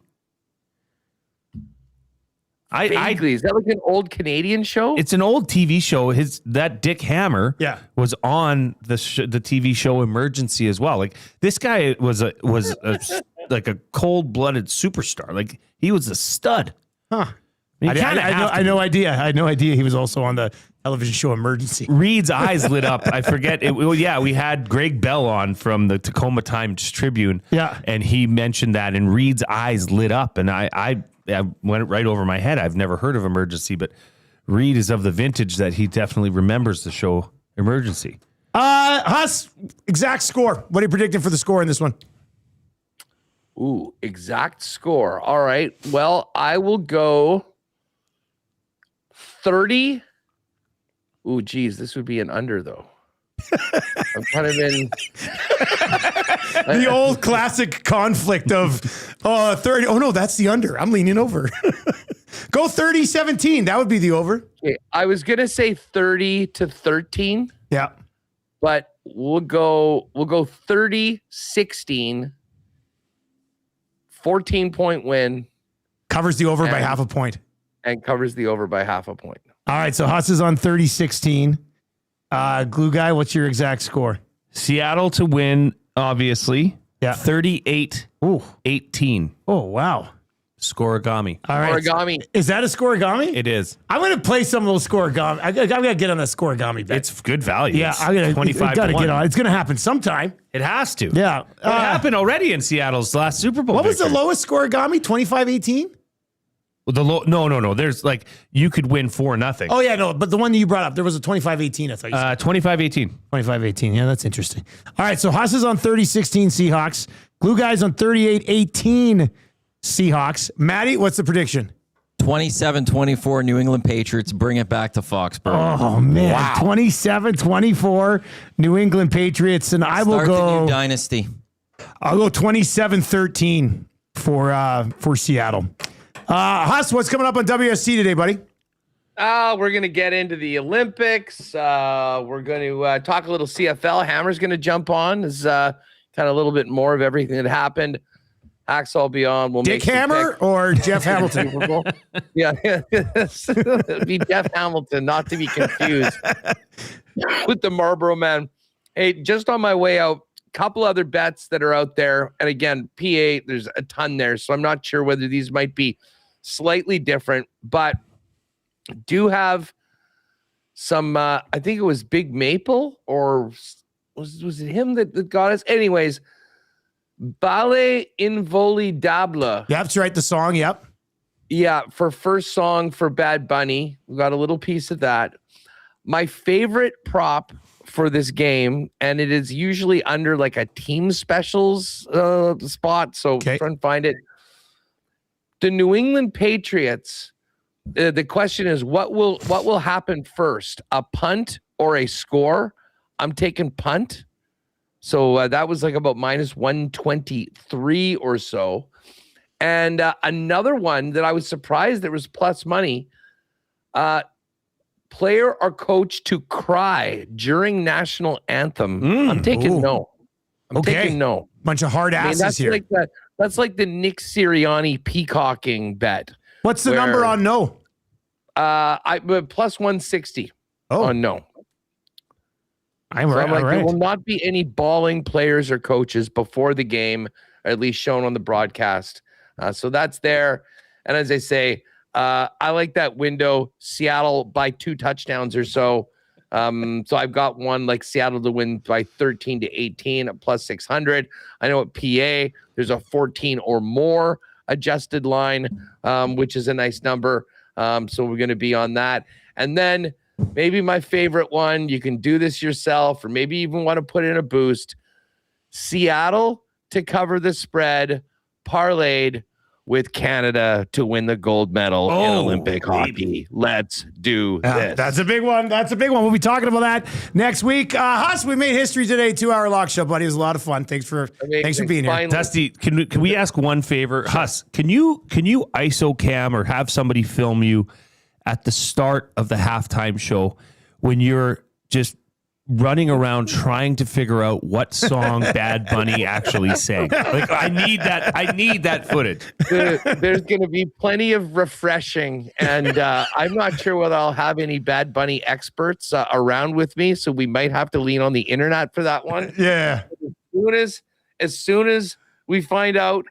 S4: Vaguely. Is that like an old Canadian show?
S5: It's an old TV show. That Dick Hammer
S2: Yeah.
S5: was on the TV show Emergency as well. Like this guy was like a cold-blooded superstar. Like he was a stud.
S2: Huh.
S5: You
S2: I
S5: kinda have to
S2: had no idea. I had no idea he was also on the television show Emergency.
S5: Reed's eyes lit up. I forget. We had Greg Bell on from the Tacoma Times-Tribune.
S2: Yeah.
S5: And he mentioned that, and Reed's eyes lit up. And I went right over my head. I've never heard of Emergency, but Reed is of the vintage that he definitely remembers the show Emergency.
S2: Huss, exact score. What are you predicting for the score in this one?
S4: Ooh, exact score. All right. Well, I will go 30. Ooh, geez, this would be an under though. I'm kind of in
S2: The old classic conflict of 30. Oh, no, that's the under. I'm leaning over. Go 30-17. That would be the over.
S4: okay, I was gonna say 30-13,
S2: Yeah.
S4: but we'll go 30-16, 14-point win,
S2: Covers the over by
S4: And-
S2: half a point.
S4: and covers the over by half a point.
S2: All right, so Huss is on 30-16. Glue Guy, what's your exact score?
S5: Seattle to win, obviously.
S2: Yeah.
S5: 38-18.
S2: Oh, wow.
S5: Scorigami.
S2: All right.
S4: Origami.
S2: Is that a scorigami?
S5: It is.
S2: I'm going to play some of those scorigami. I got to get on that scorigami bet.
S5: It's good value.
S2: Yeah,
S5: It's
S2: I'm going to
S5: 25
S2: got to
S5: to 1.
S2: get on. It's going to happen sometime.
S5: It has to.
S2: Yeah.
S5: It happened already in Seattle's last Super Bowl.
S2: What was the
S5: victory.
S2: lowest scorigami? 25-18?
S5: No. There's like you could win 4-0.
S2: Oh, yeah, no. But the one that you brought up, there was a 25-18, I thought you said.
S5: 25-18.
S2: 25-18. Yeah, that's interesting. All right, so Haas is on 30-16 Seahawks. Glue Guy's on 38-18 Seahawks. Maddie, what's the prediction?
S3: 27-24 New England Patriots bring it back to Foxborough.
S2: Oh, man. 27-24 New England Patriots. And I will
S3: Start the
S2: go.
S3: new dynasty.
S2: I'll go 27-13 for Seattle. Haas, what's coming up on WSC today, buddy?
S4: We're going to get into the Olympics. We're going to talk a little CFL. Hammer's going to jump on. Is kind of a little bit more of everything that happened. Axel will be on. We'll
S2: Dick
S4: make some
S2: Hammer
S4: picks.
S2: or Jeff Hamilton?
S4: Super Bowl. Yeah. It'd be Jeff Hamilton, not to be confused with the Marlboro Man. Hey, just on my way out, couple other bets that are out there. And again, PA, there's a ton there. So I'm not sure whether these might be slightly different, but do have some, I think it was Big Maple or was it him that got us? Anyways, Ballet Involidable.
S2: Yeah, that's right. The song. Yep.
S4: Yeah, for first song for Bad Bunny. We got a little piece of that. My favorite prop for this game, and it is usually under like a team specials spot. So
S2: Okay.
S4: try and find it. The New England Patriots. The question is, what will happen first? A punt or a score? I'm taking punt. So that was like about minus 123 or so. And another one that I was surprised there was plus money. Player or coach to cry during national anthem. I'm taking
S2: ooh.
S4: no. I'm
S2: Okay.
S4: taking no.
S2: Bunch of hard
S4: I mean,
S2: asses
S4: that's
S2: here.
S4: that's like the Nick Sirianni peacocking bet.
S2: What's the number
S4: where-
S2: on no?
S4: But plus 160
S2: Oh,
S4: on no.
S2: I'm
S4: So
S2: right.
S4: I'm like,
S2: all
S4: there
S2: right.
S4: will not be any balling players or coaches before the game, or at least shown on the broadcast. So that's there. And as I say, I like that window. Seattle by 2 touchdowns or so. So I've got one like Seattle to win by 13-18 at plus 600. I know at PA, there's a 14 or more adjusted line, which is a nice number. So we're going to be on that. And then maybe my favorite one, you can do this yourself, or maybe even want to put in a boost. Seattle to cover the spread, parlayed with Canada to win the gold medal in Olympic hockey. Let's do this.
S2: That's a big one. We'll be talking about that next week. Huss, we made history today. 2-hour lock show, buddy. It was a lot of fun. Thanks for being here.
S5: Dusty, can we ask one favor? Sure. Huss, can you ISO cam or have somebody film you at the start of the halftime show when you're just running around trying to figure out what song Bad Bunny actually sang? Like, I need that footage.
S4: There's going to be plenty of refreshing, and I'm not sure whether I'll have any Bad Bunny experts around with me, so we might have to lean on the internet for that one.
S2: Yeah.
S4: As soon as we find out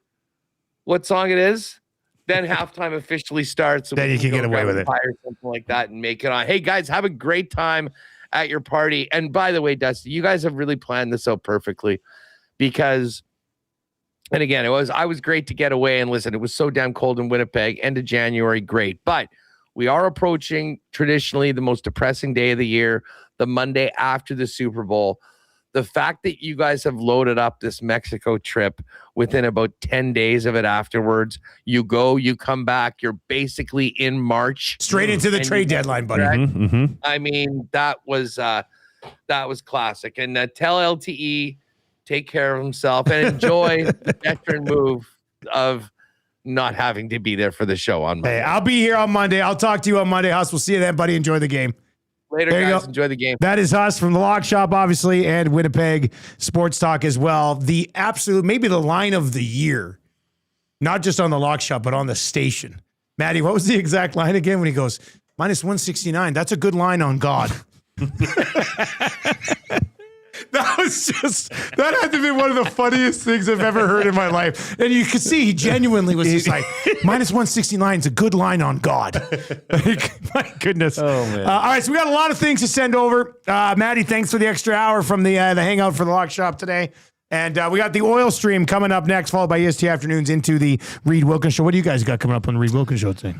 S4: what song it is, then halftime officially starts. So
S2: then you can get away with it.
S4: Or something like that and make it on. Hey, guys, have a great time at your party. And by the way, Dusty, you guys have really planned this out perfectly because, and again, I was great to get away and listen. It was so damn cold in Winnipeg, end of January, great. But we are approaching traditionally the most depressing day of the year, the Monday after the Super Bowl. The fact that you guys have loaded up this Mexico trip within about 10 days of it afterwards, you go, you come back, you're basically in March.
S2: Straight into the trade deadline, buddy.
S4: I mean, that was classic. And tell LTE, take care of himself and enjoy the veteran move of not having to be there for the show on Monday.
S2: Hey, I'll be here on Monday. I'll talk to you on Monday, Huss. We'll see you then, buddy. Enjoy the game.
S4: Later, guys. Enjoy the game.
S2: That is us from the Lock Shop, obviously, and Winnipeg Sports Talk as well. The absolute, maybe the line of the year, not just on the Lock Shop, but on the station. Maddie, what was the exact line again when he goes, -169? That's a good line on God. That had to be one of the funniest things I've ever heard in my life. And you could see he genuinely was just like, -169 is a good line on God. Like, my goodness.
S5: Oh, man.
S2: All right, so we got a lot of things to send over. Maddie, thanks for the extra hour from the hangout for the Lock Shop today. And we got the oil stream coming up next, followed by EST Afternoons into the Reed Wilkins Show. What do you guys got coming up on the Reed Wilkins Show today?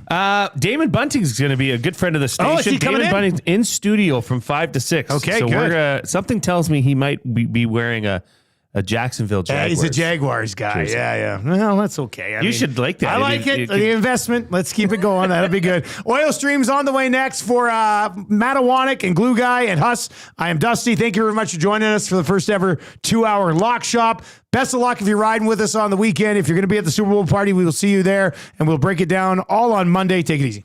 S5: Damon Bunting's going to be a good friend of the station.
S2: Oh, is he coming
S5: Damon
S2: in?
S5: Bunting's in studio from 5 to 6.
S2: Okay,
S5: so
S2: good.
S5: Something tells me he might be wearing a Jacksonville Jaguars.
S2: He's a Jaguars guy.
S5: Jersey.
S2: Yeah. Well, that's okay. I mean,
S5: should like that.
S2: I like it. The investment. Let's keep it going. That'll be good. Oil streams on the way next for Matawanek and Glue Guy and Huss. I am Dusty. Thank you very much for joining us for the first ever 2-hour Lock Shop. Best of luck if you're riding with us on the weekend. If you're going to be at the Super Bowl party, we will see you there, and we'll break it down all on Monday. Take it easy.